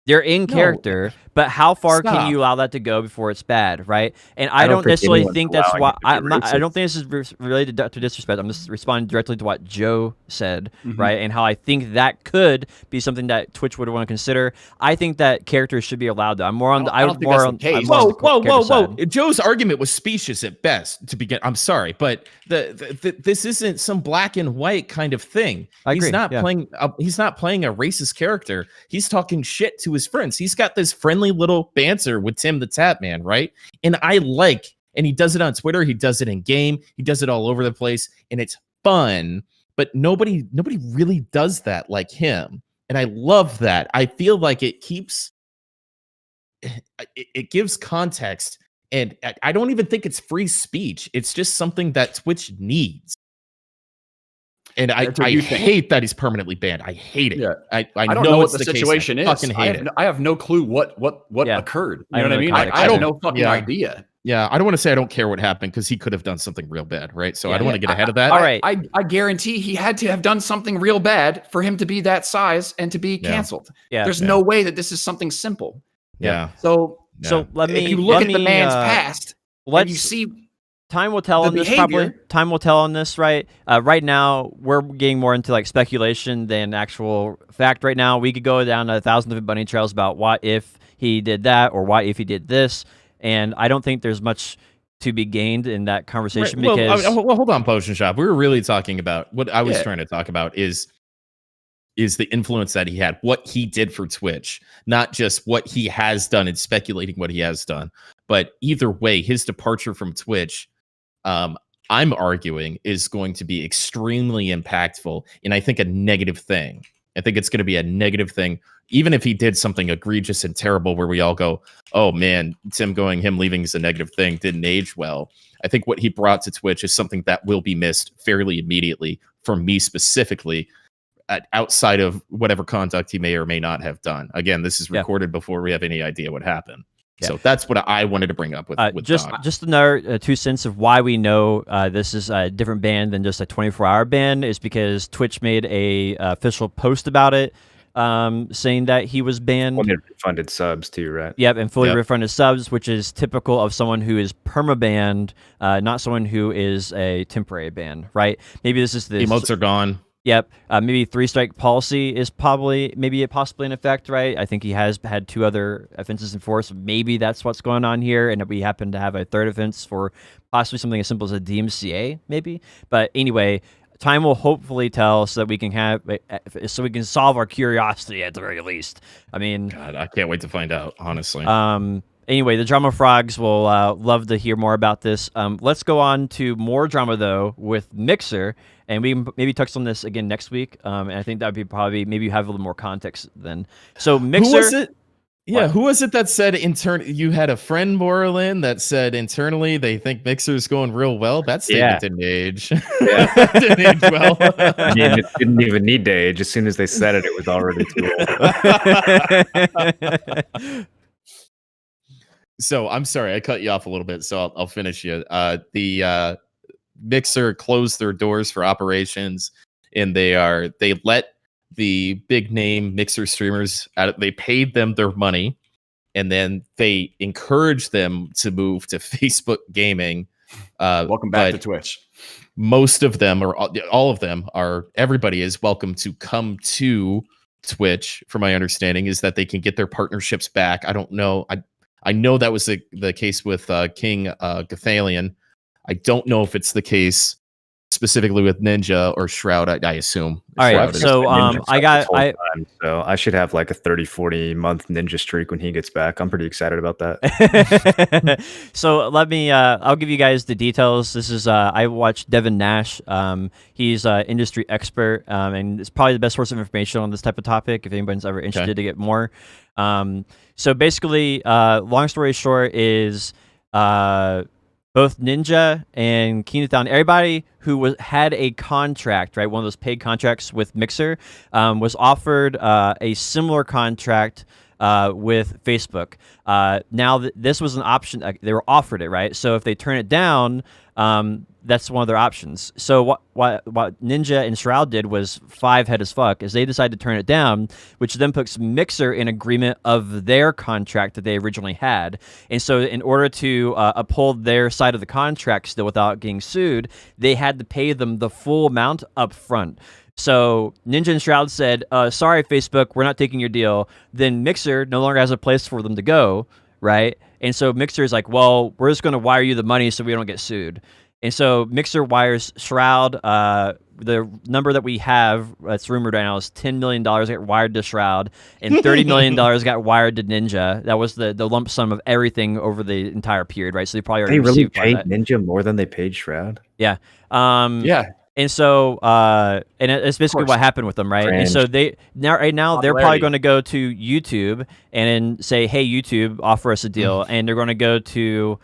Speaker 4: They're in character, but how far
Speaker 3: Stop.
Speaker 4: can you allow that to go before it's bad, right? And I don't
Speaker 2: think
Speaker 4: necessarily
Speaker 2: anyone's
Speaker 4: think that's
Speaker 2: allowing
Speaker 4: why.
Speaker 2: it to be
Speaker 4: I don't
Speaker 2: racist.
Speaker 4: think this is related to disrespect. I'm just responding directly to what Joe said,
Speaker 3: Mm-hmm.
Speaker 4: right? And how I think that could be something that Twitch would want to consider. I think that characters should be allowed. Though I'm more on the.
Speaker 3: I don't think that's the case.
Speaker 4: I'm more on the character side.
Speaker 1: Joe's argument was specious at best to begin. I'm sorry, but this isn't some black and white kind of thing.
Speaker 4: I agree,
Speaker 1: He's not
Speaker 4: yeah.
Speaker 1: playing. He's not playing a racist character. He's talking shit to his friends. He's got this friendly little banter with Tim the Tap Man, right? And and he does it on Twitter. He does it in game. He does it all over the place, and it's fun. But nobody really does that like him, and I love that. I feel like it keeps. It gives context, and I don't even think it's free speech. It's just something that Twitch needs. And I hate that he's permanently banned. I hate it.
Speaker 3: Yeah.
Speaker 1: I
Speaker 3: don't know what
Speaker 1: it's
Speaker 3: the
Speaker 1: case.
Speaker 3: situation
Speaker 1: I
Speaker 3: is.
Speaker 1: fucking hate it.
Speaker 3: I have no clue what
Speaker 4: Yeah.
Speaker 3: occurred.
Speaker 4: I
Speaker 3: You know
Speaker 4: don't
Speaker 3: what I mean?
Speaker 4: know
Speaker 3: Like,
Speaker 4: context.
Speaker 3: I
Speaker 1: I
Speaker 3: have
Speaker 1: don't-
Speaker 3: no fucking
Speaker 1: yeah.
Speaker 3: idea.
Speaker 1: Yeah, I don't want to say I don't care what happened because he could have done something real bad, right? So I don't
Speaker 4: Yeah.
Speaker 1: want to get ahead of that.
Speaker 4: All right.
Speaker 3: I guarantee he had to have done something real bad for him to be that size and to be
Speaker 1: Yeah.
Speaker 3: canceled.
Speaker 4: Yeah.
Speaker 3: There's no way that this is something simple.
Speaker 1: Yeah.
Speaker 3: So
Speaker 4: So let me.
Speaker 3: if you look
Speaker 4: let
Speaker 3: at the
Speaker 4: me,
Speaker 3: man's past, and
Speaker 4: let's
Speaker 3: you see
Speaker 4: Time will tell
Speaker 3: the
Speaker 4: on this.
Speaker 3: behavior.
Speaker 4: Probably time will tell on this, right? Right now, we're getting more into like speculation than actual fact. Right now, we could go down a thousand different bunny trails about what if he did that or what if he did this, and I don't think there's much to be gained in that conversation
Speaker 1: Right,
Speaker 4: because
Speaker 1: well, hold on, Potion Shop. We were really talking about what I was
Speaker 3: Yeah.
Speaker 1: trying to talk about is the influence that he had, what he did for Twitch, not just what he has done and speculating what he has done. But either way, his departure from Twitch, I'm arguing, is going to be extremely impactful, and I think a negative thing. I think it's going to be a negative thing, even if he did something egregious and terrible where we all go, oh man, him leaving is a negative thing, didn't age well. I think what he brought to Twitch is something that will be missed fairly immediately from me specifically, outside of whatever conduct he may or may not have done. Again, this is recorded before we have any idea what happened.
Speaker 4: Yeah.
Speaker 1: So that's what I wanted to bring up with Doc.
Speaker 4: just another 2 cents of why we know this is a different ban than just a 24-hour ban is because Twitch made a official post about it, saying that he was banned.
Speaker 2: Well, they refunded subs too, right?
Speaker 4: Yep, and fully
Speaker 1: Yep.
Speaker 4: refunded subs, which is typical of someone who is perma-banned, not someone who is a temporary ban, right? Maybe this is the
Speaker 1: Emotes are gone.
Speaker 4: Yep. Maybe 3-strike policy is possibly in effect, right? I think he has had 2 other offenses in force. Maybe that's what's going on here, and we happen to have a 3rd offense for possibly something as simple as a DMCA, maybe. But anyway, time will hopefully tell so that we can solve our curiosity at the very least. I mean,
Speaker 1: God, I can't wait to find out, honestly.
Speaker 4: Anyway, the Drama Frogs will love to hear more about this. Let's go on to more drama, though, with Mixer. And we can maybe touch on this again next week. And I think that would be probably, maybe you have a little more context then. So Mixer.
Speaker 1: Who was it? Yeah,
Speaker 4: What?
Speaker 1: who was it that said you had a friend, Borlin, that said internally they think Mixer's going real well? That statement didn't age.
Speaker 2: Yeah.
Speaker 1: Didn't age well.
Speaker 2: I mean, it didn't even need to age. As soon as they said it, it was already too old.
Speaker 1: So I'm sorry, I cut you off a little bit, so I'll finish you. The Mixer closed their doors for operations, and they let the big name Mixer streamers out. They paid them their money, and then they encouraged them to move to Facebook gaming.
Speaker 3: welcome back to
Speaker 1: but
Speaker 3: Twitch.
Speaker 1: most of them, or all of them, everybody is welcome to come to Twitch. From my understanding, is that they can get their partnerships back. I don't know. I know that was the case with King Gathalion. I don't know if it's the case specifically with Ninja or Shroud. I assume.
Speaker 4: All right,
Speaker 1: Shroud is-
Speaker 4: so
Speaker 2: Ninja
Speaker 4: I got
Speaker 2: so I should have like a 30-40 month ninja streak when he gets back. I'm pretty excited about that.
Speaker 4: So let me I'll give you guys the details. This is I watched Devin Nash. He's an industry expert, and it's probably the best source of information on this type of topic if anybody's ever interested to get more. So basically, long story short is both Ninja and Keenathon, everybody who had a contract, right, one of those paid contracts with Mixer, was offered a similar contract with Facebook. Now, this was an option. They were offered it, right? So if they turn it down, that's one of their options. So what Ninja and Shroud did was 5 head as fuck, is they decided to turn it down, which then puts Mixer in agreement of their contract that they originally had. And so in order to uphold their side of the contract still without getting sued, they had to pay them the full amount up front. So Ninja and Shroud said, sorry, Facebook, we're not taking your deal. Then Mixer no longer has a place for them to go, right? And so Mixer is like, well, we're just going to wire you the money so we don't get sued. And so Mixer wires Shroud. The number that we have that's rumored right now is $10 million got wired to Shroud, and $30 million got wired to Ninja. That was the lump sum of everything over the entire period, right? So they probably already
Speaker 2: really
Speaker 4: received
Speaker 2: paid Ninja more than they paid Shroud.
Speaker 4: Yeah.
Speaker 3: Yeah.
Speaker 4: And so, and it's basically what happened with them, right?
Speaker 2: Strange.
Speaker 4: And so they're probably going to go to YouTube and then say, "Hey, YouTube, offer us a deal." And they're going to go to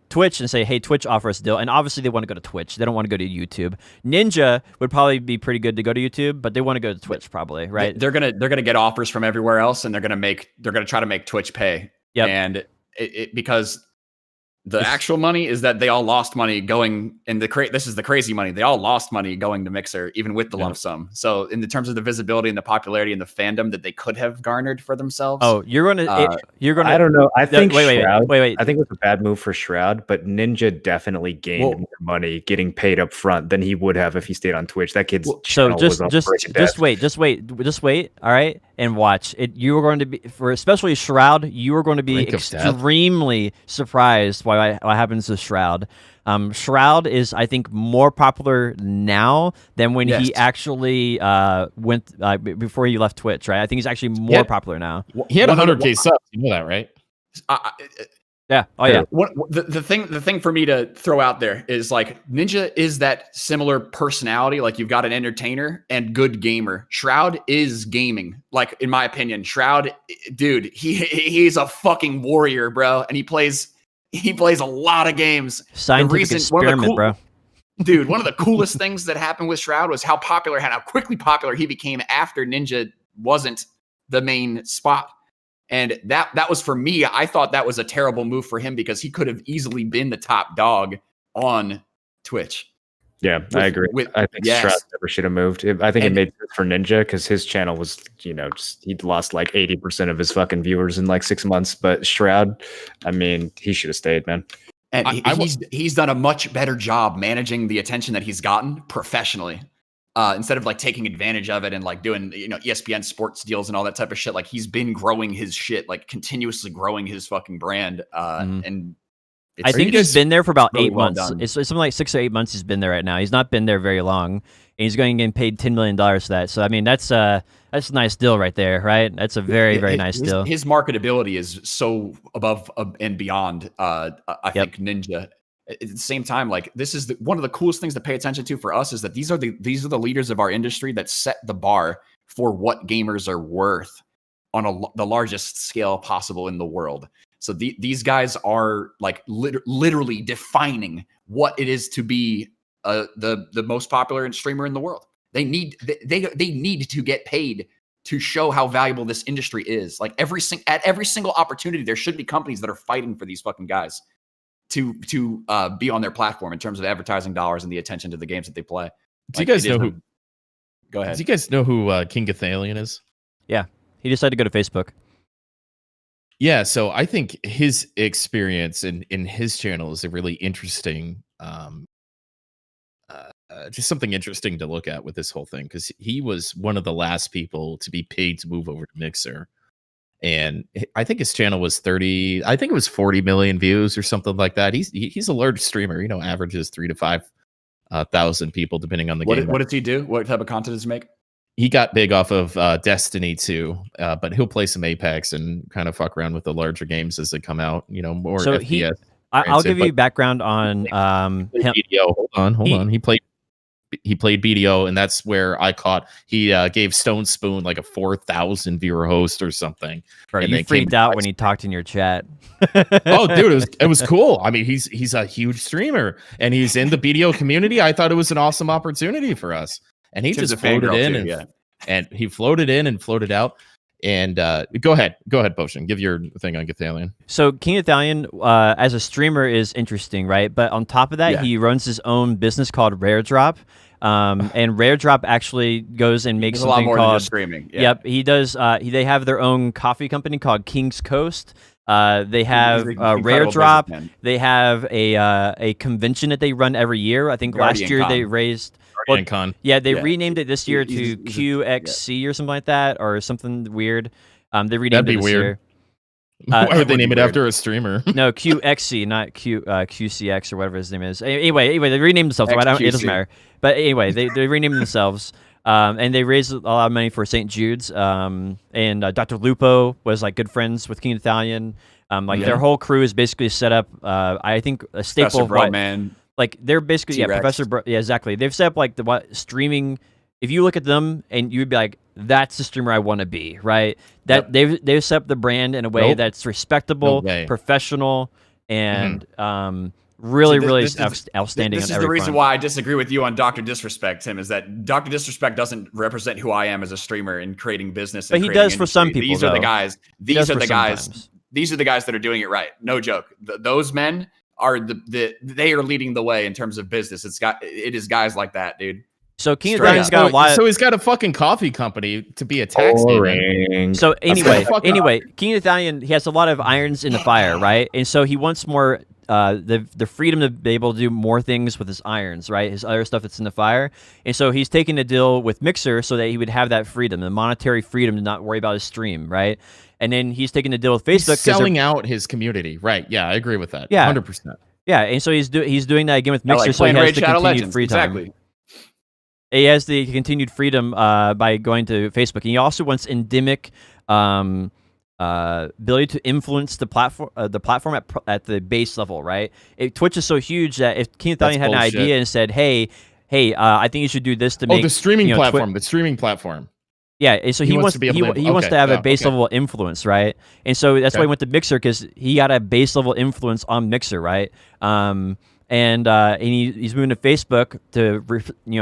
Speaker 4: Twitch and say, "Hey, Twitch, offer us a deal." And obviously, they want to go to Twitch. They don't want to go to YouTube. Ninja would probably be pretty good to go to YouTube, but they want to go to Twitch, probably, right?
Speaker 3: They're gonna get offers from everywhere else, and they're gonna try to make Twitch pay.
Speaker 4: Yep.
Speaker 3: And because the actual money is that they all lost money going, and this is the crazy money. They all lost money going to Mixer, even with the lump sum. So in the terms of the visibility and the popularity and the fandom that they could have garnered for themselves.
Speaker 4: Oh, you're gonna.
Speaker 2: I don't know. I think Shroud.
Speaker 4: Wait.
Speaker 2: I think it was a bad move for Shroud, but Ninja definitely gained more money getting paid up front than he would have if he stayed on Twitch. That kid's channel was on
Speaker 4: just wait. All right, and watch it. You are going to be, for especially Shroud, you are going to be extremely surprised by what happens to Shroud. Shroud is, I think, more popular now than when he actually went before he left Twitch, right? I think he's actually more popular now.
Speaker 1: He had 100K subs. You know that, right?
Speaker 4: Yeah. Oh yeah.
Speaker 3: The thing for me to throw out there is like Ninja is that similar personality. Like you've got an entertainer and good gamer. Shroud is gaming. Like in my opinion, Shroud, dude, he's a fucking warrior, bro, and he plays a lot of games.
Speaker 4: Scientific experiment, bro.
Speaker 3: Dude, one of the coolest things that happened with Shroud was how quickly popular he became after Ninja wasn't the main spot. And that was, for me, I thought that was a terrible move for him because he could have easily been the top dog on Twitch.
Speaker 2: Yeah, I agree. I think Shroud never should have moved. I think it made sense for Ninja because his channel was, he'd lost like 80% of his fucking viewers in like 6 months. But Shroud, I mean, he should have stayed, man.
Speaker 3: And he's done a much better job managing the attention that he's gotten professionally. Instead of like taking advantage of it and like doing, ESPN sports deals and all that type of shit. Like he's been growing his shit, like continuously growing his fucking brand. And
Speaker 4: I think he's been there for about 8 months. It's something like 6 or 8 months he's been there right now. He's not been there very long, and he's going to get paid $10 million for that. So I mean, that's a nice deal right there, right? That's a very nice deal.
Speaker 3: His marketability is so above and beyond. I think Ninja. At the same time, like this is one of the coolest things to pay attention to for us is that these are the leaders of our industry that set the bar for what gamers are worth on the largest scale possible in the world. So these guys are like literally defining what it is to be the most popular streamer in the world. They need to get paid to show how valuable this industry is. Like at every single opportunity, there should be companies that are fighting for these fucking guys to be on their platform in terms of advertising dollars and the attention to the games that they play.
Speaker 1: Do you guys know who?
Speaker 3: Go ahead.
Speaker 1: Do you guys know who King Gathalion is?
Speaker 4: Yeah, he decided to go to Facebook.
Speaker 1: Yeah, so I think his experience in his channel is a really interesting, just something interesting to look at with this whole thing because he was one of the last people to be paid to move over to Mixer. And I think his channel was 40 million views or something like that. He's a large streamer, averages 3,000 to 5,000 people depending on the game.
Speaker 3: What does he do? What type of content does he make?
Speaker 1: He got big off of Destiny 2, but he'll play some Apex and kind of fuck around with the larger games as they come out, more
Speaker 4: so
Speaker 1: FPS.
Speaker 4: I'll give you background on him.
Speaker 1: BDO. Hold on. He played BDO, and that's where I caught. He gave Stone Spoon like a 4,000 viewer host or something.
Speaker 4: Bro, you freaked out when he talked in your chat.
Speaker 1: Oh, dude, it was cool. I mean, he's a huge streamer, and he's in the BDO community. I thought it was an awesome opportunity for us, and he just floated in, and he floated in and floated out. And go ahead, Potion. Give your thing on Gathalion.
Speaker 4: So King Italian, as a streamer, is interesting, right? But on top of that, he runs his own business called Rare Drop. And Rare Drop actually goes and makes something
Speaker 3: a lot more
Speaker 4: called
Speaker 3: than just streaming. Yeah.
Speaker 4: Yep, he does. They have their own coffee company called King's Coast. They have Rare Drop. They have a convention that they run every year. I think last year they raised.
Speaker 1: Con.
Speaker 4: Yeah, they renamed it this year to QXC or something like that, or something weird. They renamed it this year.
Speaker 1: Why would they name it after a streamer?
Speaker 4: No, QXC, not QCX or whatever his name is. Anyway, they renamed themselves. Right? It doesn't matter. But anyway, they renamed themselves, and they raised a lot of money for St. Jude's. And Dr. Lupo was like good friends with King Italian. Their whole crew is basically set up. I think a staple of what,
Speaker 3: man.
Speaker 4: Like they're basically
Speaker 3: T-Rex.
Speaker 4: Professor Bro, exactly. They've set up like streaming. If you look at them and you'd be like, that's the streamer I want to be, right? That they've set up the brand in a way that's respectable, professional, and really outstanding.
Speaker 3: This is the reason why I disagree with you on Dr. Disrespect, Tim, is that Dr. Disrespect doesn't represent who I am as a streamer in creating business.
Speaker 4: But he does for some people.
Speaker 3: These are the guys. These are the guys. These are the guys that are doing it right. No joke. Those men are they are leading the way in terms of business. It is guys like that, dude.
Speaker 4: So King Italian's got a lot.
Speaker 1: So he's got a fucking coffee company to be a tax haven.
Speaker 4: So anyway, King Italian, he has a lot of irons in the fire, right? And so he wants more the freedom to be able to do more things with his irons, right? His other stuff that's in the fire. And so he's taking a deal with Mixer so that he would have that freedom, the monetary freedom to not worry about his stream, right? And then he's taking a deal with Facebook.
Speaker 1: He's selling out his community, right? Yeah, I agree with that.
Speaker 4: Yeah,
Speaker 1: 100%.
Speaker 4: Yeah, and so he's doing that again with Mixer, so he has the continued free time.
Speaker 3: Exactly.
Speaker 4: He has the continued freedom by going to Facebook. And he also wants endemic ability to influence the platform at the base level, right? Twitch is so huge that if King Italian had an idea and said, "Hey, I think you should do this to make
Speaker 1: the streaming platform, the streaming platform."
Speaker 4: Yeah, and so he wants to have a base level influence, right? And so that's why he went to Mixer, because he got a base level influence on Mixer, right? And he's moving to Facebook to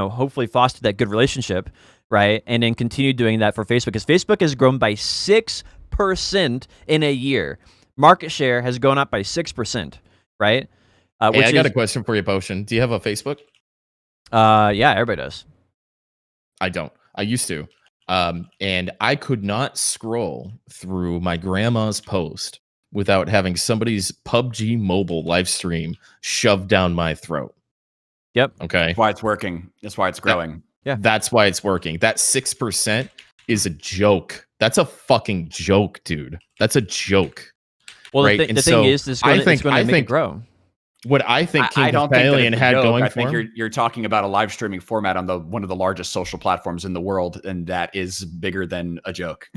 Speaker 4: hopefully foster that good relationship, right? And then continue doing that for Facebook, because Facebook has grown by 6% in a year. Market share has gone up by 6%, right?
Speaker 1: Hey, I got a question for you, Potion. Do you have a Facebook?
Speaker 4: Yeah, everybody does.
Speaker 1: I don't. I used to. And I could not scroll through my grandma's post without having somebody's PUBG mobile live stream shoved down my throat.
Speaker 4: Yep.
Speaker 1: Okay.
Speaker 3: That's why it's working. That's why it's growing.
Speaker 4: Yeah.
Speaker 1: That's why it's working. That 6% is a joke. That's a fucking joke, dude. That's a joke.
Speaker 4: Well, right? the thing is, it's going to make it grow.
Speaker 1: What I think King Italian had going for him.
Speaker 3: I think you're talking about a live streaming format on one of the largest social platforms in the world, and that is bigger than a joke.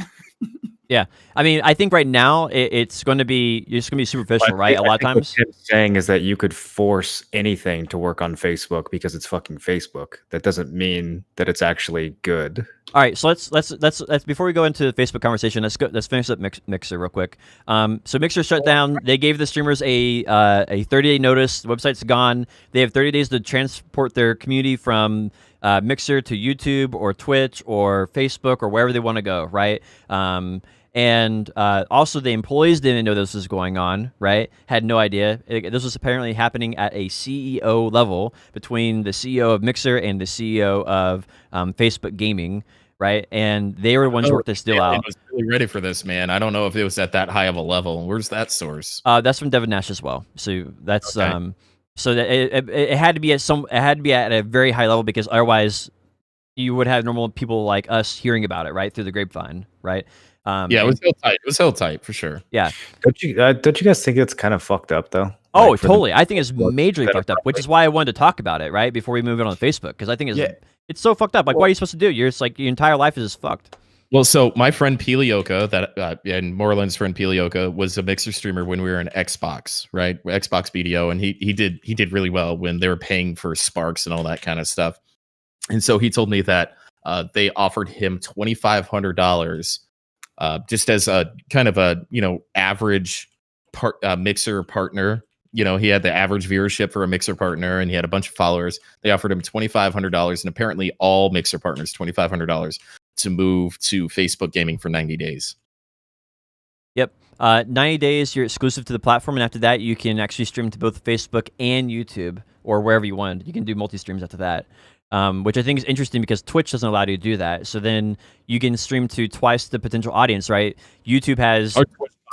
Speaker 4: Yeah, I mean, I think right now it's going to be superficial, right? A lot of times.
Speaker 2: What Tim's saying is that you could force anything to work on Facebook because it's fucking Facebook. That doesn't mean that it's actually good.
Speaker 4: All right, so let's before we go into the Facebook conversation, let's finish up Mixer real quick. So Mixer shut down. They gave the streamers a 30-day notice. The website's gone. They have 30 days to transport their community from Mixer to YouTube or Twitch or Facebook or wherever they want to go, right? And also the employees didn't know this was going on, right? Had no idea. This was apparently happening at a CEO level between the CEO of Mixer and the CEO of Facebook Gaming, right? And they were the ones who worked this deal out.
Speaker 1: I was really ready for this, man. I don't know if it was at that high of a level. Where's that source?
Speaker 4: That's from Devin Nash as well. So that's so that it had to be at a very high level, because otherwise you would have normal people like us hearing about it, right, through the grapevine, right?
Speaker 1: It was held tight. It was held tight for sure.
Speaker 4: Yeah.
Speaker 2: Don't you guys think it's kind of fucked up though?
Speaker 4: Oh, like, totally. I think it's majorly fucked up, which is why I wanted to talk about it, right, before we move it on Facebook, because I think it's so fucked up. Like, what are you supposed to do? You're just like, your entire life is just fucked.
Speaker 1: Well, so my friend Pelioka, and Moreland's friend Pelioka, was a Mixer streamer when we were in Xbox, right? Xbox BDO, and he did really well when they were paying for Sparks and all that kind of stuff. And so he told me that they offered him $2,500 just as a kind of a average Mixer partner. He had the average viewership for a Mixer partner, and he had a bunch of followers. They offered him $2,500, and apparently all Mixer partners $2,500 to move to Facebook gaming for 90 days.
Speaker 4: Yep. 90 days, you're exclusive to the platform, and after that, you can actually stream to both Facebook and YouTube, or wherever you want. You can do multi-streams after that, which I think is interesting because Twitch doesn't allow you to do that. So then you can stream to twice the potential audience, right? YouTube has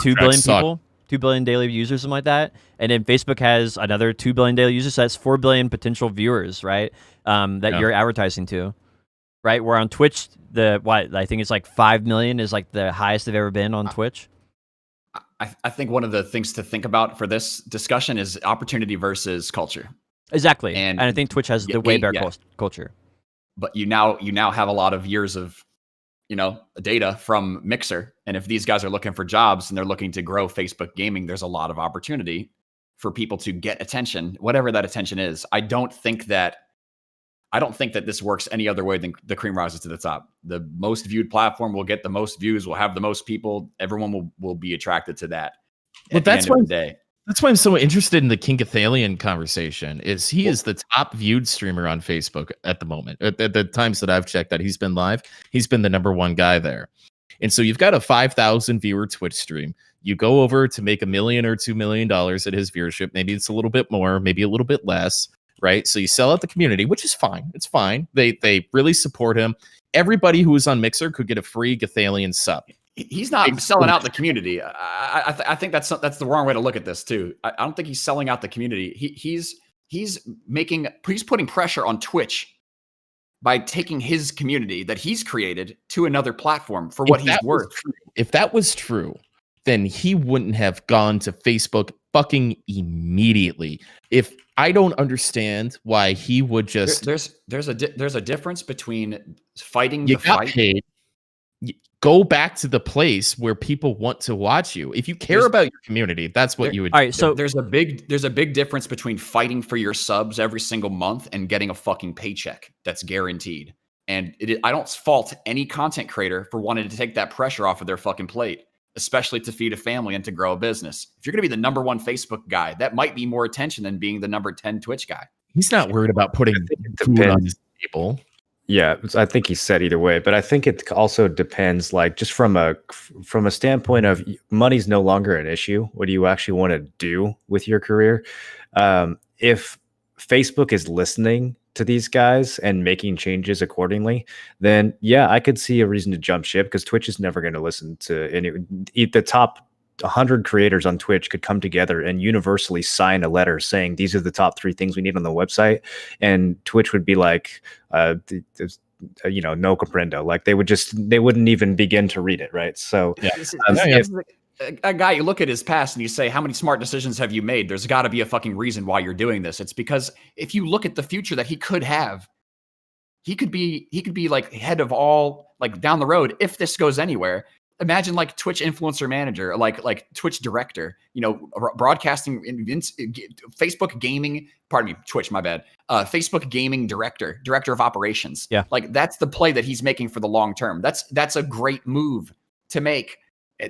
Speaker 4: 2 billion people, 2 billion daily users, something like that, and then Facebook has another 2 billion daily users, so that's 4 billion potential viewers, right? That you're advertising to, right? Where on Twitch, I think it's like 5 million is like the highest they've ever been on Twitch.
Speaker 3: I think one of the things to think about for this discussion is opportunity versus culture.
Speaker 4: Exactly, and I think Twitch has the way better culture.
Speaker 3: But you now have a lot of years of, data from Mixer, and if these guys are looking for jobs and they're looking to grow Facebook gaming, there's a lot of opportunity for people to get attention, whatever that attention is. I don't think that this works any other way than the cream rises to the top. The most viewed platform will get the most views, will have the most people. Everyone will be attracted to that.
Speaker 1: Well, that's why I'm so interested in the King Cathalion conversation. He is the top viewed streamer on Facebook at the moment. At the times that I've checked that he's been live, he's been the #1 guy there. And so you've got a 5,000 viewer Twitch stream. You go over to make $1 million or $2 million at his viewership. Maybe it's a little bit more, maybe a little bit less. Right. So you sell out the community, which is fine. It's fine. They really support him. Everybody who is on Mixer could get a free Gathalion sub.
Speaker 3: He's not selling out the community. I think that's the wrong way to look at this too. I don't think he's selling out the community. He's putting pressure on Twitch by taking his community that he's created to another platform for what he's worth.
Speaker 1: If that was true, then he wouldn't have gone to Facebook fucking immediately. If I don't understand why he would just
Speaker 3: there's a difference between fighting
Speaker 1: you
Speaker 3: the
Speaker 1: got
Speaker 3: fight.
Speaker 1: Paid, go back to the place where people want to watch you. If you care about your community, that's what you would.
Speaker 4: All right, so
Speaker 3: there's a big difference between fighting for your subs every single month and getting a fucking paycheck that's guaranteed. And I don't fault any content creator for wanting to take that pressure off of their fucking plate, especially to feed a family and to grow a business. If you're going to be the #1 Facebook guy, that might be more attention than being the number 10 Twitch guy.
Speaker 1: He's not worried about putting food on his table.
Speaker 2: Yeah, I think he said either way, but I think it also depends, like just from a standpoint of money's no longer an issue. What do you actually want to do with your career? If Facebook is listening to these guys and making changes accordingly, then yeah, I could see a reason to jump ship, because Twitch is never going to listen to any. The top 100 creators on Twitch could come together and universally sign a letter saying these are the top 3 things we need on the website, and Twitch would be like, no comprendo. Like they wouldn't even begin to read it, right? So
Speaker 3: yeah. A guy, you look at his past and you say, how many smart decisions have you made? There's got to be a fucking reason why you're doing this. It's because if you look at the future that he could have, he could be like head of all, like down the road, if this goes anywhere. Imagine like Twitch influencer manager, like Twitch director, broadcasting, Facebook gaming, Twitch, my bad. Facebook gaming director of operations.
Speaker 4: Yeah.
Speaker 3: Like that's the play that he's making for the long term. That's a great move to make.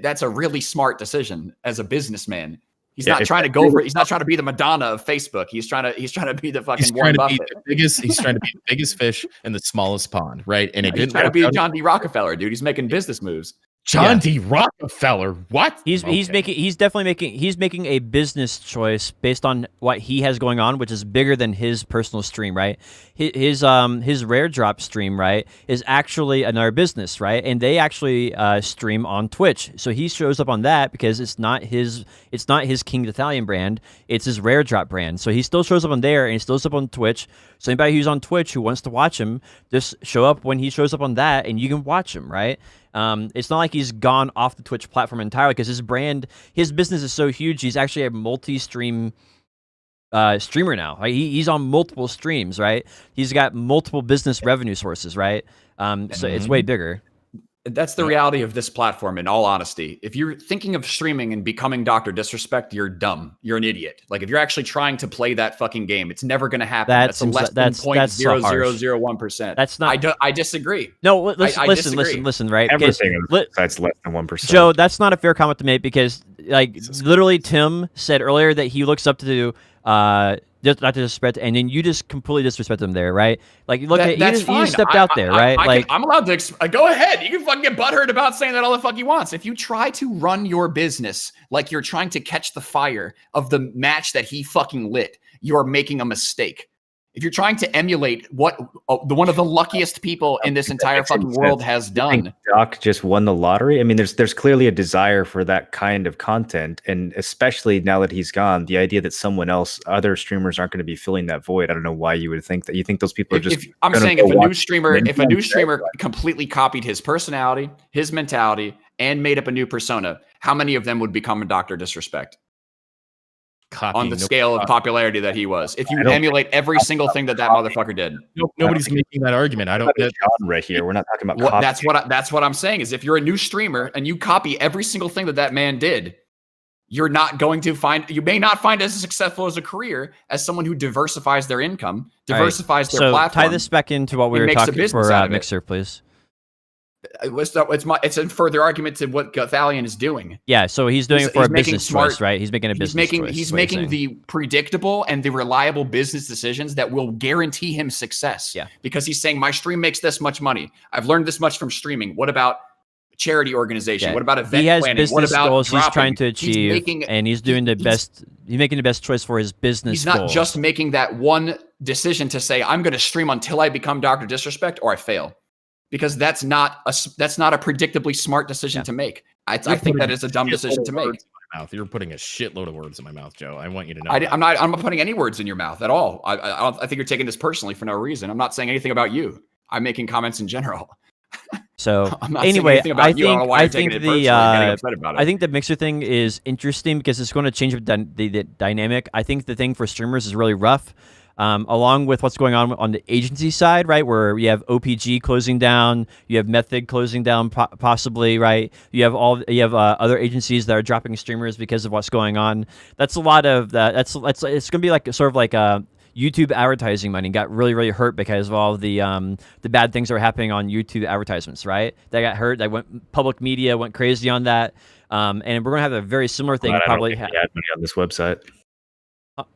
Speaker 3: That's a really smart decision as a businessman. He's not trying to be the Madonna of Facebook. He's trying to be the fucking Warren Buffett.
Speaker 1: He's trying to be the biggest fish in the smallest pond, right? And
Speaker 3: he's trying to be John D. Rockefeller, dude. He's making business moves.
Speaker 1: John D. Rockefeller. What?
Speaker 4: He's making a business choice based on what he has going on, which is bigger than his personal stream, right? His rare drop stream, right, is actually another business, right? And they actually stream on Twitch. So he shows up on that because it's not his King Italian brand, it's his rare drop brand. So he still shows up on there and he still shows up on Twitch. So anybody who's on Twitch who wants to watch him, just show up when he shows up on that and you can watch him, right? It's not like he's gone off the Twitch platform entirely, because his business is so huge. He's actually a multi-stream streamer now. Like he's on multiple streams, right? He's got multiple business revenue sources, right? So it's way bigger.
Speaker 3: That's the reality of this platform, in all honesty. If you're thinking of streaming and becoming Dr. Disrespect, you're dumb. You're an idiot. Like if you're actually trying to play that fucking game, it's never going to happen. That's less than 0.0001%.
Speaker 4: That's not.
Speaker 3: I disagree.
Speaker 4: No, listen. Right?
Speaker 2: Everything that's less than 1%.
Speaker 4: Joe, that's not a fair comment to make, because like literally Tim said earlier that he looks up to just not to disrespect, and then you just completely disrespect them there, right? Like, look,
Speaker 3: That's
Speaker 4: you just
Speaker 3: fine.
Speaker 4: stepped out there, right?
Speaker 3: I'm allowed to go ahead. You can fucking get butthurt about saying that all the fuck he wants. If you try to run your business like you're trying to catch the fire of the match that he fucking lit, you're making a mistake. If you're trying to emulate what one of the luckiest people in this entire fucking world has done.
Speaker 2: Doc just won the lottery. I mean, there's clearly a desire for that kind of content, and especially now that he's gone, the idea that someone else, other streamers, aren't going to be filling that void. I don't know why you would think that. You think those people are just.
Speaker 3: I'm saying if a new streamer completely copied his personality, his mentality, and made up a new persona, how many of them would become a Dr. Disrespect? On the scale of popularity that he was, if you emulate every single thing that motherfucker did,
Speaker 1: nobody's making that argument. I don't get
Speaker 2: genre here. We're not talking about
Speaker 3: that's what I'm saying is if you're a new streamer and you copy every single thing that man did, you may not find as successful as a career as someone who diversifies their income, diversifies their platform.
Speaker 4: Tie this back into what we were talking for Mixer, please.
Speaker 3: It's a further argument to what Gothalion is doing.
Speaker 4: Yeah, so he's doing it for a business choice, right? He's making a business choice.
Speaker 3: He's making the predictable and the reliable business decisions that will guarantee him success.
Speaker 4: Yeah.
Speaker 3: Because he's saying, my stream makes this much money. I've learned this much from streaming. What about charity organization? Yeah. What about event planning?
Speaker 4: He has
Speaker 3: planning?
Speaker 4: business goals
Speaker 3: dropping?
Speaker 4: He's trying to achieve, and he's doing the best. He's making the best choice for his business.
Speaker 3: He's not
Speaker 4: goals.
Speaker 3: just making that one decision to say, I'm going to stream until I become Dr. Disrespect or I fail. Because that's not a predictably smart decision to make. I think that is a dumb decision to make.
Speaker 1: You're putting a shitload of words in my mouth, Joe. I want you to know.
Speaker 3: I'm not putting any words in your mouth at all. I think you're taking this personally for no reason. I'm not saying anything about you. I'm making comments in general.
Speaker 4: So
Speaker 3: anyway, I
Speaker 4: think the Mixer thing is interesting because it's going to change the dynamic. I think the thing for streamers is really rough. Along with what's going on the agency side, right, where you have OPG closing down, you have Method closing down, possibly, right? You have other agencies that are dropping streamers because of what's going on. That's a lot of that. It's going to be like sort of like YouTube advertising money got really, really hurt because of all the bad things that were happening on YouTube advertisements, right? They got hurt. They public media went crazy on that, and we're going to have a very similar thing. Probably
Speaker 2: ad money on this website.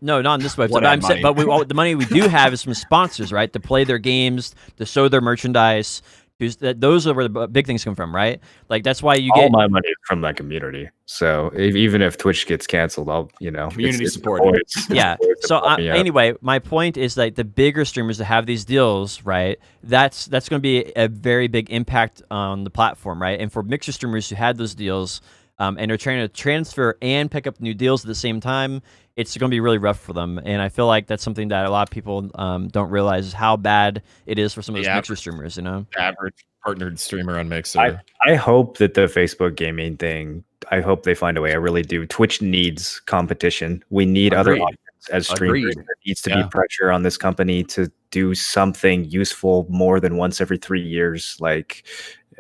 Speaker 4: No, not on this website. But I'm saying, the money we do have is from sponsors, right? To play their games, to show their merchandise. Those are where the big things come from, right? Like that's why you get
Speaker 2: all my money from that community. So even if Twitch gets canceled, I'll
Speaker 3: community support.
Speaker 4: Yeah. So anyway, my point is that the bigger streamers that have these deals, right? That's going to be a very big impact on the platform, right? And for Mixer streamers who had those deals. And they're trying to transfer and pick up new deals at the same time, it's going to be really rough for them. And I feel like that's something that a lot of people don't realize is how bad it is for some of those Mixer streamers,
Speaker 1: Average partnered streamer on Mixer.
Speaker 2: I hope that the Facebook gaming thing, I hope they find a way. I really do. Twitch needs competition. We need other options as streamers. There needs to be pressure on this company to do something useful more than once every 3 years.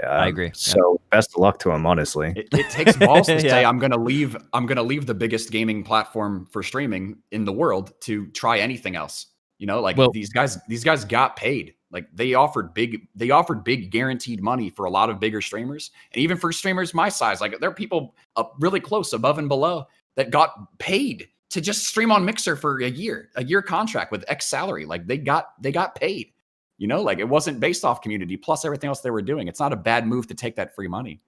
Speaker 4: I agree.
Speaker 2: So best of luck to him, honestly.
Speaker 3: It takes balls to say I'm gonna leave the biggest gaming platform for streaming in the world to try anything else. These guys got paid. Like they offered big guaranteed money for a lot of bigger streamers, and even for streamers my size, like there are people up really close above and below that got paid to just stream on Mixer for a year contract with X salary. Like they got paid. It wasn't based off community plus everything else they were doing. It's not a bad move to take that free money.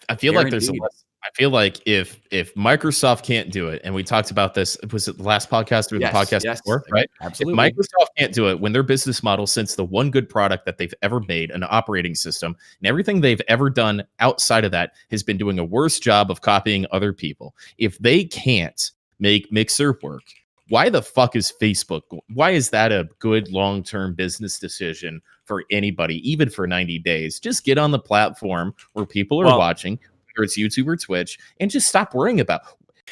Speaker 1: I feel like I feel like if Microsoft can't do it, and we talked about this, was it the last podcast or the podcast before, right?
Speaker 3: Absolutely.
Speaker 1: If Microsoft can't do it when their business model, since the one good product that they've ever made, an operating system, and everything they've ever done outside of that has been doing a worse job of copying other people. If they can't make Mixer work, why the fuck is Facebook? Why is that a good long-term business decision for anybody, even for 90 days? Just get on the platform where people are watching, whether it's YouTube or Twitch, and just stop worrying about.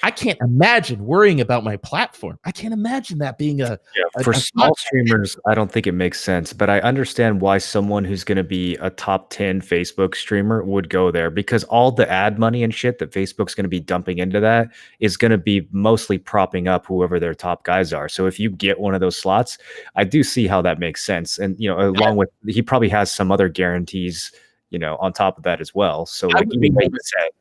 Speaker 1: I can't imagine worrying about my platform. I can't imagine that being
Speaker 2: for small streamers. I don't think it makes sense, but I understand why someone who's going to be a top 10 Facebook streamer would go there, because all the ad money and shit that Facebook's going to be dumping into that is going to be mostly propping up whoever their top guys are. So if you get one of those slots, I do see how that makes sense. And along with, he probably has some other guarantees, on top of that as well. So like even like you said.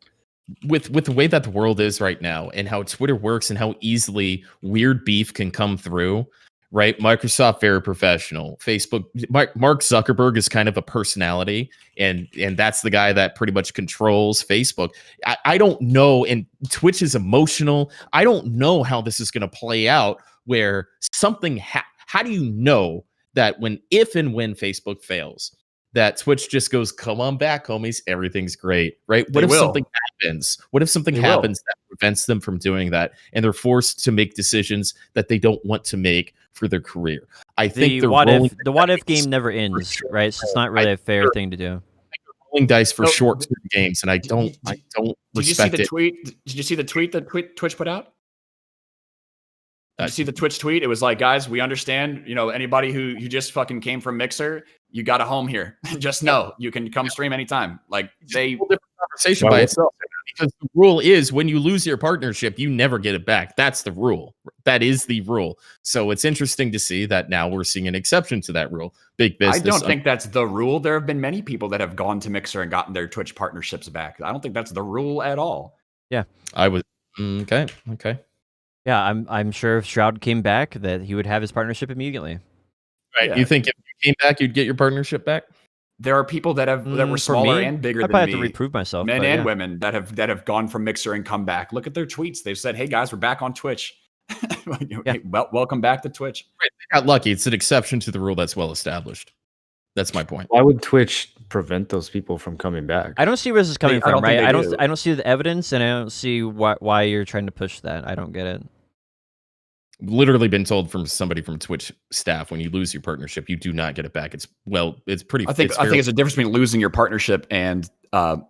Speaker 1: with the way that the world is right now and how Twitter works and how easily weird beef can come through, right? Microsoft, very professional. Facebook, Mark Zuckerberg is kind of a personality, and that's the guy that pretty much controls Facebook. I don't know, and Twitch is emotional. I don't know how this is going to play out where something how do you know that if and when Facebook fails, that Twitch just goes, come on back, homies, everything's great, right? What if something happens? What if something happens that prevents them from doing that, and they're forced to make decisions that they don't want to make for their career? I think
Speaker 4: the what if game never ends, right? So it's not really a fair thing to do.
Speaker 1: Rolling dice for short-term games, and I don't
Speaker 3: Did you see the tweet? Did you see the tweet that Twitch put out? Did you see the Twitch tweet? It was like, guys, we understand, anybody who just fucking came from Mixer, you got a home here. Just know you can come stream anytime. Like different
Speaker 1: conversation by itself, because the rule is when you lose your partnership, you never get it back. That's the rule. That is the rule. So it's interesting to see that now we're seeing an exception to that rule. Big business.
Speaker 3: I don't think that's the rule. There have been many people that have gone to Mixer and gotten their Twitch partnerships back. I don't think that's the rule at all.
Speaker 4: Yeah.
Speaker 1: I was okay.
Speaker 4: Yeah, I'm sure if Shroud came back that he would have his partnership immediately.
Speaker 1: Right. Yeah. You think if you came back, you'd get your partnership back?
Speaker 3: There are people that were smaller and bigger than me.
Speaker 4: I probably have to reprove myself.
Speaker 3: Men and women that have gone from Mixer and come back. Look at their tweets. They've said, "Hey guys, we're back on Twitch. Hey, welcome back to Twitch."
Speaker 1: Right. They got lucky. It's an exception to the rule that's well established. That's my point.
Speaker 2: Why would Twitch prevent those people from coming back?
Speaker 4: I don't see where this is coming from. Right? I don't see the evidence, and I don't see why you're trying to push that. I don't get it.
Speaker 1: Literally been told from somebody from Twitch staff, when you lose your partnership, you do not get it back. It's pretty.
Speaker 3: I think it's a difference between losing your partnership and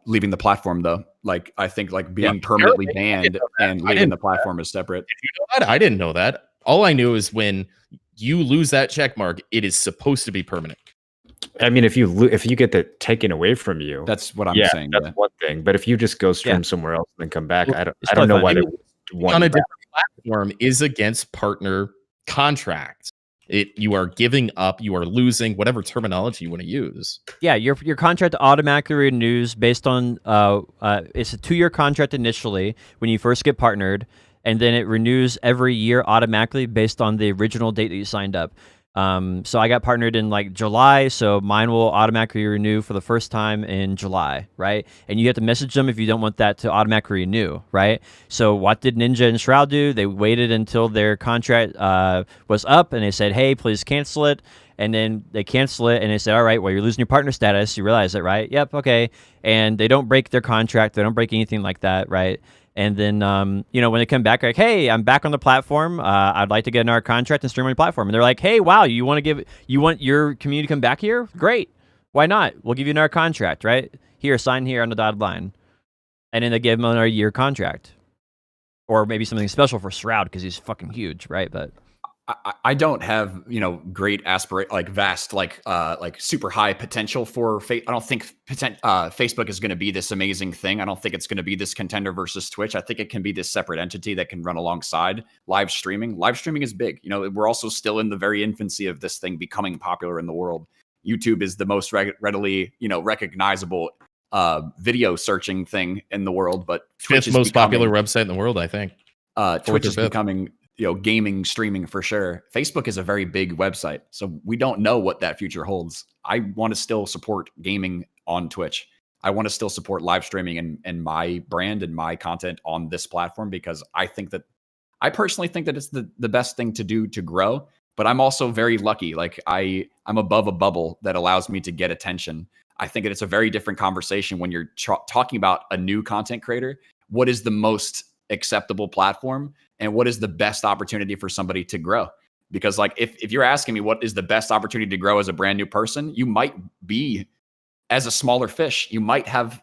Speaker 3: leaving the platform, though. Like I think being permanently banned and leaving the platform is separate.
Speaker 1: Did you know that? I didn't know that. All I knew is when you lose that check mark, it is supposed to be permanent.
Speaker 2: I mean, if you get that taken away from you,
Speaker 3: that's what I'm saying.
Speaker 2: That's one thing. But if you just go stream somewhere else and then come back, I don't know why they would want
Speaker 1: on a different platform is against partner contracts. You are giving up, you are losing, whatever terminology you want to use.
Speaker 4: Yeah, your contract automatically renews based on it's a 2-year contract initially when you first get partnered, and then it renews every year automatically based on the original date that you signed up. So I got partnered in July, so mine will automatically renew for the first time in July, right? And you have to message them if you don't want that to automatically renew, right? So what did Ninja and Shroud do? They waited until their contract was up, and they said, hey, please cancel it. And then they cancel it, and they said, all right, well, you're losing your partner status. You realize that, right? Yep, okay. And they don't break their contract. They don't break anything like that, right? And then, when they come back, like, hey, I'm back on the platform. I'd like to get another contract and stream on your platform. And they're like, hey, wow, you want your community to come back here? Great. Why not? We'll give you another contract, right? Here, sign here on the dotted line. And then they give them another year contract. Or maybe something special for Shroud because he's fucking huge, right? But
Speaker 3: I don't have, great vast, super high potential for I don't think Facebook is going to be this amazing thing. I don't think it's going to be this contender versus Twitch. I think it can be this separate entity that can run alongside live streaming. Live streaming is big. We're also still in the very infancy of this thing becoming popular in the world. YouTube is the most readily, recognizable video searching thing in the world, but Twitch
Speaker 1: fifth most popular website in the world, I think.
Speaker 3: Twitch is becoming gaming, streaming for sure. Facebook is a very big website, so we don't know what that future holds. I want to still support gaming on Twitch. I want to still support live streaming and my brand and my content on this platform because I personally think that it's the best thing to do to grow. But I'm also very lucky. I'm above a bubble that allows me to get attention. I think that it's a very different conversation when you're talking about a new content creator. What is the most acceptable platform and what is the best opportunity for somebody to grow? Because if you're asking me what is the best opportunity to grow as a brand new person, you might be as a smaller fish. You might have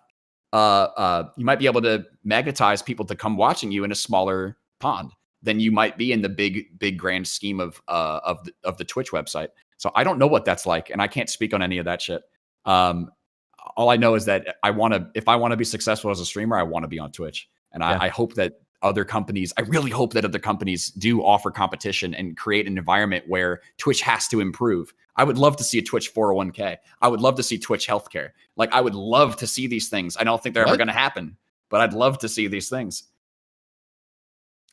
Speaker 3: you might be able to magnetize people to come watching you in a smaller pond than you might be in the big grand scheme of the Twitch website. So I don't know what that's like, and I can't speak on any of that shit. All I know is that if I want to be successful as a streamer, I want to be on Twitch. And I hope that I really hope that other companies do offer competition and create an environment where Twitch has to improve. I would love to see a Twitch 401k. I would love to see Twitch healthcare. I would love to see these things. I don't think they're ever going to happen, but I'd love to see these things.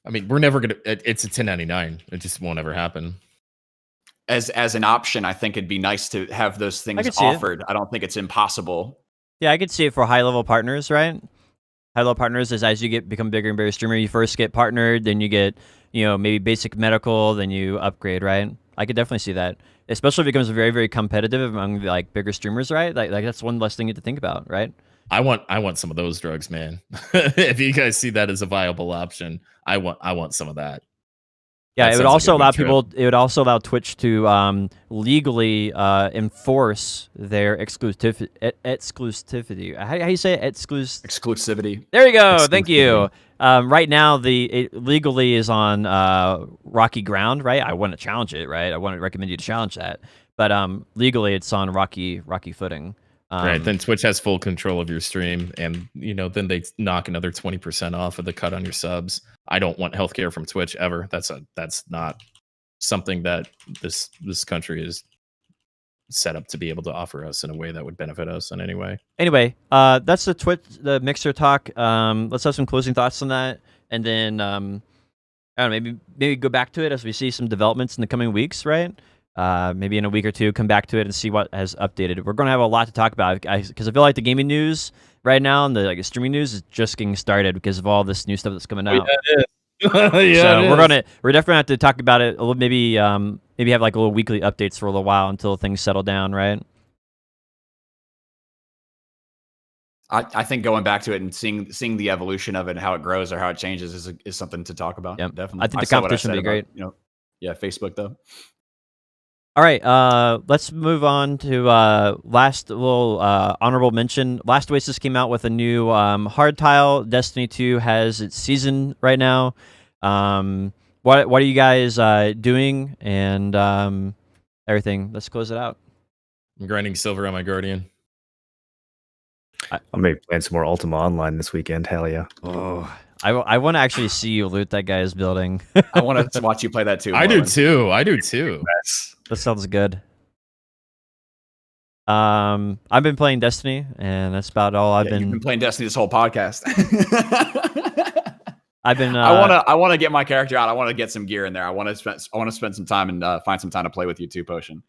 Speaker 1: I mean, we're never gonna. It's a 1099. It just won't ever happen.
Speaker 3: As an option, I think it'd be nice to have those things
Speaker 4: could see it.
Speaker 3: offered. I don't think it's impossible.
Speaker 4: Yeah, I could see it for high level partners, right? High level partners is as you become bigger and bigger streamer, you first get partnered, then you get, maybe basic medical, then you upgrade, right? I could definitely see that, especially if it becomes very, very competitive among like bigger streamers, right? Like that's one less thing you have to think about, right?
Speaker 1: I want some of those drugs, man. If you guys see that as a viable option, I want some of that.
Speaker 4: Yeah,
Speaker 1: That
Speaker 4: it would
Speaker 1: sounds
Speaker 4: also
Speaker 1: like a
Speaker 4: allow
Speaker 1: good trip.
Speaker 4: people. It would also allow Twitch to legally enforce their exclusivity. How you say it?
Speaker 3: Exclusivity.
Speaker 4: There you go. Thank you. Right now, it legally is on rocky ground, right? I want to challenge it, right? I want to recommend you to challenge that, but legally, it's on rocky footing.
Speaker 1: Right, then Twitch has full control of your stream, and then they knock another 20% off of the cut on your subs. I don't want healthcare from Twitch ever. That's not something that this country is set up to be able to offer us in a way that would benefit us in any way.
Speaker 4: Anyway, that's the Mixer talk. Let's have some closing thoughts on that, and then I don't know, maybe go back to it as we see some developments in the coming weeks, right? Maybe in a week or two, come back to it and see what has updated. We're going to have a lot to talk about because I feel like the gaming news right now and the streaming news is just getting started because of all this new stuff that's coming out.
Speaker 1: Yeah,
Speaker 4: So we're definitely have to talk about it a little. Maybe have like a little weekly updates for a little while until things settle down, right?
Speaker 3: I think going back to it and seeing the evolution of it and how it grows or how it changes is something to talk about.
Speaker 4: Yep.
Speaker 3: Definitely.
Speaker 4: I think the
Speaker 3: saw what I
Speaker 4: competition would
Speaker 3: said
Speaker 4: be great.
Speaker 3: about, Facebook though.
Speaker 4: All right, let's move on to last little honorable mention. Last Oasis came out with a new hard tile. Destiny 2 has its season right now. What are you guys doing and everything? Let's close it out.
Speaker 1: I'm grinding silver on my Guardian.
Speaker 2: I'm maybe playing some more Ultima Online this weekend. Hell yeah.
Speaker 4: Oh, I want to actually see you loot that guy's building.
Speaker 3: I want to watch you play that too.
Speaker 1: I do
Speaker 3: Marlon.
Speaker 1: too.
Speaker 3: Yes.
Speaker 4: That sounds good. I've been playing Destiny, and that's about all
Speaker 3: You've been playing Destiny this whole podcast.
Speaker 4: I've been.
Speaker 3: I want to get my character out. I want to get some gear in there. I want to spend some time and find some time to play with you too, Potion.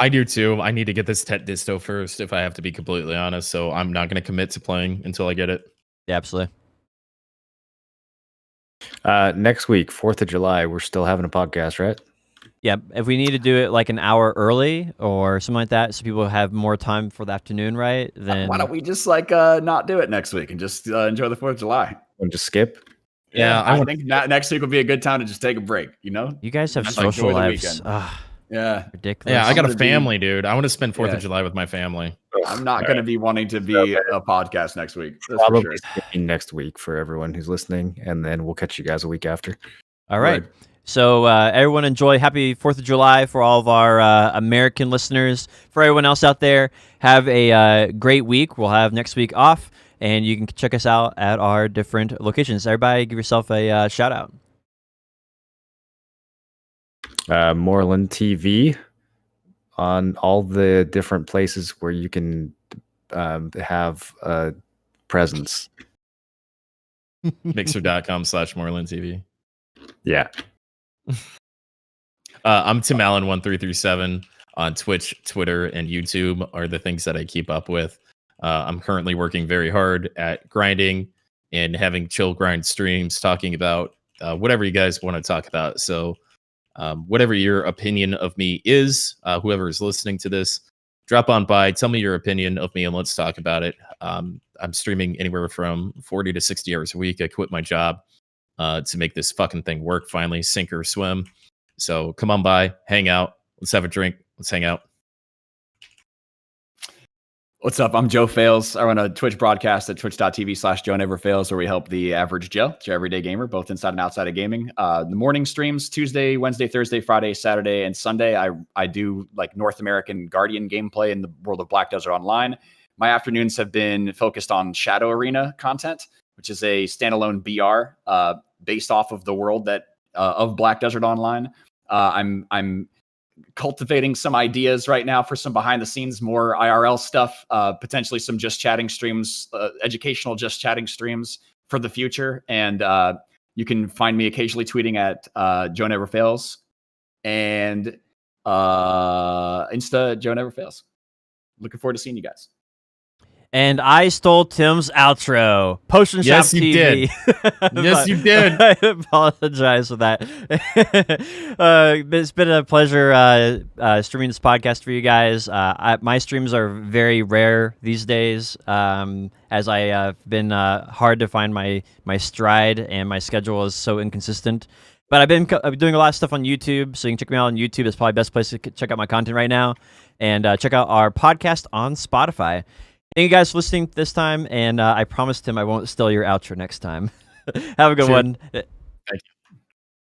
Speaker 1: I do too. I need to get this Tet Disto first, if I have to be completely honest. So I'm not going to commit to playing until I get it.
Speaker 4: Yeah, absolutely.
Speaker 2: Next week, 4th of July, we're still having a podcast, right?
Speaker 4: Yeah, if we need to do it like an hour early or something like that, so people have more time for the afternoon, right? Then
Speaker 3: Why don't we just not do it next week and just enjoy the 4th of July?
Speaker 2: And just skip.
Speaker 1: Yeah,
Speaker 3: I think next week will be a good time to just take a break.
Speaker 4: You guys have
Speaker 3: Just
Speaker 4: social
Speaker 3: enjoy the
Speaker 4: lives.
Speaker 3: weekend.
Speaker 4: Ugh,
Speaker 3: Yeah,
Speaker 4: ridiculous.
Speaker 1: Yeah, I got a
Speaker 3: gonna be-
Speaker 1: family, dude. I want to spend 4th
Speaker 3: Yeah.
Speaker 1: of July with my family.
Speaker 3: I'm not going to be wanting to be a podcast next week. That's for
Speaker 2: Probably
Speaker 3: sure.
Speaker 2: skipping next week for everyone who's listening, and then we'll catch you guys a week after.
Speaker 4: All right.
Speaker 3: Word.
Speaker 4: So everyone enjoy. Happy 4th of July for all of our American listeners. For everyone else out there, have a great week. We'll have next week off, and you can check us out at our different locations. Everybody give yourself a shout out.
Speaker 2: Moreland TV on all the different places where you can have a presence.
Speaker 1: Mixer.com/MorelandTV.
Speaker 2: Yeah.
Speaker 1: I'm Tim Allen 1337 on Twitch, Twitter, and YouTube are the things that I keep up with. I'm currently working very hard at grinding and having chill grind streams, talking about whatever you guys want to talk about. So whatever your opinion of me is, whoever is listening to this, drop on by, tell me your opinion of me, and let's talk about it. I'm streaming anywhere from 40 to 60 hours a week. I quit my job to make this fucking thing work finally, sink or swim. So come on by, hang out, let's have a drink, let's hang out.
Speaker 3: What's up? I'm Joe Fails. I run a Twitch broadcast at twitch.tv/JoeNeverFails, where we help the average Joe, your everyday gamer, both inside and outside of gaming. The morning streams, Tuesday, Wednesday, Thursday, Friday, Saturday, and Sunday. I do like North American Guardian gameplay in the world of Black Desert Online. My afternoons have been focused on Shadow Arena content, which is a standalone BR based off of the world that of Black Desert Online. I'm cultivating some ideas right now for some behind the scenes, more IRL stuff, potentially some just chatting streams, educational just chatting streams for the future. And you can find me occasionally tweeting at Joe Never Fails and Insta Joe Never Fails. Looking forward to seeing you guys.
Speaker 4: And I stole Tim's outro. Potion Shop
Speaker 1: Yes, you
Speaker 4: TV.
Speaker 1: did. Yes, you did.
Speaker 4: I apologize for that. It's been a pleasure streaming this podcast for you guys. My streams are very rare these days, as I've been hard to find my stride, and my schedule is so inconsistent. But I've been doing a lot of stuff on YouTube, so you can check me out on YouTube. It's probably the best place to check out my content right now. And check out our podcast on Spotify. Thank you guys for listening this time, and I promised him I won't steal your outro next time. Have a good one.
Speaker 1: Thank you.